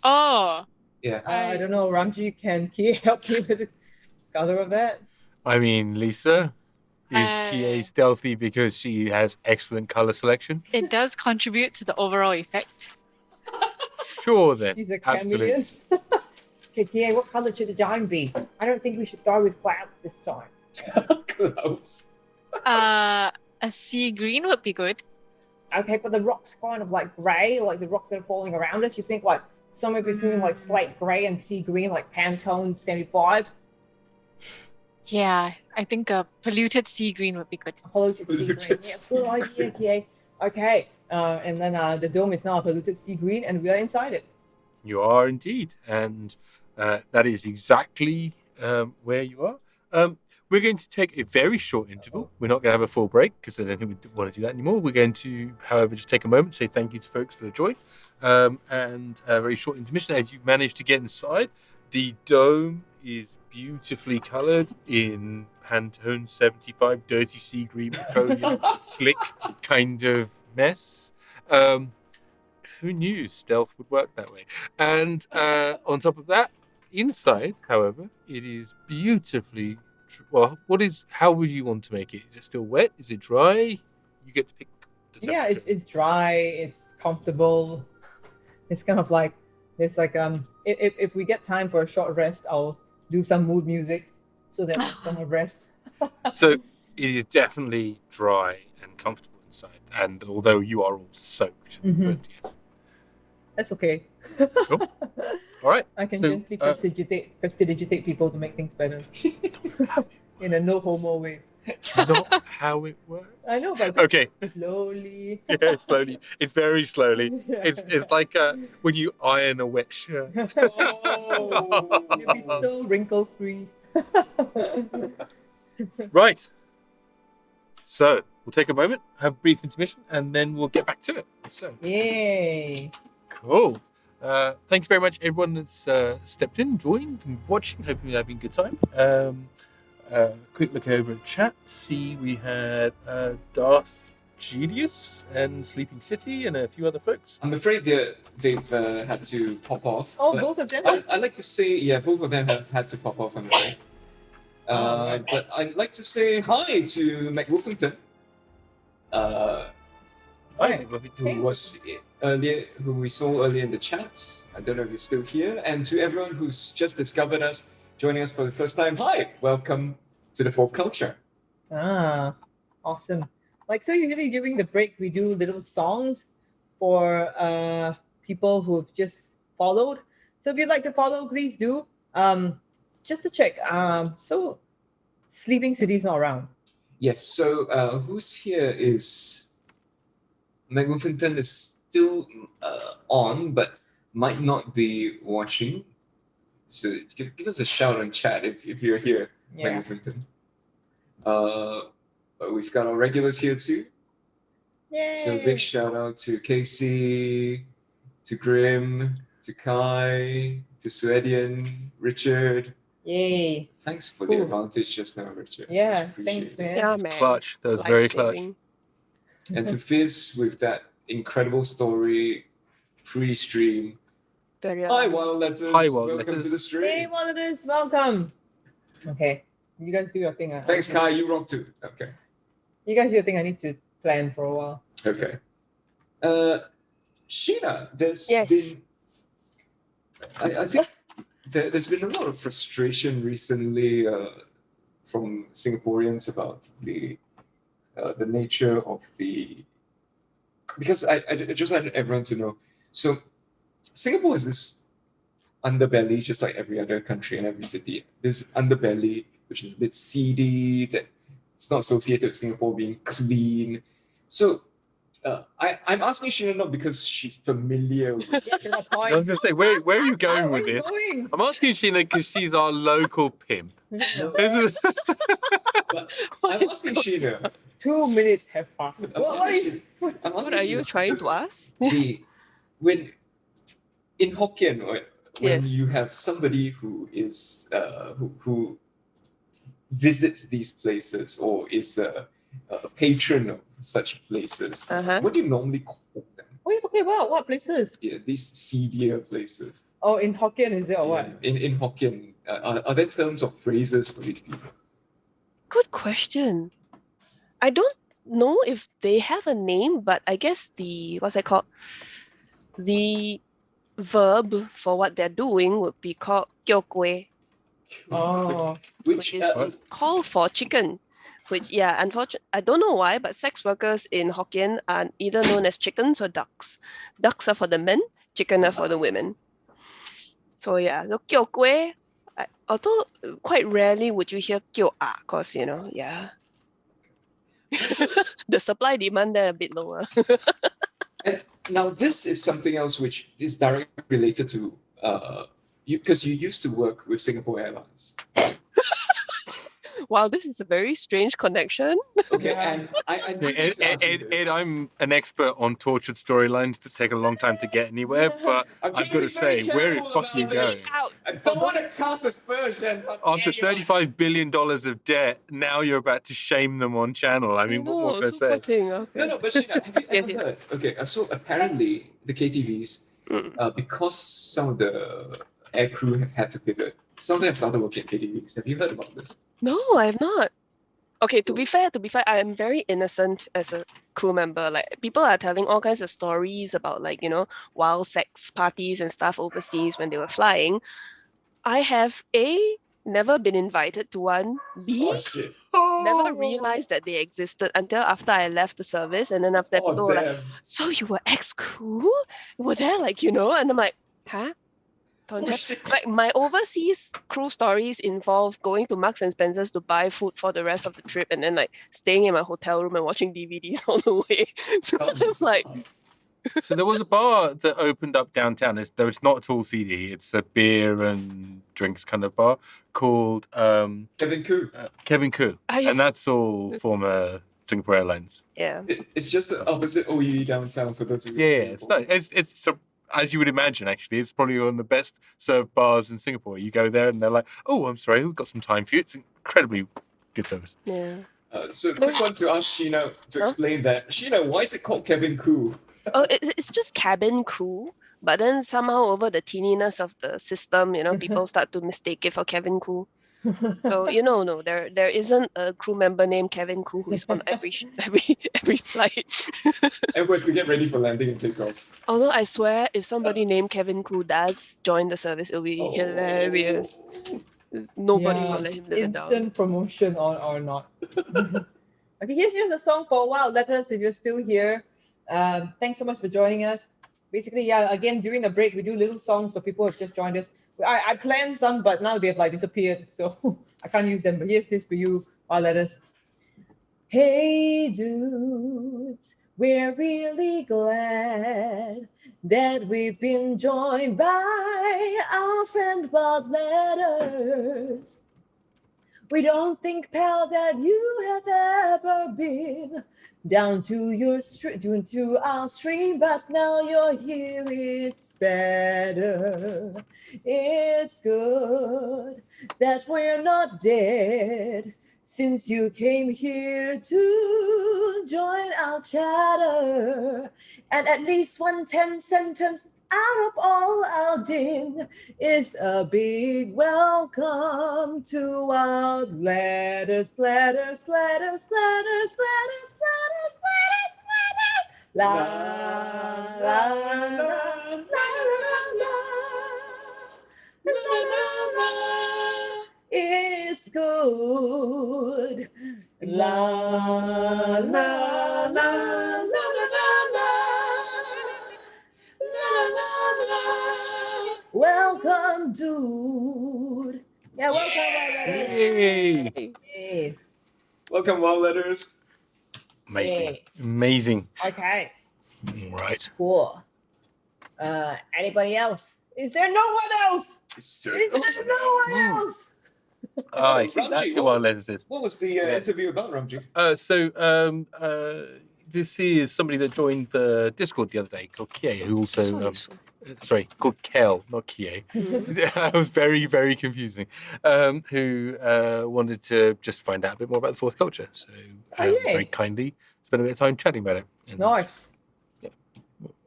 Oh. Yeah. I don't know, Ramji, can Kie help you with the color of that? I mean, Lisa, is Kie stealthy because she has excellent color selection? It does contribute to the overall effect. Sure, then. She's a chameleon. Okay, Kie, what color should the dime be? I don't think we should go with clouds this time. Clouds. A sea green would be good. Okay, but the rock's kind of like grey, like the rocks that are falling around us. You think like somewhere between like slate grey and sea green, like Pantone 75. Yeah, I think a polluted sea green would be good. Polluted sea green. Yeah, good idea, Kie. Okay, and then the dome is now a polluted sea green, and we are inside it. You are indeed, and that is exactly where you are. We're going to take a very short interval. We're not going to have a full break because I don't think we want to do that anymore. We're going to, however, just take a moment, say thank you to folks that are joined, and a very short intermission as you manage to get inside. The dome is beautifully coloured in Pantone 75 dirty sea green petroleum slick kind of mess. Who knew stealth would work that way? And on top of that, inside, however, it is beautifully. Well, how would you want to make it? Is it still wet? Is it dry? You get to pick the temperature. Yeah, it's dry. It's comfortable. It's kind of like it's like if we get time for a short rest, I'll do some mood music so that someone rests. So it is definitely dry and comfortable inside, and although you are all soaked, but yes. That's okay. Cool. All right. I can so, gently prestidigitate people to make things better in a no homo way. Not how it works. I know, but just Okay. slowly. Yeah, slowly. It's very slowly. Yeah. It's like when you iron a wet shirt. Oh, you'll be so wrinkle free. Right. So we'll take a moment, have a brief intermission, and then we'll get back to it. So Yay! cool. Thanks very much, everyone that's stepped in, joined, and watching. Hope you're having a good time. Quick look over at chat. See, we had Darth Genius and Sleeping City and a few other folks. I'm afraid they've had to pop off. Oh, but both of them? I'd like to say, yeah, both of them have had to pop off, I'm afraid. But I'd like to say hi to McWolfington. Hi, Who was earlier, who we saw earlier in the chat. I don't know if you're still here. And to everyone who's just discovered us, joining us for the first time, hi, welcome to the Fourth Culture. Ah, awesome. Like, so usually during the break, we do little songs for people who've just followed. So if you'd like to follow, please do. Just to check, so Sleeping City's not around. Yes, so who's here is McWolfington is still on, but might not be watching. So give us a shout on chat if you're here, Yeah. McWolfington. But we've got our regulars here too. Yay! So big shout out to Casey, to Grim, to Kai, to Swedian, Richard. Yay! Thanks for the Cool. advantage just now, Richard. Yeah, Much appreciated. thanks, man. Yeah, man. Clutch. That was very clutch. Life-saving. And to Fizz with that incredible story pre-stream. Very Hi, Wild Letters. Hi, Wild Welcome Letters. to the stream. Hey, what it is? Welcome. Okay, you guys do your thing. Thanks, Kai. You rock too. Okay. You guys do your thing. I need to plan for a while. Okay. Sheena, there's Yes. been. I think there's been a lot of frustration recently from Singaporeans about the nature of the. Because I just wanted everyone to know. So, Singapore is this underbelly, just like every other country and every city. This underbelly, which is a bit seedy, that it's not associated with Singapore being clean. So, I'm asking Sheena not because she's familiar with Get to the I was point. going to say, where are you going Where with are you this? going? I'm asking Sheena because she's our local pimp. This is But I'm asking Sheena. 2 minutes have passed. I'm What are asking you? Sheena- I'm What asking are you Sheena trying to because ask? when in Hokkien, right, when Yes. you have somebody who is who visits these places or is a patron of such places, Uh-huh. what do you normally call them? What are you talking about? What places? Yeah, these seedier places. Oh, in Hokkien, is it or what? Yeah, in Hokkien, are there terms or phrases for these people? Good question. I don't know if they have a name, but I guess what's it called? The verb for what they're doing would be called kyo kwe, Oh, which is to What? call for chicken. Which, yeah, unfortunately, I don't know why, but sex workers in Hokkien are either known as chickens or ducks. Ducks are for the men, chicken are for the women. So yeah, so kyo kwe, although quite rarely would you hear kyo cause yeah. The supply demand there a bit lower. And now this is something else which is directly related to because you used to work with Singapore Airlines. Wow, this is a very strange connection. Okay, Yeah. and I Yeah, need to ask you Ed, this. I'm an expert on tortured storylines that take a long time to get anywhere, but I'm I've trying got to be very say, where the careful fuck are you about going? this. Out. I don't want to cast aspersions on After anyone. $35 billion of debt, now you're about to shame them on channel. I mean, what more can I so poor say? thing. Okay. No, but Sheena, have you Yes, ever yes. heard? Okay, so apparently the KTVs, Mm. because some of the aircrew have had to pivot, some of them have started working at KTVs. Have you heard about this? No, I have not. Okay, to be fair, I am very innocent as a crew member. Like people are telling all kinds of stories about wild sex parties and stuff overseas when they were flying. I have never been invited to one. B, Oh shit! never realized that they existed until after I left the service, and then after that, people Oh were like, damn! "So you were ex-crew? Were there and I'm like, huh? Like my overseas cruise stories involve going to Marks and Spencer's to buy food for the rest of the trip, and then like staying in my hotel room and watching DVDs on the way. So it's like, So there was a bar that opened up downtown. Though it's not at all seedy. It's a beer and drinks kind of bar called Kevin Koo. Kevin Koo, yeah. and that's all former Singapore Airlines. yeah. It's just opposite OE downtown for those of you. Yeah, it's nice. It's as you would imagine. Actually, it's probably one of the best served bars in Singapore. You go there and they're like, "Oh, I'm sorry, we've got some time for you." It's incredibly good service. Yeah. So quick one to ask Sheena to explain that. Sheena, why is it called Kevin Koo? Oh, it's just cabin crew. But then somehow over the teeniness of the system, people start to mistake it for Kevin Koo. So no, there isn't a crew member named Kevin Koo who is on every flight. Everyone's to get ready for landing and takeoff. Although I swear, if somebody named Kevin Koo does join the service, it'll be hilarious. Nobody will let him live it down. Instant promotion or not. Okay, here's a song for Wild Letters if you're still here. Thanks so much for joining us. Basically, again, during the break, we do little songs for people who have just joined us. I planned some, but now they've like disappeared, so I can't use them. But here's this for you, Wild Letters. Hey dudes, we're really glad that we've been joined by our friend Wild Letters. We don't think, pal, that you have ever been down to our stream, but now you're here, it's better. It's good that we're not dead, since you came here to join our chatter. And at least 110 sentence out of all our din is a big welcome to Wild Letters, letters, letters, letters, letters, letters, letters, letters. La la la la la la la. It's good. La la la la la la. Welcome, dude. Yeah, welcome, Wild Letters. Yay! Hey. Welcome, Wild Letters. Amazing. Yay. Amazing. Okay, Right. cool. Anybody else? Is there no one else? Is there no one else? Ah, I see. Ramji, That's who our letters is. What was the interview about, Ramji? This is somebody that joined the Discord the other day called Kie, who also called Kel, not Kie. That was very, very confusing. Who wanted to just find out a bit more about the fourth culture. So very kindly spent a bit of time chatting about it. And Nice. Yeah.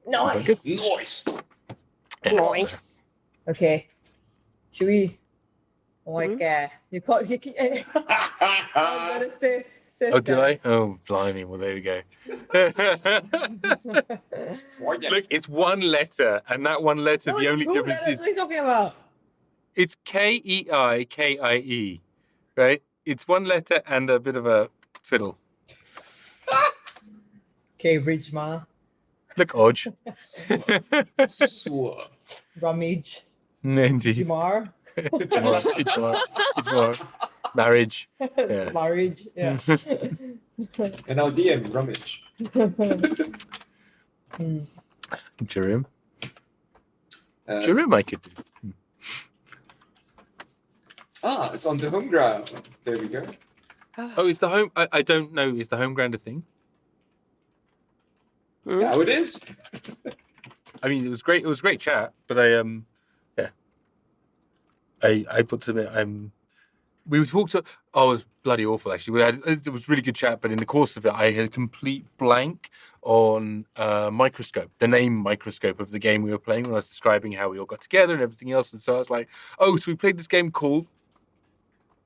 Nice. Noise. Nice. Okay. Should we? You caught. I was gonna say. Oh, did I? Oh, blimey. Well, there we go. Look, it's one letter, and that one letter, No, the it's only two difference letters. is What are you talking about? it's Keikie, right? It's one letter and a bit of a fiddle. Okay, Rijma, Look, Odge. Swore. Ramage, Indeed. Jamar, Ijmar. Marriage. Yeah. Marriage. Yeah. And our DM, Rummage. Jirim. Jirim I could do. It's on the home ground. There we go. Oh, is the home... I don't know. Is the home ground a thing? Now it is. I mean, it was great. It was a great chat, but I put to admit, we talked to. Oh, it was bloody awful. Actually, it was really good chat, but in the course of it, I had a complete blank on Microscope, the name Microscope of the game we were playing when I was describing how we all got together and everything else. And so I was like, oh, so we played this game called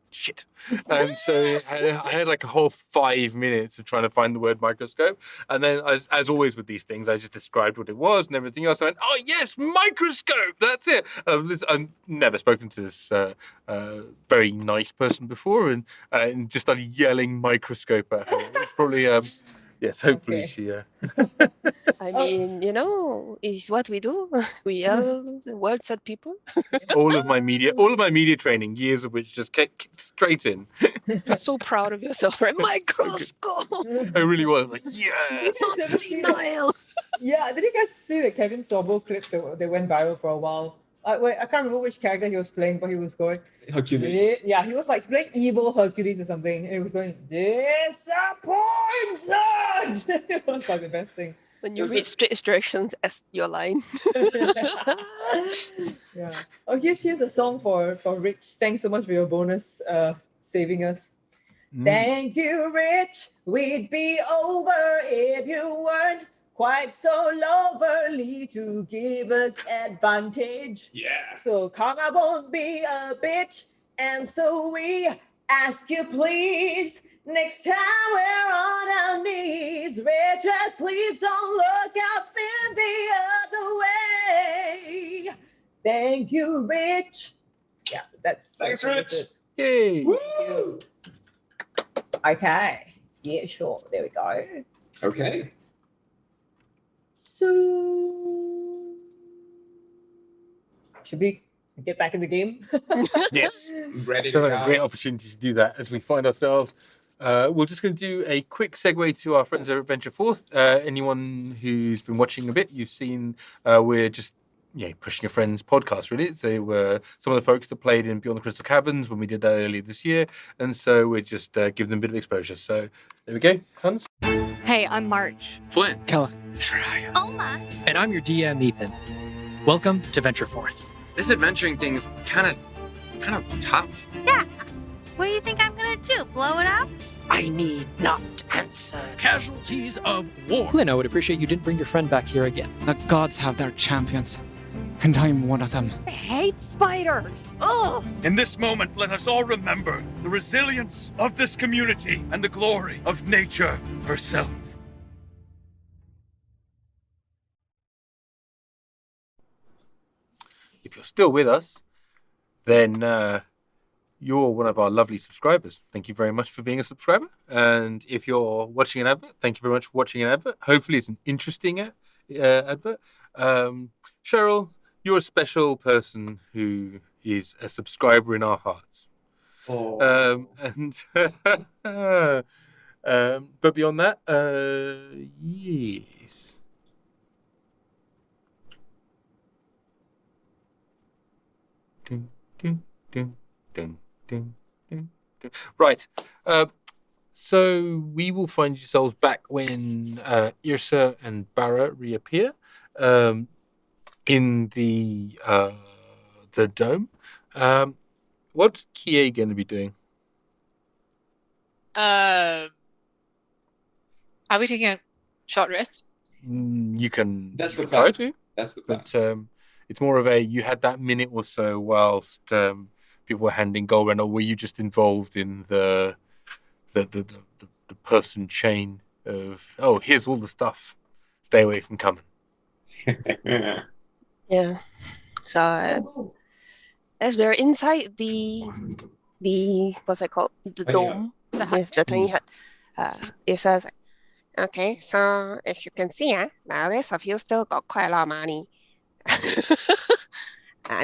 shit. And so I had like a whole 5 minutes of trying to find the word microscope. And then, as always with these things, I just described what it was and everything else. I went, oh, yes, microscope. That's it. I've never spoken to this very nice person before and just started yelling microscope at her. It was probably Yes, hopefully Okay. she. I mean, it's what we do. We yell words at people. all of my media training, years of which just kicked straight in. You're so proud of yourself, right? Microscope. I really was like, yes. Not Never seen it. denial. Yeah, did you guys see the Kevin Sorbo clip that went viral for a while? Wait, I can't remember which character he was playing, but he was going. Hercules. Yeah, he was like playing evil Hercules or something, and he was going disappointed. It was like the best thing. When you Was read it- straight directions as your line. Yeah. Oh, here's a song for Rich. Thanks so much for your bonus, saving us. Thank you, Rich. We'd be over if you weren't quite so loverly to give us advantage. Yeah. So karma won't be a bitch, and so we ask you please, next time we're on our knees, Richard, please don't look up in the other way. Thank you, Rich. Yeah, that's Thanks, that's Rich. it. Yay. Woo! Okay. Yeah, sure. There we go. Okay. So, should we get back in the game? Yes. Ready So to a go. great opportunity to do that as we find ourselves. We're just going to do a quick segue to our friends over at Venture Forth. Anyone who's been watching a bit, you've seen we're just pushing a friend's podcast, really. They were some of the folks that played in Beyond the Crystal Caverns when we did that earlier this year. And so we're just giving them a bit of exposure. So there we go. Hans? Hey, I'm March. Flynn. Kella. Oma. And I'm your DM, Ethan. Welcome to Venture Forth. This adventuring thing's kind of tough. Yeah. What do you think I'm gonna do? Blow it up? I need not answer. Casualties of war. Flynn, I would appreciate you didn't bring your friend back here again. The gods have their champions, and I'm one of them. I hate spiders. Ugh. In this moment, let us all remember the resilience of this community and the glory of nature herself. If you're still with us, then you're one of our lovely subscribers. Thank you very much for being a subscriber. And if you're watching an advert, thank you very much for watching an advert. Hopefully it's an interesting advert. Cheryl, you're a special person who is a subscriber in our hearts. Oh. But beyond that, yes. Ding, ding, ding, ding, ding, ding, ding. Right. So we will find yourselves back when Yrsa and Barra reappear in the dome. What's Kie going to be doing? Are we taking a short rest? You can That's the try plan. to, That's the plan. but it's more of you had that minute or so whilst people were handing gold around, or were you just involved in the person chain of, oh, here's all the stuff, stay away from Kaman? Yeah. So as we're inside the what's it called? The Tiny dome. Yes, the tiny hut. It says, okay, so as you can see, the rest of you still got quite a lot of money.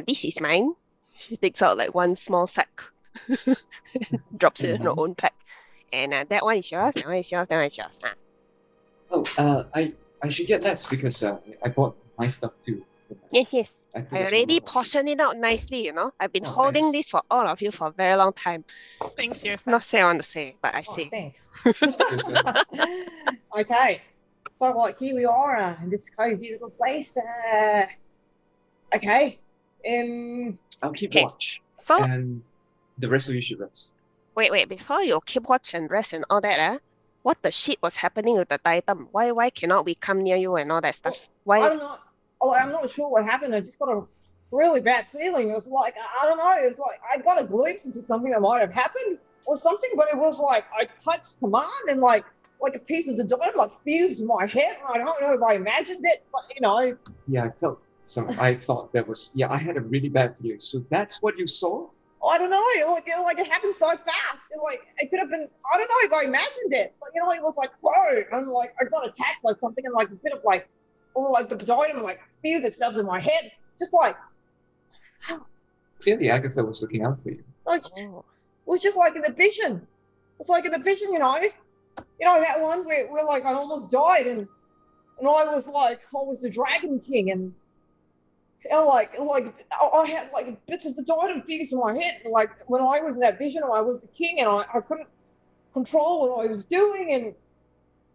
This is mine. She takes out like one small sack, drops it in her own pack. And that one is yours, that one is yours, that one is yours. Oh, I should get less because I bought my stuff too. Yes. I think I that's already what- portioned it out nicely, I've been Oh, holding nice. this for all of you for a very long time. Thanks, Yrsa. Not say I want to say, but I Oh, say. thanks. Okay. So like here we are in this cozy little place. Okay. I'll keep Okay. watch, So, and the rest of you should rest. wait, before you keep watch and rest and all that, what the shit was happening with the Titan? Why cannot we come near you and all that stuff? I Why? don't know. Oh, I'm not sure what happened. I just got a really bad feeling. It was like, I don't know. It was like I got a glimpse into something that might have happened or something, but it was like I touched command and like a piece of the dome like fused my head. I don't know if I imagined it, but Yeah, I felt some. I thought that was. Yeah, I had a really bad feeling. So that's what you saw. I don't know. It happened so fast. It could have been. I don't know if I imagined it. But it was like, whoa, and like I got attacked by something, and like a bit of like, the item like fused itself in my head, just like. Clearly, Agatha was looking out for you. It was just like in a vision. It's like in a vision, that one where like I almost died, and I was like, I was the Dragon King, and like I had like bits of the diadem fused in my head, and like when I was in that vision, I was the king, and I couldn't control what I was doing, and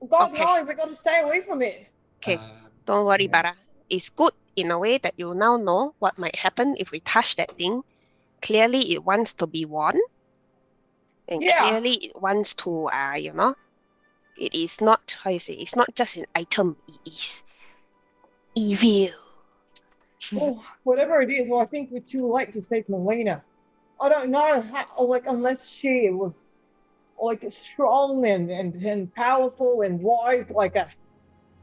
God knows we got to stay away from it. Okay, don't worry, Barra. It's good in a way that you now know what might happen if we touch that thing. Clearly, it wants to be worn, and clearly it wants to, it is not, how you say, it's not just an item, it is evil. Oh, whatever it is, I think we're too late to save Melina. I don't know how, unless she was strong and powerful and wise, like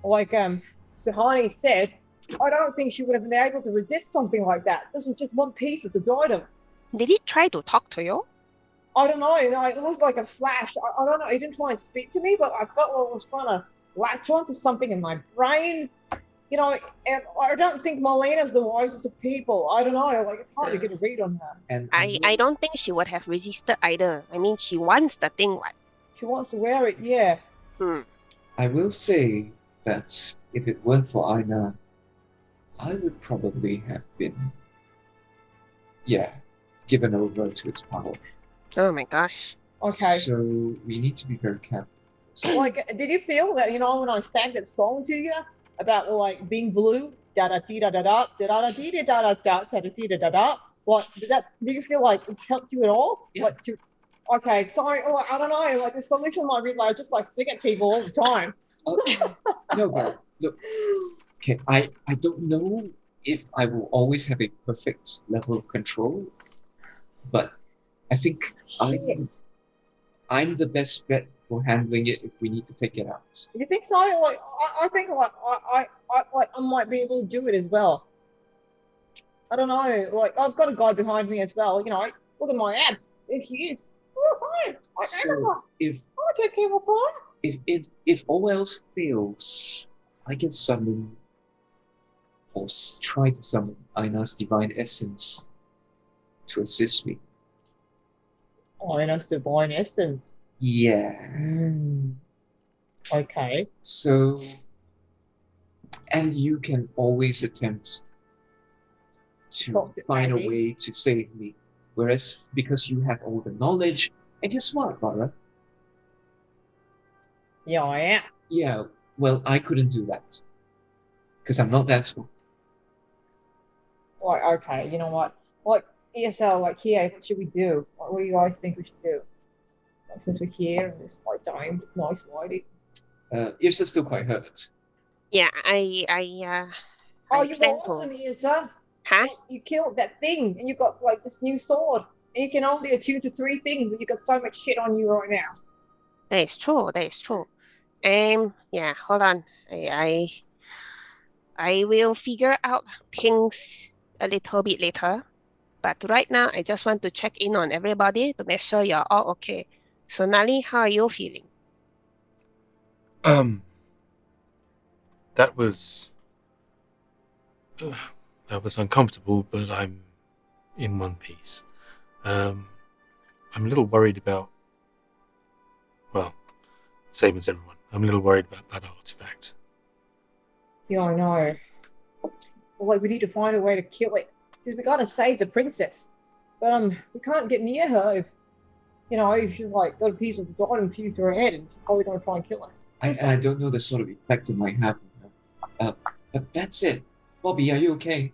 Suhani said. I don't think she would have been able to resist something like that. This was just one piece of the diadem. Did it try to talk to you? I don't know. It was like a flash. I don't know. It didn't try and speak to me, but I felt like I was trying to latch onto something in my brain. And I don't think Melina's the wisest of people. I don't know. It's hard to get a read on her. And I don't think she would have resisted either. I mean, she wants the thing, what? She wants to wear it, yeah. I will say that if it weren't for Yrsa, I would probably have been, given over to its power. Oh my gosh. Okay. So we need to be very careful. Did you feel that, when I sang that song to you about being blue, da da dee da da da da da dee da da da da da dee da da da? Did you feel like it helped you at all? Yeah. Okay, sorry. I don't know. The solution might be just sing at people all the time. No, but look. Okay, I don't know if I will always have a perfect level of control, but I think I'm the best bet for handling it if we need to take it out. You think so? I think I might be able to do it as well. I don't know. I've got a guy behind me as well. Look at my abs. There she is. So if all else fails, I can summon or try to summon Yrsa's divine essence to assist me. Yrsa's divine essence? Yeah. Okay. So, and you can always attempt to find a way to save me. Whereas, because you have all the knowledge, and you're smart, Barra. Yeah, I am. Yeah, well, I couldn't do that. Because I'm not that smart. Okay, you know what? ESL, Kie, what should we do? What do you guys think we should do? Since we're here and it's time, nice lighting. Yrsa's still quite hurt. Yeah, I you were awesome, Yrsa. Huh? You killed that thing, and you got this new sword, and you can only attune to 3 things, but you got so much shit on you right now. That is true. Yeah, hold on. I will figure out things a little bit later. But right now, I just want to check in on everybody to make sure you're all okay. So, Nali, how are you feeling? That was uncomfortable, but I'm in one piece. I'm a little worried about, same as everyone. I'm a little worried about that artifact. Yeah, I know. We need to find a way to kill it. Because we gotta save the princess. But we can't get near her if she's got a piece of the diamond fused to her head, and she's probably gonna try and kill us. I don't know the sort of effect it might have on her. But that's it. Bobby, are you okay?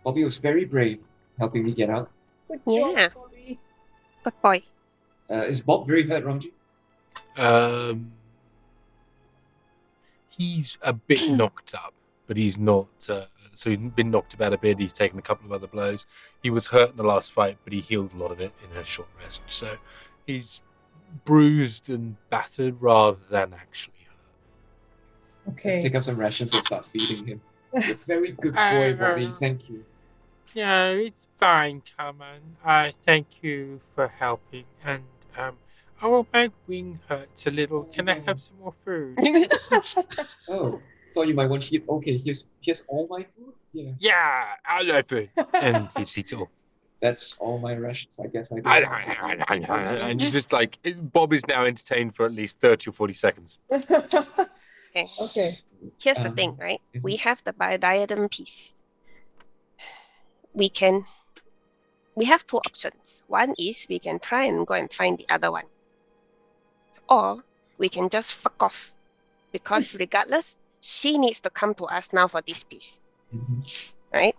Bobby was very brave helping me get out. Good job, Bobby. Good boy. Is Bob very hurt, Ramji? He's a bit knocked up, but he's not. So he's been knocked about a bit. He's taken a couple of other blows. He was hurt in the last fight, but he healed a lot of it in a short rest. So he's bruised and battered rather than actually hurt. Okay. Take up some rations and start feeding him. You're a very good boy, Bobby. Thank you. Yeah, it's fine, Kaman. Thank you for helping, and Oh, my wing hurts a little. Can I have some more food? Oh, thought you might want to eat. Okay, here's all my food. Yeah. Yeah, I love food. And he just eats it all. That's all my rations. I guess I do. And you just like, Bob is now entertained for at least 30 or 40 seconds. Okay. Okay. Here's the thing, right? We have the diadem piece. We have two options. One is we can try and go and find the other one. Or we can just fuck off. Because regardless, she needs to come to us now for this piece. Right?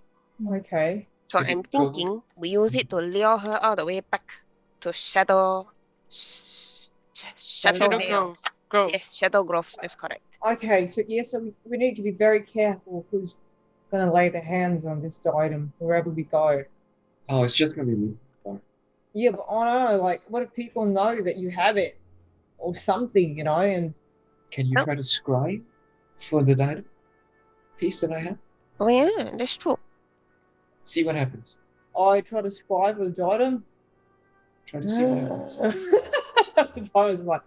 Okay. So I'm thinking we use it to lure her all the way back to Shadow Grove. Yes, Shadow Grove is correct. Okay, so yes, so we need to be very careful who's going to lay their hands on this item wherever we go. Oh, it's just gonna be me. Yeah, but I don't know, like, what if people know that you have it or something, you know? And can you try to scribe for the diadem piece that I have? Oh yeah, that's true. See what happens. I try to scribe with the item. Try to see what happens. I was like,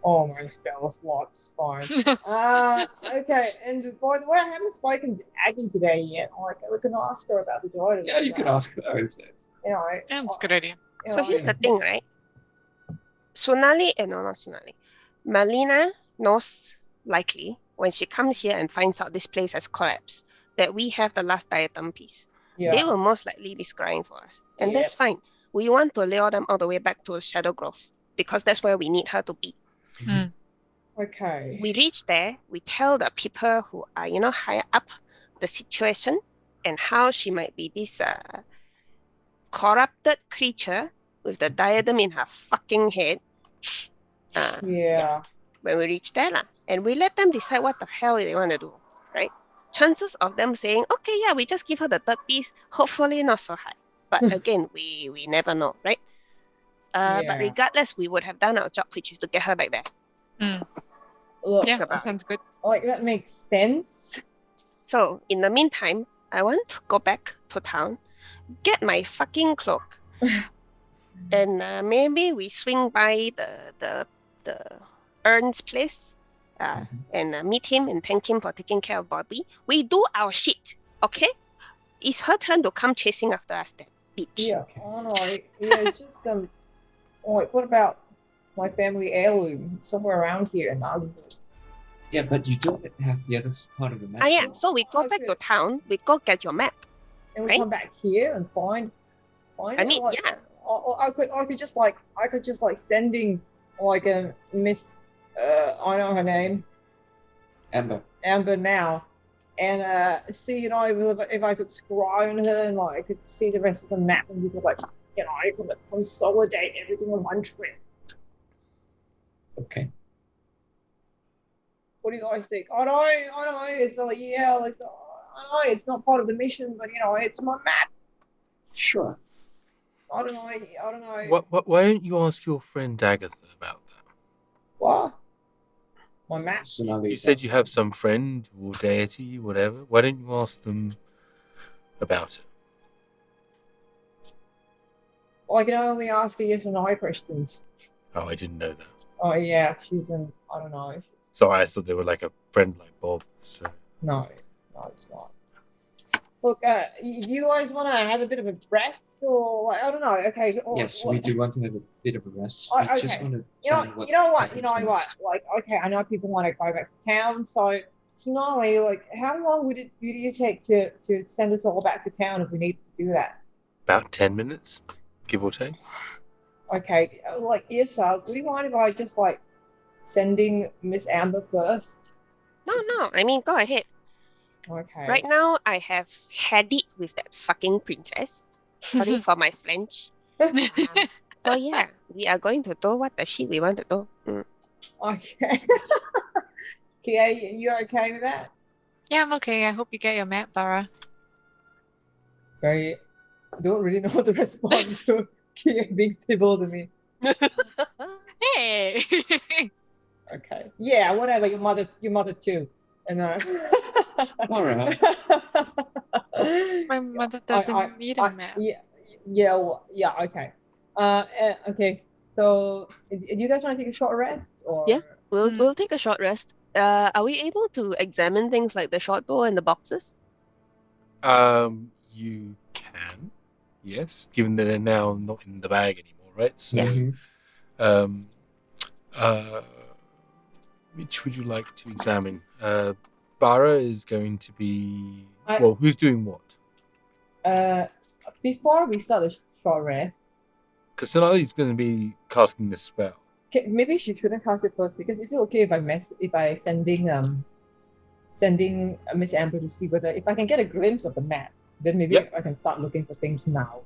oh, my spell slot's fine. Okay, and by the way, I haven't spoken to Aggie today yet. Like, we can ask her about the item. Yeah, you can ask her instead. You know, Yeah, that's a good idea. So here's the thing, right? Not Sonali. Melina knows likely when she comes here and finds out this place has collapsed that we have the last diadem piece. Yeah. They will most likely be scrying for us. And that's fine. We want to lure them all the way back to Shadow Grove because that's where we need her to be. Okay. We reach there, we tell the people who are, higher up the situation and how she might be this corrupted creature with the diadem in her fucking head. When we reach there, and we let them decide what the hell they want to do, right? Chances of them saying, okay, yeah, we just give her the third piece, hopefully not so high. But again, we never know, right? But regardless, we would have done our job, which is to get her back there. Look, Yeah, that sounds good. like, that makes sense. So, in the meantime, I want to go back to town, get my fucking cloak, and maybe we swing by the Ern's place and meet him and thank him for taking care of Bobby. We do our shit, okay? It's her turn to come chasing after us then, bitch. Yeah, I don't know. Yeah, it's just like, what about my family heirloom somewhere around here in Nagaranda? Yeah, but you don't have the other part of the map. Yeah, so we go back to town, we go get your map. And we right? come back here and find I it, mean, like, yeah. I could just sending like a Miss I know her name, Amber now, and see if I could scry on her and like I could see the rest of the map and we could I could consolidate everything on one trip. Okay. What do you guys think? I know it's like I know it's not part of the mission, but it's my map. Sure. I don't know. Why don't you ask your friend Agatha about that? What? My map? You said you have some friend or deity, whatever. Why don't you ask them about it? Well, I can only ask her yes or no questions. Oh, I didn't know that. Oh yeah, I don't know. Sorry, I thought they were like a friend like Bob. So. No, it's not. Look, you guys want to have a bit of a rest, or I don't know. Okay. Yes, we do want to have a bit of a rest. Okay. We just want to. You know what? Like, okay, I know people want to go back to town, so Sonali, like, how long would you take to send us all back to town if we needed to do that? About 10 minutes, give or take. Okay, like, Yrsa, would you mind if I just like sending Miss Amber first? No, I mean, go ahead. Okay. Right now, I have had it with that fucking princess. Sorry for my French. So yeah, we are going to do what the shit we want to do. Okay. Kie, you okay with that? Yeah, I'm okay. I hope you get your map, Barra. I don't really know what to respond to Kie being civil to me. Hey! Okay. Yeah, whatever. Your mother too. And all right. My mother doesn't need a map. Yeah. Okay. Okay. So, do you guys want to take a short rest? Or Yeah, we'll take a short rest. Are we able to examine things like the short bow and the boxes? You can, yes, given that they're now not in the bag anymore, right? So, which would you like to examine? Barra is going to be who's doing what? Before we start the short rest, Because Sonali's going to be casting this spell. maybe she shouldn't cast it first, because is it okay if I sending Miss Amber to see whether if I can get a glimpse of the map, then maybe I can start looking for things now.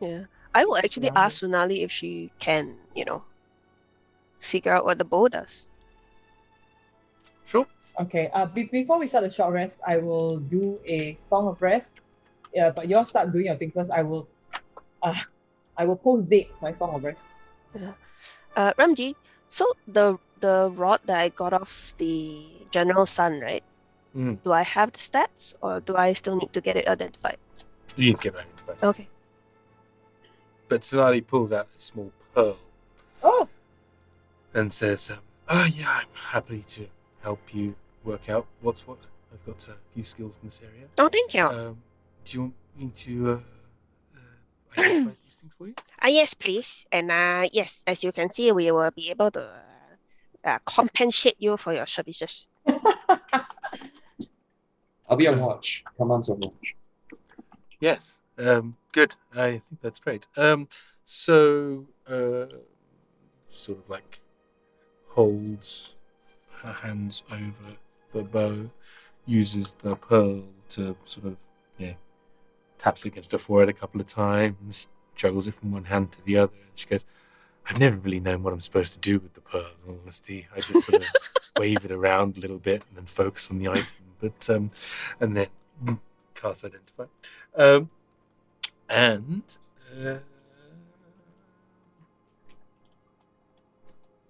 Yeah, I will actually ask Sonali if she can, figure out what the bow does. Sure. Okay. Before we start the short rest, I will do a song of rest. Yeah, but you all start doing your thing first. I will post date my song of rest. Ramji, so the rod that I got off the general's son, right? Do I have the stats, or do I still need to get it identified? You need to get it identified. Okay. But Sonali pulls out a small pearl. Oh. And says, yeah, I'm happy to help you work out what's what. I've got a few skills in this area. Oh, thank you. Do you want me to identify these things for you? Yes, please. And yes, as you can see, we will be able to compensate you for your services. I'll be on watch. Come on, someone. Yes. Good. I think that's great. So, sort of like holds her hands over the bow, uses the pearl to sort of, taps against her forehead a couple of times, juggles it from one hand to the other, and she goes, I've never really known what I'm supposed to do with the pearl, in all honesty. I just sort of wave it around a little bit and then focus on the item, but, and then cast identify.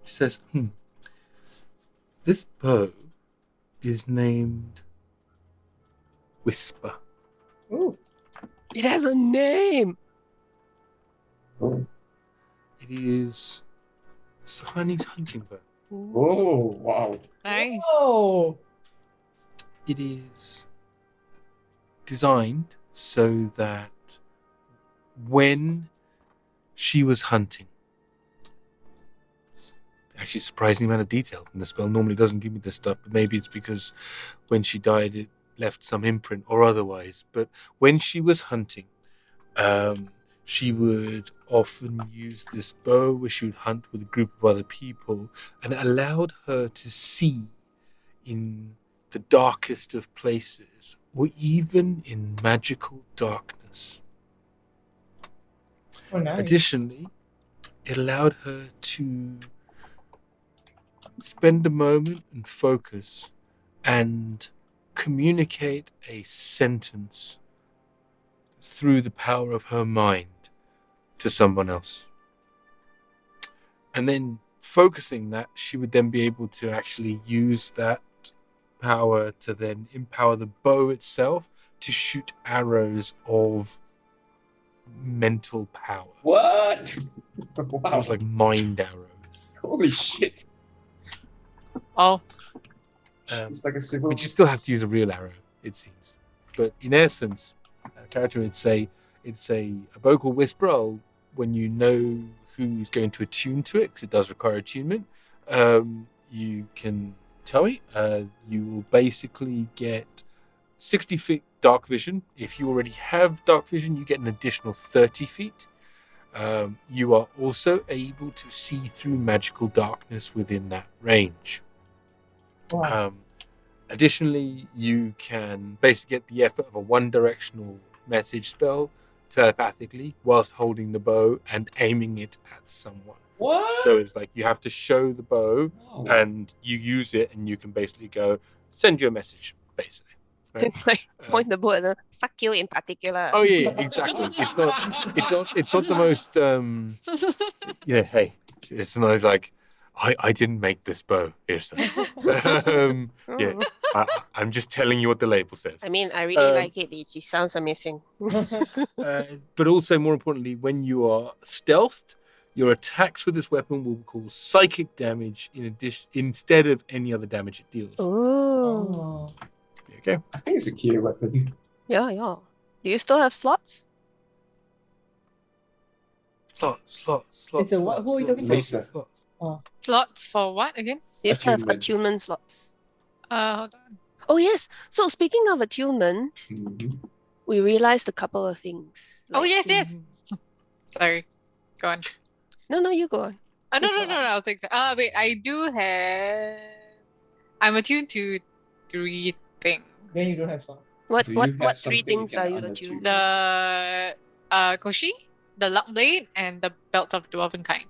She says, this bow is named Whisper. Ooh. It has a name. Oh. It is Suhani's hunting bow. Oh, wow. Nice. Oh. It is designed so that when she was hunting, actually surprising amount of detail, and the spell normally doesn't give me this stuff, but maybe it's because when she died it left some imprint or otherwise, but when she was hunting, she would often use this bow where she would hunt with a group of other people, and it allowed her to see in the darkest of places, or even in magical darkness. Oh, nice. Additionally, it allowed her to spend a moment and focus and communicate a sentence through the power of her mind to someone else. And then focusing that, she would then be able to actually use that power to then empower the bow itself to shoot arrows of mental power. What? Wow. Almost like mind arrows. Holy shit. Oh. It's like a civil... But you still have to use a real arrow, it seems. But in essence, a character would say it's a vocal whisper. When you know who's going to attune to it, because it does require attunement, you can tell me. You will basically get 60 feet dark vision. If you already have dark vision, you get an additional 30 feet. You are also able to see through magical darkness within that range. Wow. Additionally, you can basically get the effort of a one-directional message spell telepathically whilst holding the bow and aiming it at someone. What? So it's like you have to show the bow and you use it, and you can basically go send you a message, basically. Right? It's like point the bow and fuck you in particular. Oh yeah, exactly. It's not the most hey, it's not like I didn't make this bow, Yrsa. I'm just telling you what the label says. I mean, I really like it. It sounds amazing. But also, more importantly, when you are stealthed, Your attacks with this weapon will cause psychic damage instead of any other damage it deals. Oh. There you go. I think it's a key weapon. Yeah. Do you still have slots? Slot. It's a what? Who are you talking about? Lisa. Oh. Slots for what again? Do you still have Attunement. attunement slots? Hold on. Oh yes. So speaking of attunement, Mhm. we realized a couple of things. Oh yes. Sorry. Go on. No, you go on. No. I'll take that. Wait. I do have. I'm attuned to 3 things. Then you don't have slots. What Do you have 3 something things you are can you unattune? attuned? The Koshi, the luck blade, and the belt of dwarven kind.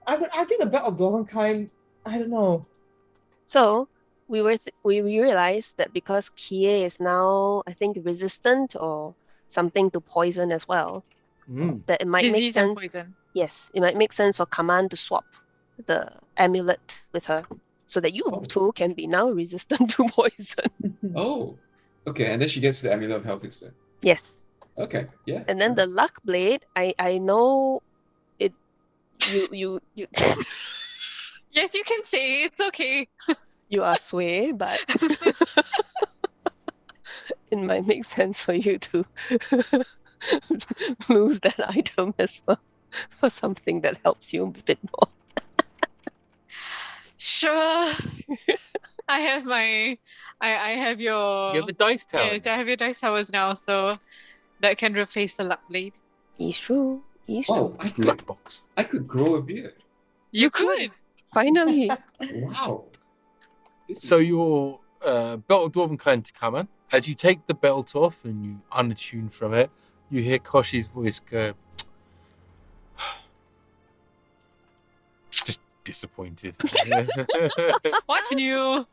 I would argue the belt of Dwarven kind. I don't know. So we realized that because Kie is now, I think, resistant or something to poison as well, that it might make Disease and sense. poison. Yes, it might make sense for Kaman to swap the amulet with her, so that you too can be now resistant to poison. Oh, okay. And then she gets the amulet of health instead. Yes. Okay, yeah. And then the luck blade, I know it. You Yes, you can say it's okay. you are sway, but it might make sense for you to lose that item as well for something that helps you a bit more. Sure. I have my. I have your. You have a dice tower. Yes, I have your dice towers now, so that can replace the luck blade. It's true. Oh, box. I could grow a beard. You could. Finally. Wow. So your belt of dwarven kind to Kaman. As you take the belt off and you unattune from it, you hear Koshi's voice go, just disappointed. What's new?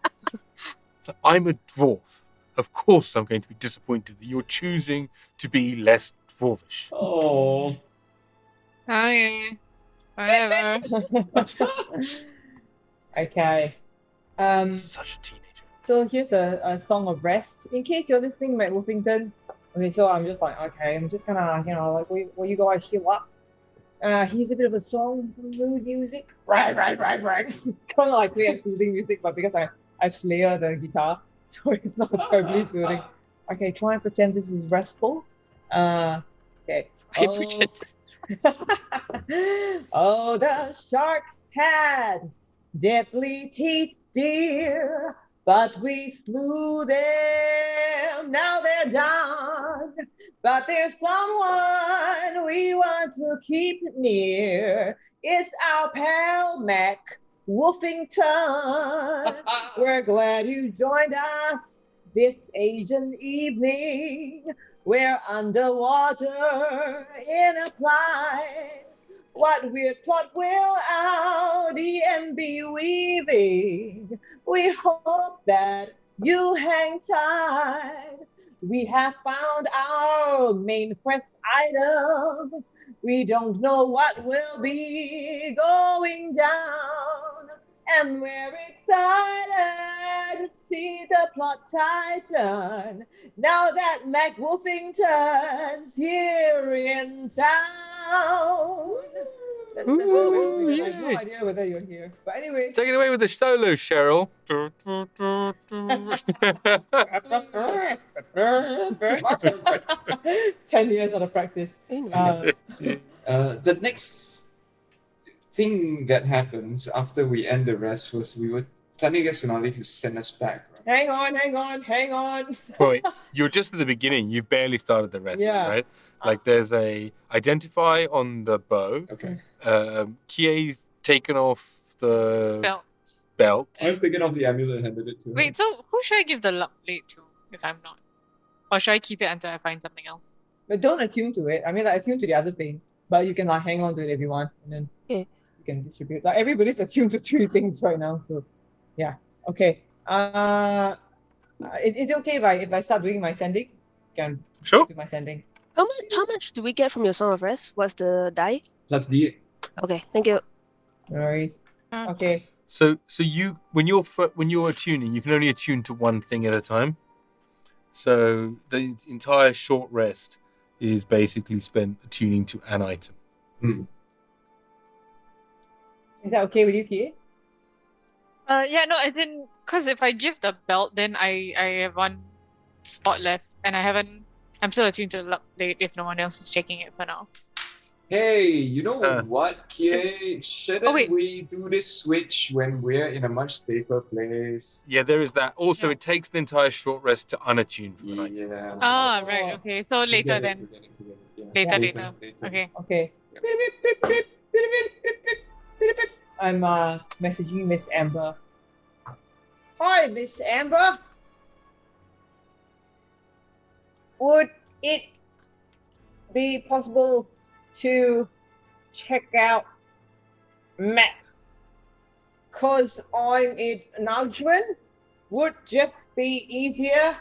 So, I'm a dwarf. Of course I'm going to be disappointed that you're choosing to be less dwarvish. Oh. Okay. Whatever. Okay. Such a teenager. So here's a song of rest. In case you're listening, Matt Wolfington. Okay, so I'm just like, okay, I'm just gonna, like, will you guys heal up? Here's a bit of a song, some mood music. Right. It's kind of like playing soothing music, but because I Slayer the guitar, so it's not terribly soothing. Okay, try and pretend this is restful. Okay. Pretend. Oh, the sharks had deadly teeth, dear, but we slew them. Now they're done. But there's someone we want to keep near. It's our pal Mac Wolfington. We're glad you joined us this Asian evening. We're underwater in a plight. What weird plot will our DM be weaving? We hope that you hang tight. We have found our main quest item. We don't know what will be going down. And we're excited to see the plot tighten now that Mac Wolfington's here in town. That's where we're going. I have no idea whether you're here. But anyway. Take it away with the solo, Cheryl. 10 years out of practice. The next thing that happens after we end the rest was we were planning to get Suhani to send us back. Right? Hang on. Wait, you're just at the beginning. You've barely started the rest, Yeah. right? Like there's a identify on the bow. Okay. Kie's taken off the belt. I've taken off the amulet and handed it to her. Wait, so who should I give the luck blade to if I'm not? Or should I keep it until I find something else? But don't attune to it. I mean, like, attune to the other thing. But you can like hang on to it if you want, and then you can distribute. Like everybody's attuned to 3 things right now, so yeah. Okay. Is it okay if I start doing my sending? Can sure do my sending. How much do we get from your Song of Rest? What's the die? Plus D8. Okay, thank you. No worries. Okay. So you when you're attuning, you can only attune to one thing at a time. So the entire short rest is basically spent attuning to an item. Is that okay with you, Kie? Yeah, no, as in, because if I give the belt, then I have one spot left, and I'm still attuned to the luck plate if no one else is checking it for now. Hey, you know what, Kie? Shouldn't wait. we do this switch when we're in a much safer place? Yeah, there is that. Also, it takes an entire short rest to unattune from an item. Yeah. Ah, right, okay. So later then. Later. Okay. Okay. I'm messaging Miss Amber. Hi, Miss Amber. Would it be possible to check out map? Cause I'm in Nagjuan. Would just be easier.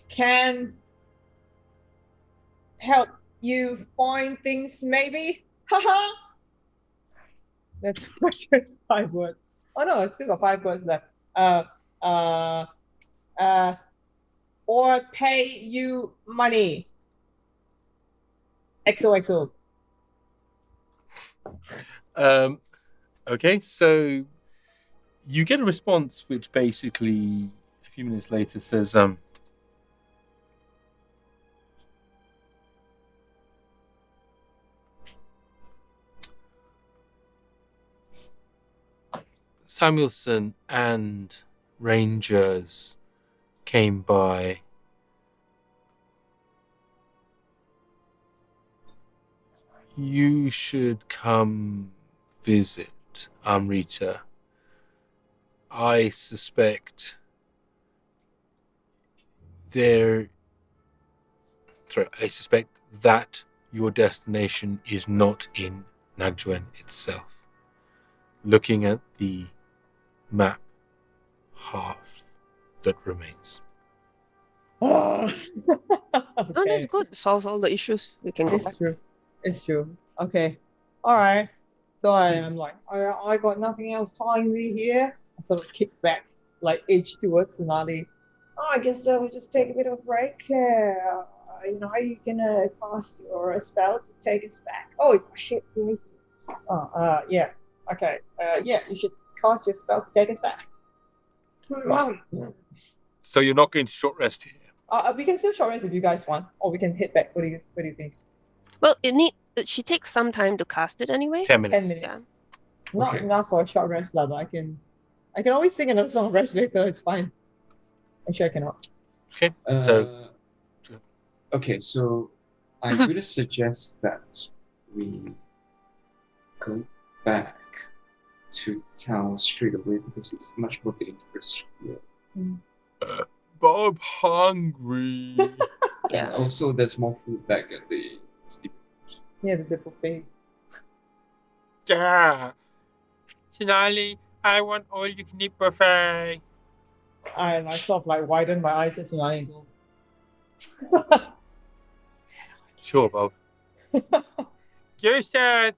Can help you find things maybe. Haha. That's 5 words. Oh no, I still got 5 words left. Or pay you money. XOXO. Okay, so you get a response which basically a few minutes later says, Samuelson and Rangers came by. You should come visit Amrita. I suspect that your destination is not in Nagjuan itself. Looking at the map, half that remains. Oh, that's good. Solves all the issues. We can go back. True. It's true. Okay. Alright. So I'm like, I got nothing else tying me here. I sort of kick back, like edge towards Suhani. Oh, I guess we'll just take a bit of a break. You know, you can cast your spell to take us back. Oh shit. Yeah. Okay. Yeah, you should cast your spell to take us back. So you're not going to short rest here? We can still short rest if you guys want, or we can hit back. What do you think? Well, she takes some time to cast it anyway. 10 minutes. 10 minutes. Yeah. Not enough for a short rest level. I can always sing another song of rest later. It's fine. I'm sure I cannot. Okay. So I'm going to suggest that we go back to town straight away because it's much more dangerous here. But I'm hungry. And also, there's more food back at the sleep. Yeah, there's a buffet. Yeah. Sinali, I want all you can eat buffet. I sort of like widen my eyes at Suhani and go. Sure, Bob. You said.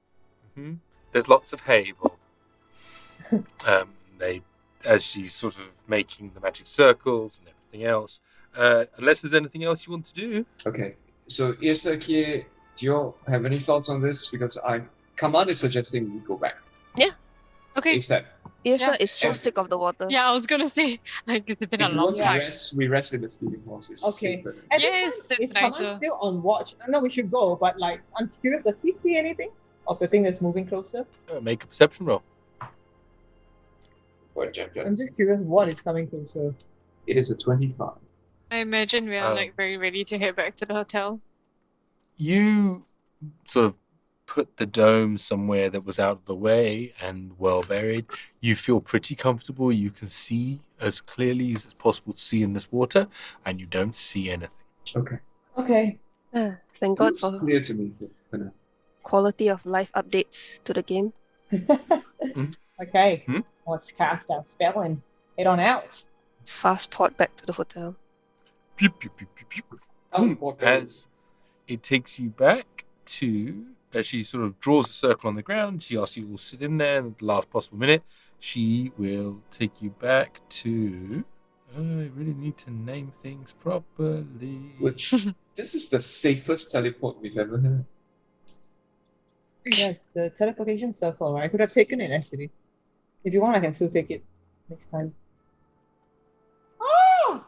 Mm-hmm. There's lots of hay, Bob. As she's sort of making the magic circles and everything else. Unless there's anything else you want to do. Okay. So, Yrsa, Kie, do you all have any thoughts on this? Because Kaman is suggesting we go back. Yeah. Okay. Instead. Yrsa is so sick of the water. Yeah, I was gonna say, like, it's been a long time. We rest in the sleeping horses. Okay. Yes, is Kaman still on watch? I know we should go, but like, I'm curious, does he see anything of the thing that's moving closer? Make a perception roll. I'm just curious what is coming closer. It is a 25. I imagine we are like very ready to head back to the hotel. You sort of put the dome somewhere that was out of the way and well buried. You feel pretty comfortable. You can see as clearly as it's possible to see in this water, and you don't see anything. Okay. Okay. Thank God It's for clear to me. For now. quality of life updates to the game. Okay. Let's cast our spell and head on out. Fast port back to the hotel. Pew, pew, pew, pew, pew. As it takes you back to, as she sort of draws a circle on the ground, she asks you all to sit in there, and at the last possible minute, she will take you back to. I really need to name things properly. Which this is the safest teleport we've ever had. Yes, the teleportation circle. I could have taken it actually. If you want, I can still take it next time. Oh!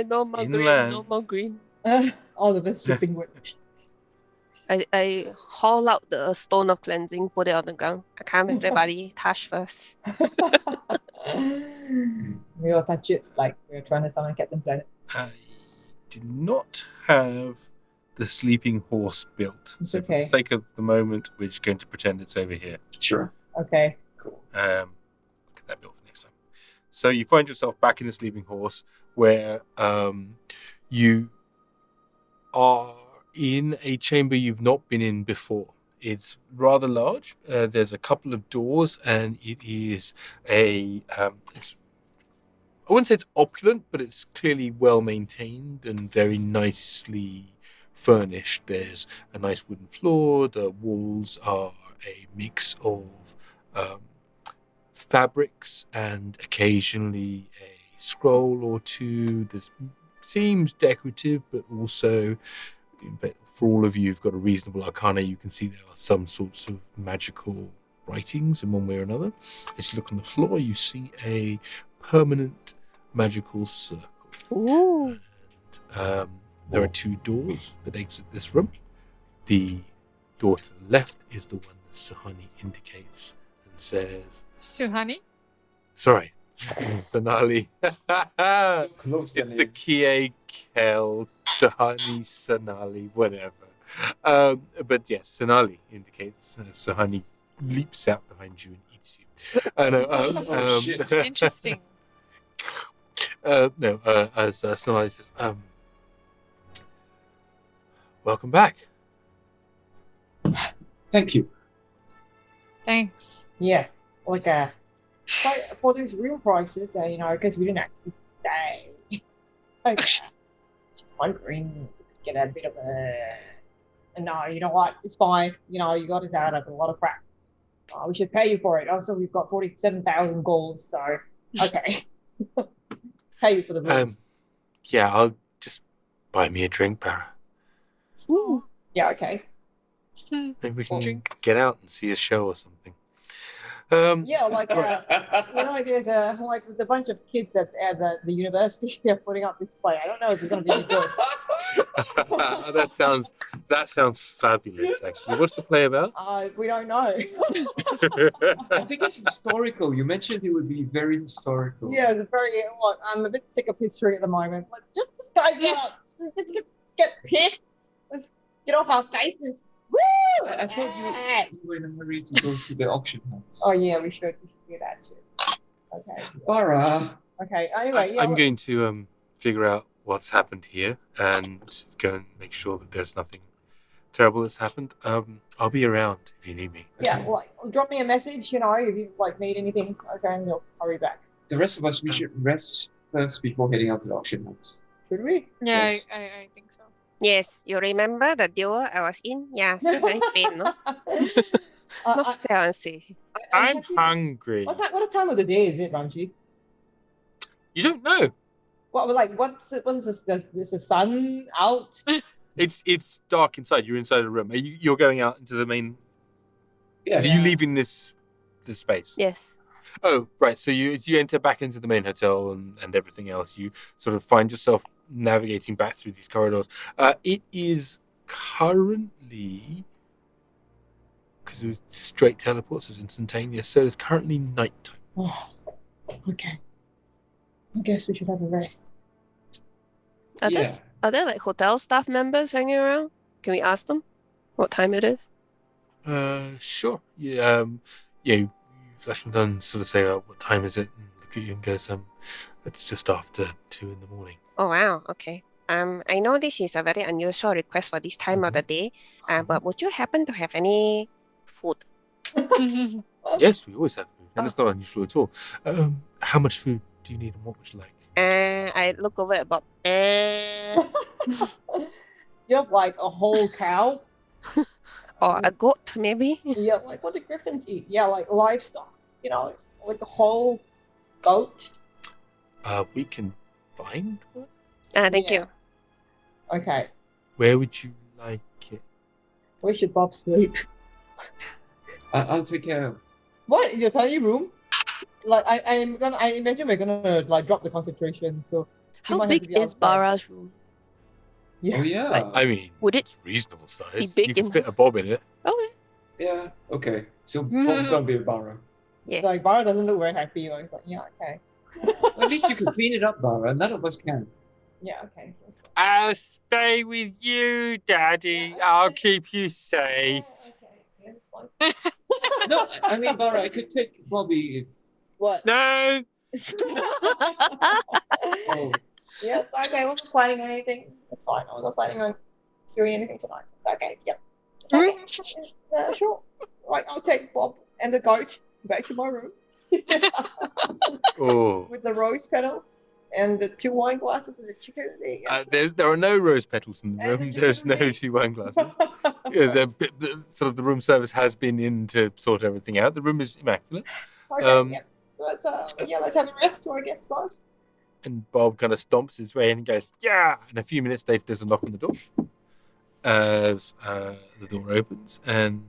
No more green, no Inland. more green. All of us dripping wet. I haul out the stone of cleansing, put it on the ground. I can't everybody touch first. We all touch it like we're trying to summon Captain Planet. I do not have the sleeping horse built. It's So for okay. the sake of the moment, we're just going to pretend it's over here. Sure. Okay. Cool. Get that built for next time. So you find yourself back in the sleeping horse where you are in a chamber you've not been in before. It's rather large. There's a couple of doors, and it is I wouldn't say it's opulent, but it's clearly well maintained and very nicely furnished. There's a nice wooden floor. The walls are a mix of fabrics and occasionally a scroll or two. This seems decorative, but also, but for all of you who've got a reasonable arcana, you can see there are some sorts of magical writings in one way or another. As you look on the floor, you see a permanent magical circle. Ooh. And there are two doors that exit this room. The door to the left is the one that Suhani indicates and says, Suhani? sorry, Sanali. Close It's the Kie Kel, Suhani, Sanali, whatever. But yes, Sanali indicates Suhani leaps out behind you and eats you. Oh, shit. Interesting. As Sanali says, welcome back. Thank you. Thanks. Yeah. Like for those real prices, because we didn't actually stay. Like, just wondering if we could get a bit of a. No, you know what? It's fine. You got us out of a lot of crap. We should pay you for it. Also, we've got 47,000 gold, so okay. Pay you for the rooms. Yeah, I'll just buy me a drink, Barra. Ooh. Yeah, okay. Maybe we can Drink. get out and see a show or something. Yeah, like there's like with a bunch of kids at the university, they're putting up this play. I don't know if it's going to be any good. that sounds fabulous. Actually, what's the play about? We don't know. I think it's historical. You mentioned it would be very historical. Yeah, it's very. Look, I'm a bit sick of history at the moment. Let's just go out. Let's get pissed. Let's get off our faces. Woo! I thought you were in a hurry to go to the auction house. Oh yeah, we should do that too. Okay. Barra. Okay. Anyway, yeah. I'm going to figure out what's happened here and go and make sure that there's nothing terrible that's happened. I'll be around if you need me. Yeah, like drop me a message. If you need anything. Okay, and we'll hurry back. The rest of us, we should rest first before heading out to the auction house. Should we? Yeah, Yes. I think so. Yes, you remember the deal I was in? Yeah, still very pain, no? No sell and see. I'm hungry. What time of the day is it, Ramji? You don't know. What is this? Is the sun out? It's dark inside. You're inside a room. You're going out into the main. Yeah. Are you leaving this space? Yes. Oh, right. So you enter back into the main hotel and everything else. You sort of find yourself navigating back through these corridors. It is currently, because it was straight teleport, so it's instantaneous. So it's currently nighttime. Oh, okay. I guess we should have a rest. Are there like hotel staff members hanging around? Can we ask them what time it is? Sure. Yeah. You flash them down and sort of say, what time is it? And look at you and goes, it's just after 2 in the morning. Oh wow, okay. I know this is a very unusual request for this time of the day, but would you happen to have any food? Yes, we always have food, and it's not unusual at all. How much food do you need, and what would you like? I look over at Bob. You have like a whole cow? Or a goat, maybe? Yeah, like what do griffins eat? Yeah, like livestock. Like a whole goat. We can find one. Thank you. Okay. Where would you like it? Where should Bob sleep? I'll take care of. What? In your tiny room? Like I imagine we're gonna like drop the concentration. So you How might have to big be is outside. Barra's room? Oh yeah. I mean, Would it it's reasonable size. be big You can enough? fit a Bob in it. Okay. Yeah. Okay. So Bob's gonna be a Barra. Yeah. Like Barra doesn't look very happy. Like, yeah, okay. At least you can clean it up, Barra. None of us can. Yeah, okay. I'll stay with you, Daddy. I'll keep you safe. Okay. Yeah, that's fine. No, I mean Barra. I could take Bobby. What? No. Oh, Yes, okay. I wasn't planning on anything. It's fine. I wasn't planning on doing anything tonight. It's okay. Yep. It's okay. Sure. Right, I'll take Bob and the goat back to my room Oh. with the rose petals and the 2 wine glasses and the chicken. There are no rose petals in the And room. the There's no chicken 2 wine glasses. Yeah, the room service has been in to sort everything out. The room is immaculate. Okay, yeah. Let's have a rest, or I guess, Bob. And Bob kind of stomps his way in and goes, yeah. And a few minutes later, there's a knock on the door as the door opens. And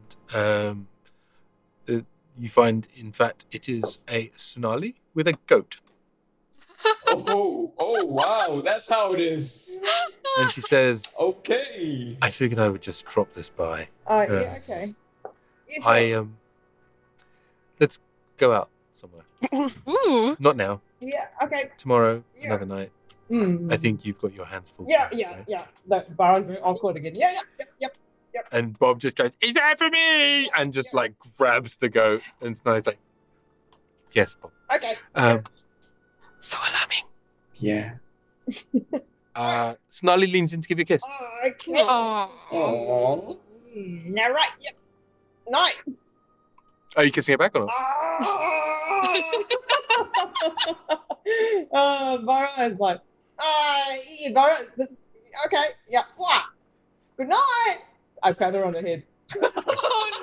you find, in fact, it is a Suhani with a goat. oh, wow. That's how it is. And she says, Okay. I figured I would just drop this by. Yeah, okay. Yeah, sure. Let's go out somewhere. Ooh. Not now. Yeah, okay. Tomorrow, Yeah. another night. Mm. I think you've got your hands full. Yeah, tonight, right? yeah. No, Barra's very awkward again. Yeah. And Bob just goes, is that for me? And just like grabs the goat. And Snow's like, yes, Bob. Okay. So alarming. Yeah. Snarly leans in to give you a kiss. Okay. Oh. Now, right. Yep. Night. Are you kissing her back or not? Barra is like, Barra, okay, yeah, what? Good night. I pat her on the head.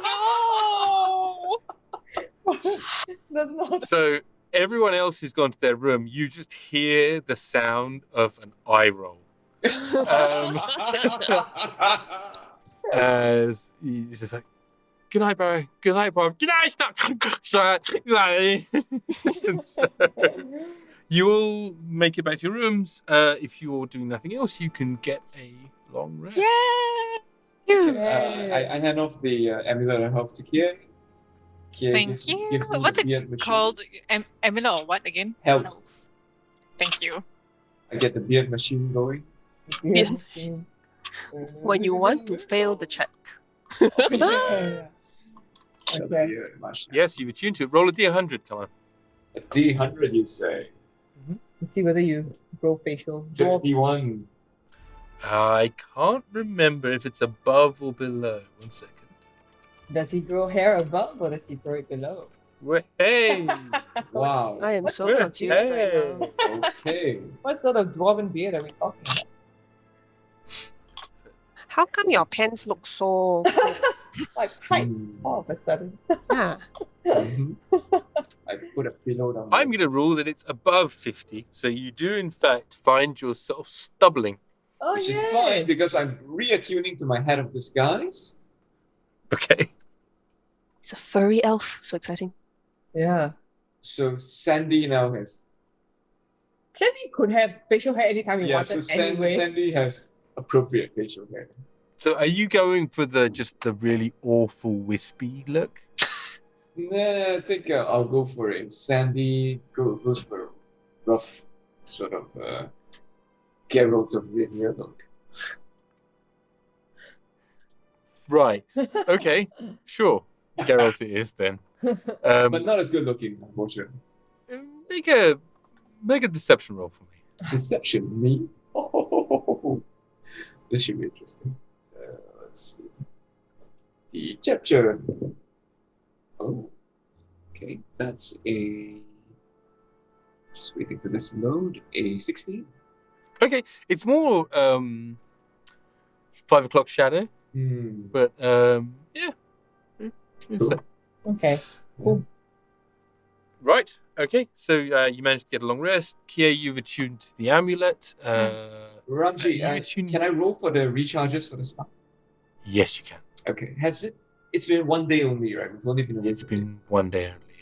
Oh That's not. So everyone else who's gone to their room, you just hear the sound of an eye roll. As he's just like, good night, Barra. Good night, Bob. Good night, stop. Good night. And so you all make it back to your rooms. If you're doing nothing else, you can get a long rest. I hand off the amulet of health to Kie. Kie Thank gives you. me What's the it beard machine. called? Amulet or what again? Health. Thank you. I get the beard machine going. Yeah. When you want to fail the check. The Okay. beard machine. Yes, you attune to it. Roll a D100, come on. A D100, you say? Let's see whether you grow facial. 51. I can't remember if it's above or below. 1 second. Does he grow hair above or does he grow it below? Hey! Wow. I am so Hey. confused right now. Okay. What sort of dwarven beard are we talking about? How come your pants look so Like tight Hmm. all of a sudden. yeah. Mhm. I put a pillow down. I'm going to rule that it's above 50, so you do, in fact, find yourself stubbling. Oh, Which is yeah. fine because I'm reattuning to my head of disguise. Okay. It's a furry elf. So exciting. Yeah. So Sandy now has. Sandy could have facial hair anytime he Yeah, so wanted anyway. Sandy has appropriate facial hair. So are you going for the really awful wispy look? Nah, I think I'll go for it. Sandy goes for a rough sort of Geralt of Rivia look. Right. Okay. Sure. Geralt it is then. But not as good looking, unfortunately. Make a deception roll for me. Deception, me? Oh, this should be interesting. Let's see. Deception. Oh, okay. That's a. Just waiting for this to load. A 16. Okay. It's more 5 o'clock shadow, but yeah. It's that. Okay. Cool. Right. Okay. So you managed to get a long rest. Kie, you've attuned to the amulet. Ramji, you tune- can I roll for the recharges for the start? Yes, you can. Okay. Has it? It's been 1 day only, right? We've only been away. It's been 1 day only.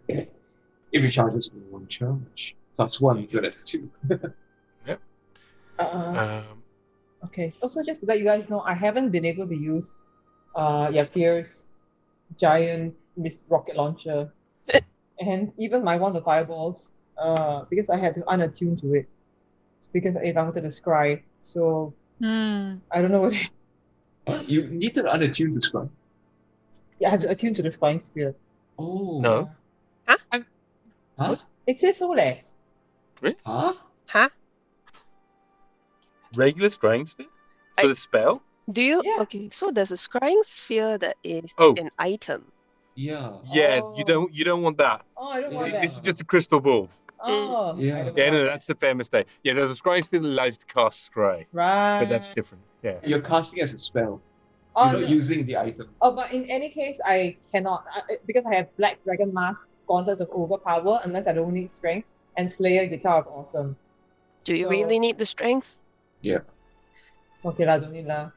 Yeah. Okay. It recharges for 1 charge. +1, so that's 2. Yep. Okay. Also, just to let you guys know, I haven't been able to use Fierce giant rocket launcher and even my wand of fireballs because I had to unattune to it because if I wanted to scry. So I don't know what. You need to unattune to scry. Yeah, I have to attune to the scrying sphere. Oh. No. Huh? It says so leh. Really? Huh? Regular scrying sphere for the spell? Do you? Yeah. Okay, so there's a scrying sphere that is Oh. an item. Yeah. Yeah, Oh. you don't want that. Oh, I don't want that. This is just a crystal ball. Oh. Yeah. I don't Yeah, want no, that. that's a fair mistake. Yeah, there's a scrying sphere that allows you to cast scry, Right. but that's different. Yeah. You're casting as a spell. Oh, You're not no. using the item. Oh, but in any case, I cannot because I have Black Dragon Mask, Gauntlets of Overpower, unless I don't need Strength, and Slayer Guitar of Awesome. Do you So- really need the strength? Yeah. Okay lah, don't need lah.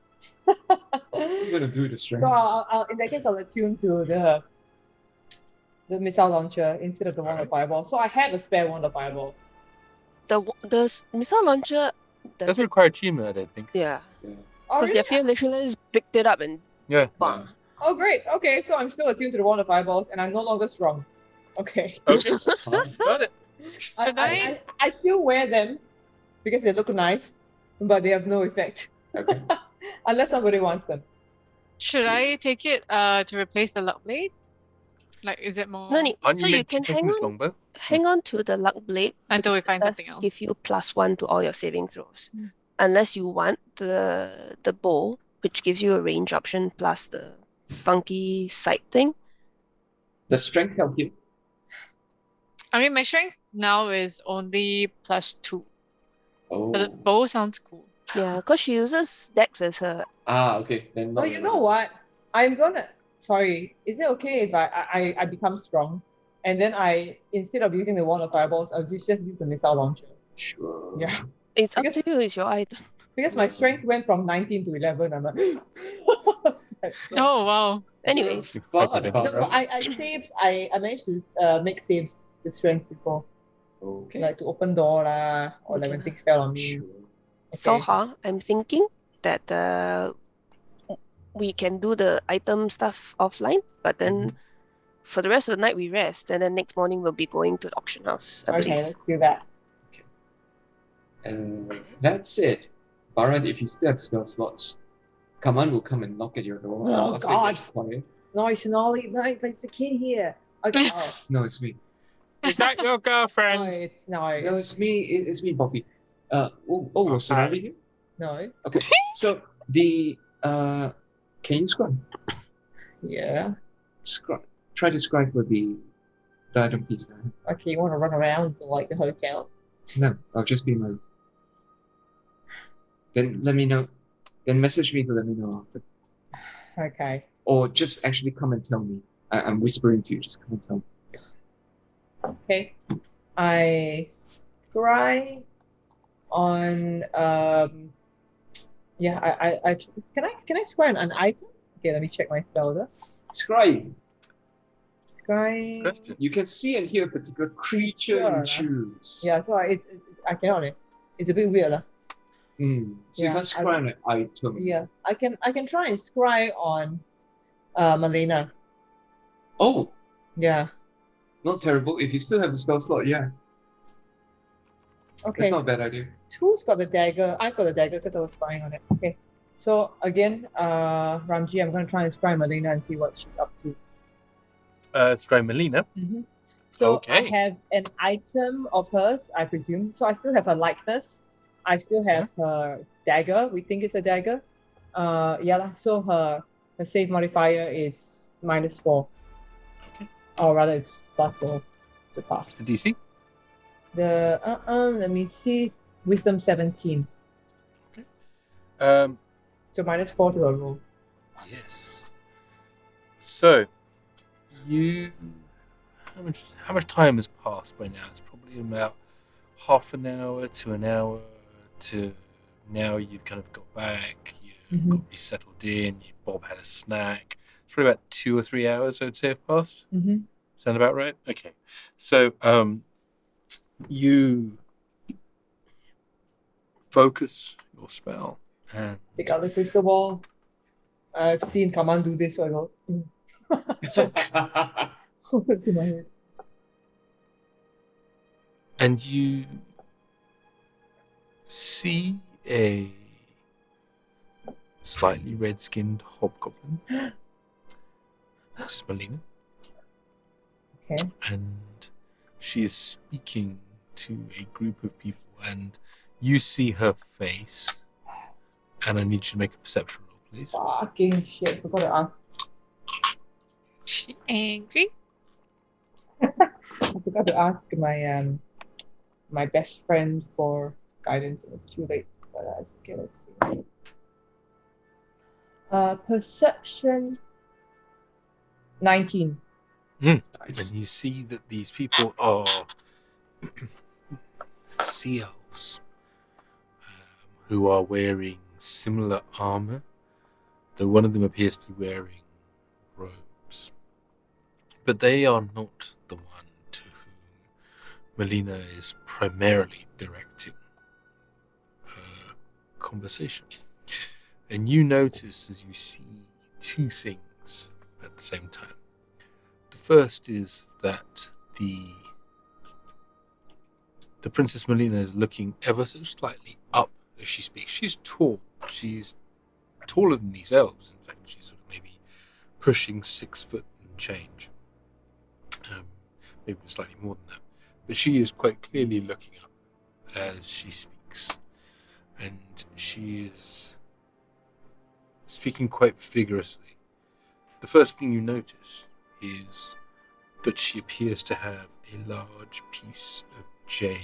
You're gonna do the strength. So I'll in that case I'll attune to the missile launcher instead of the wand of fireball. So I have a spare wand of fireballs. The missile launcher Doesn't require achievement, I don't think. Yeah. Oh, Because really? your fear literally just picked it up and Yeah. bam. Oh great. Okay, so I'm still attuned to the wand of fireballs and I'm no longer strong. Okay. Okay. Got it. I still wear them because they look nice, but they have no effect. Okay. Unless somebody wants them. Should I take it to replace the luck blade? Like, is it more No need. Aren't So you you meant to can take hang this on, longbow? hang on to the luck blade. until we find Does something else? give you +1 to all your saving throws, unless you want the bow, which gives you a range option plus the funky sight thing. Does strength help you? I mean, my strength now is only +2. Oh. But the bow sounds cool. Yeah, because she uses Dex as her. Okay. Then Oh, not you know what? I'm gonna. Sorry, is it okay if I become strong, and then instead of using the wand of fireballs, I'll just use the missile launcher? Sure. Yeah. It's up to you. It's your item. Because my strength went from 19 to 11. I'm like. Oh wow. Anyway, No, but I saved. I managed to make saves with strength before, Okay. like to open door lah, or like when things fell on me. so I'm thinking that we can do the item stuff offline, but then for the rest of the night we rest, and then next morning we'll be going to the auction house. I Okay, believe. let's do that. That's it. Barra, if you still have spell slots, Kaman will come and knock at your door. Oh, after God. it gets quiet. Nice and all, nice. It's a kid here. Okay. Oh, No, it's me. Is that your girlfriend? no, it's no, No, it's me. It's me, Bobby. Was Suhani here? no. Okay. So the can you scribe? Yeah. Scribe. Try to scribe for the item piece. Okay, you want to run around to like the hotel? No, I'll just be my. Then let me know. Then message me to let me know after. Okay. Or just actually come and tell me. I'm whispering to you. Just come and tell me. Okay. I try on yeah, I can I scry an item? Okay, let me check my spell there. Scry. Scry. Question. You can see and hear a particular creature Sure. you choose. Yeah, so I cannot. It's a bit weird lah. So you Yeah, can't scry on an item. Yeah, I can try and scry on Malena. Oh, Yeah. not terrible. If you still have the spell slot, yeah. Okay. That's not a bad idea. Who's got the dagger? I've got the dagger because I was spying on it. Okay. So again, Ramji, I'm gonna try and scry Malena and see what she's up to. Scry Melina. So Okay. I have an item of hers, I presume. So I still have her likeness. I still have her dagger. We think it's a dagger. Yeah lah. So her save modifier is -4. Okay. Or rather, it's +4 to pass. The DC. The let me see. Wisdom 17. Um. So -4 to her roll. Yes. So, you. How much time has passed by now? It's probably about half an hour to an hour to now you've kind of got back, you've got resettled in, Bob had a snack. It's probably about 2 or 3 hours, I would say, have passed. Sound about right? Okay. So you focus your spell and Take out the crystal ball. I've seen Kaman do this, so I go. To my head. and you see a slightly red-skinned hobgoblin, which is Melina. Okay. And she is speaking to a group of people, and you see her face, and I need you to make a perception roll, please. Fucking shit, forgot to ask. She angry? I forgot to ask my best friend for guidance. It was too late. But okay, let's see. Perception 19. And you see that these people are sea elves who are wearing similar armor, though one of them appears to be wearing robes. But they are not the one to whom Melina is primarily directing her conversation. And you notice as you see two things at the same time. The first is that the Princess Melina is looking ever so slightly up as she speaks. She's tall. She's taller than these elves. In fact, she's sort of maybe pushing 6 foot and change. Maybe slightly more than that. But she is quite clearly looking up as she speaks. And she is speaking quite vigorously. The first thing you notice is that she appears to have a large piece of jade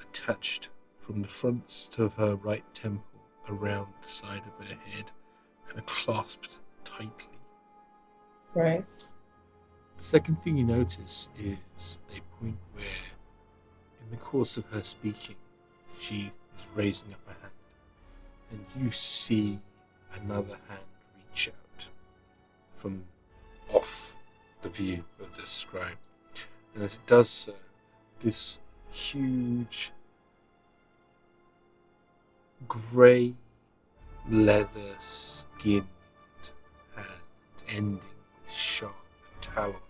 attached from the front of her right temple around the side of her head, kind of clasped tightly. Right. The second thing you notice is a point where, in the course of her speaking, she is raising up a hand, and you see another hand reach out from off the view of the scribe. And as it does so, this huge grey leather skinned hand ending with sharp talons.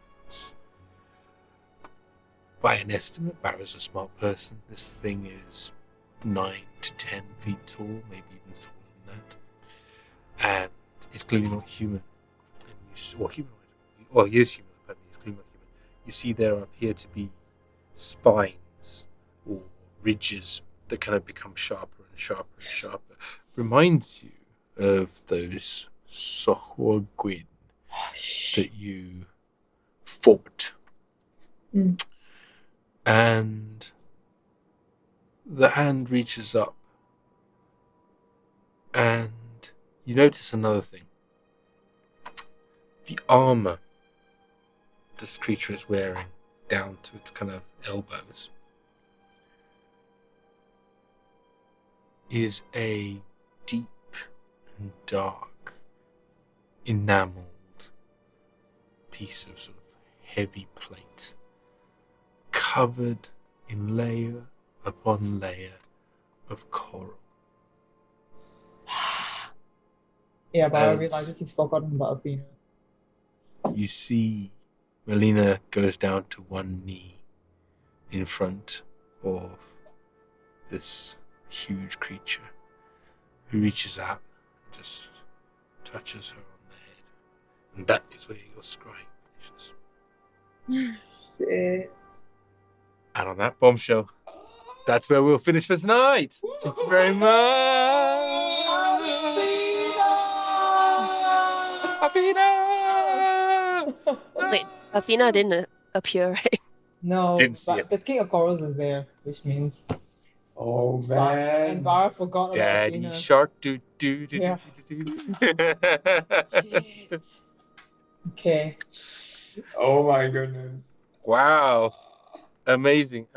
By an estimate, Barra's a smart person. This thing is 9 to 10 feet tall, maybe even taller than that. And it's clearly not human. Or humanoid. Well, he is human, but he's clearly not human. You see there appear to be spines or ridges that kind of become sharper and sharper and sharper. Reminds you of those Sohwagwin that you fought. And the hand reaches up, and you notice another thing. The armor this creature is wearing down to its kind of elbows is a deep and dark enameled piece of sort of heavy plate, covered in layer upon layer of coral. Yeah, but I realizes he's forgotten about Athena. You see Melina goes down to one knee in front of this huge creature, who reaches out and just touches her on the head. And that is where your scrying finishes. Shit. And on that bombshell, that's where we'll finish for tonight. Thank you very much. Wait, Athena didn't appear, right? No, Didn't see but it. the King of Corals is there, which means. Oh And man. Barra forgot about Daddy Athena. shark do do do Yeah. do do. Shit. Okay. Oh my goodness. Wow. Amazing.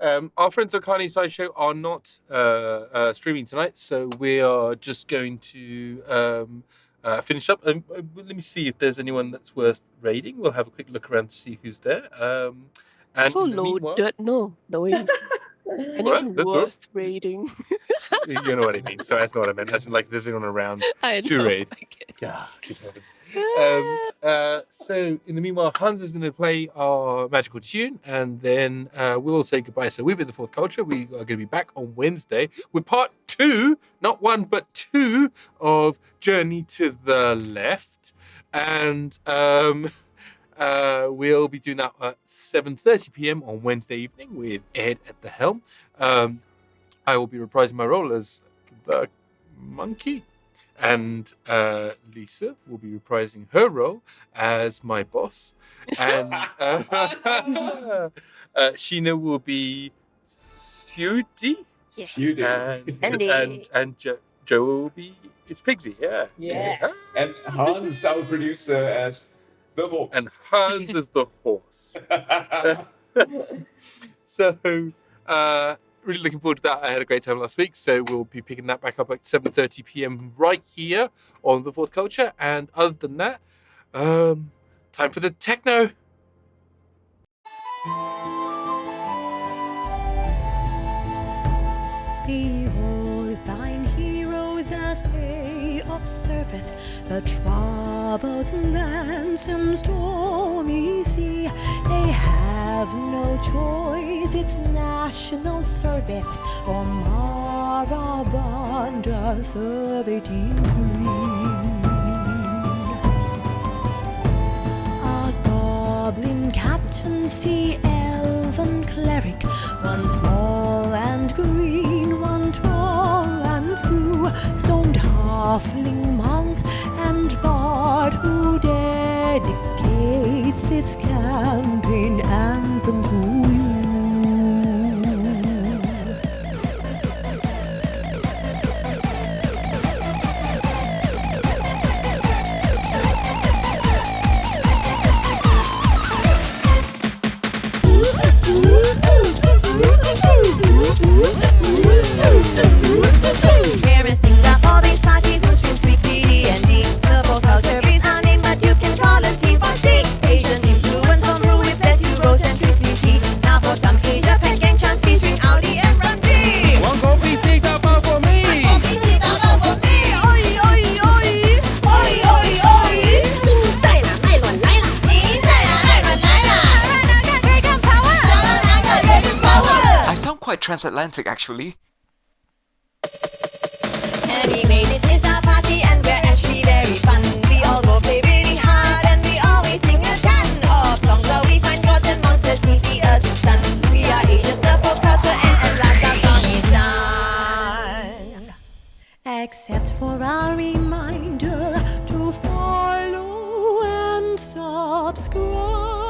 Our friends at Carney Sideshow are not streaming tonight, so we are just going to finish up. Let me see if there's anyone that's worth raiding. We'll have a quick look around to see who's there. And So in the meanwhile- loaded. No way. Anyone worth raiding? You know what I mean. So that's not what I meant. That's like there's anyone around to raid. Yeah, good heavens. So in the meanwhile, Hans is going to play our magical tune, and then we'll say goodbye. So we've been the Fourth Culture. We are going to be back on Wednesday with part 2, not 1 but 2 of Journey to the Left, and we'll be doing that at 7:30 p.m. on Wednesday evening with Ed at the helm. I will be reprising my role as the monkey. And Lisa will be reprising her role as my boss. And Sheena will be Suhani. And Joe will be Pigsy. Yeah. And Hans, our producer, as the horse. And Hans is the horse. So, really looking forward to that. I had a great time last week, so we'll be picking that back up at 7:30 p.m. right here on The Fourth Culture. And other than that, time for the techno. Behold thine heroes as they observeth the troubled lands and stormy sea. They have no choice, it's national service for Marabanda Survey Team 3. A goblin captaincy, elven cleric, one small and green, one tall and blue, stoned halfling monk and bard who dedicates its campaign anthem to you. We're in Singapore's party who streams weekly D&D. The Fourth Culture is our name, but you can call us T4C. Asian influence on rule with less Eurocentricity. Now for some Asia Pac gang chants featuring Audi and Randy. One coffee seat up for me. Coffee seat up for me. Oi, oi, oi. Oi, oi, oi. 新赛啦，艾伦来啦。新赛啦，艾伦来啦。Dragon power. Dragon power. I sound quite transatlantic, actually. Anyway, this is our party and we're actually very fun. We all go play really hard and we always sing a ton of songs where we find gods and monsters beneath the Urtu's sun. We are Asia's the pop culture and at last our song is done. Except for our reminder to follow and subscribe.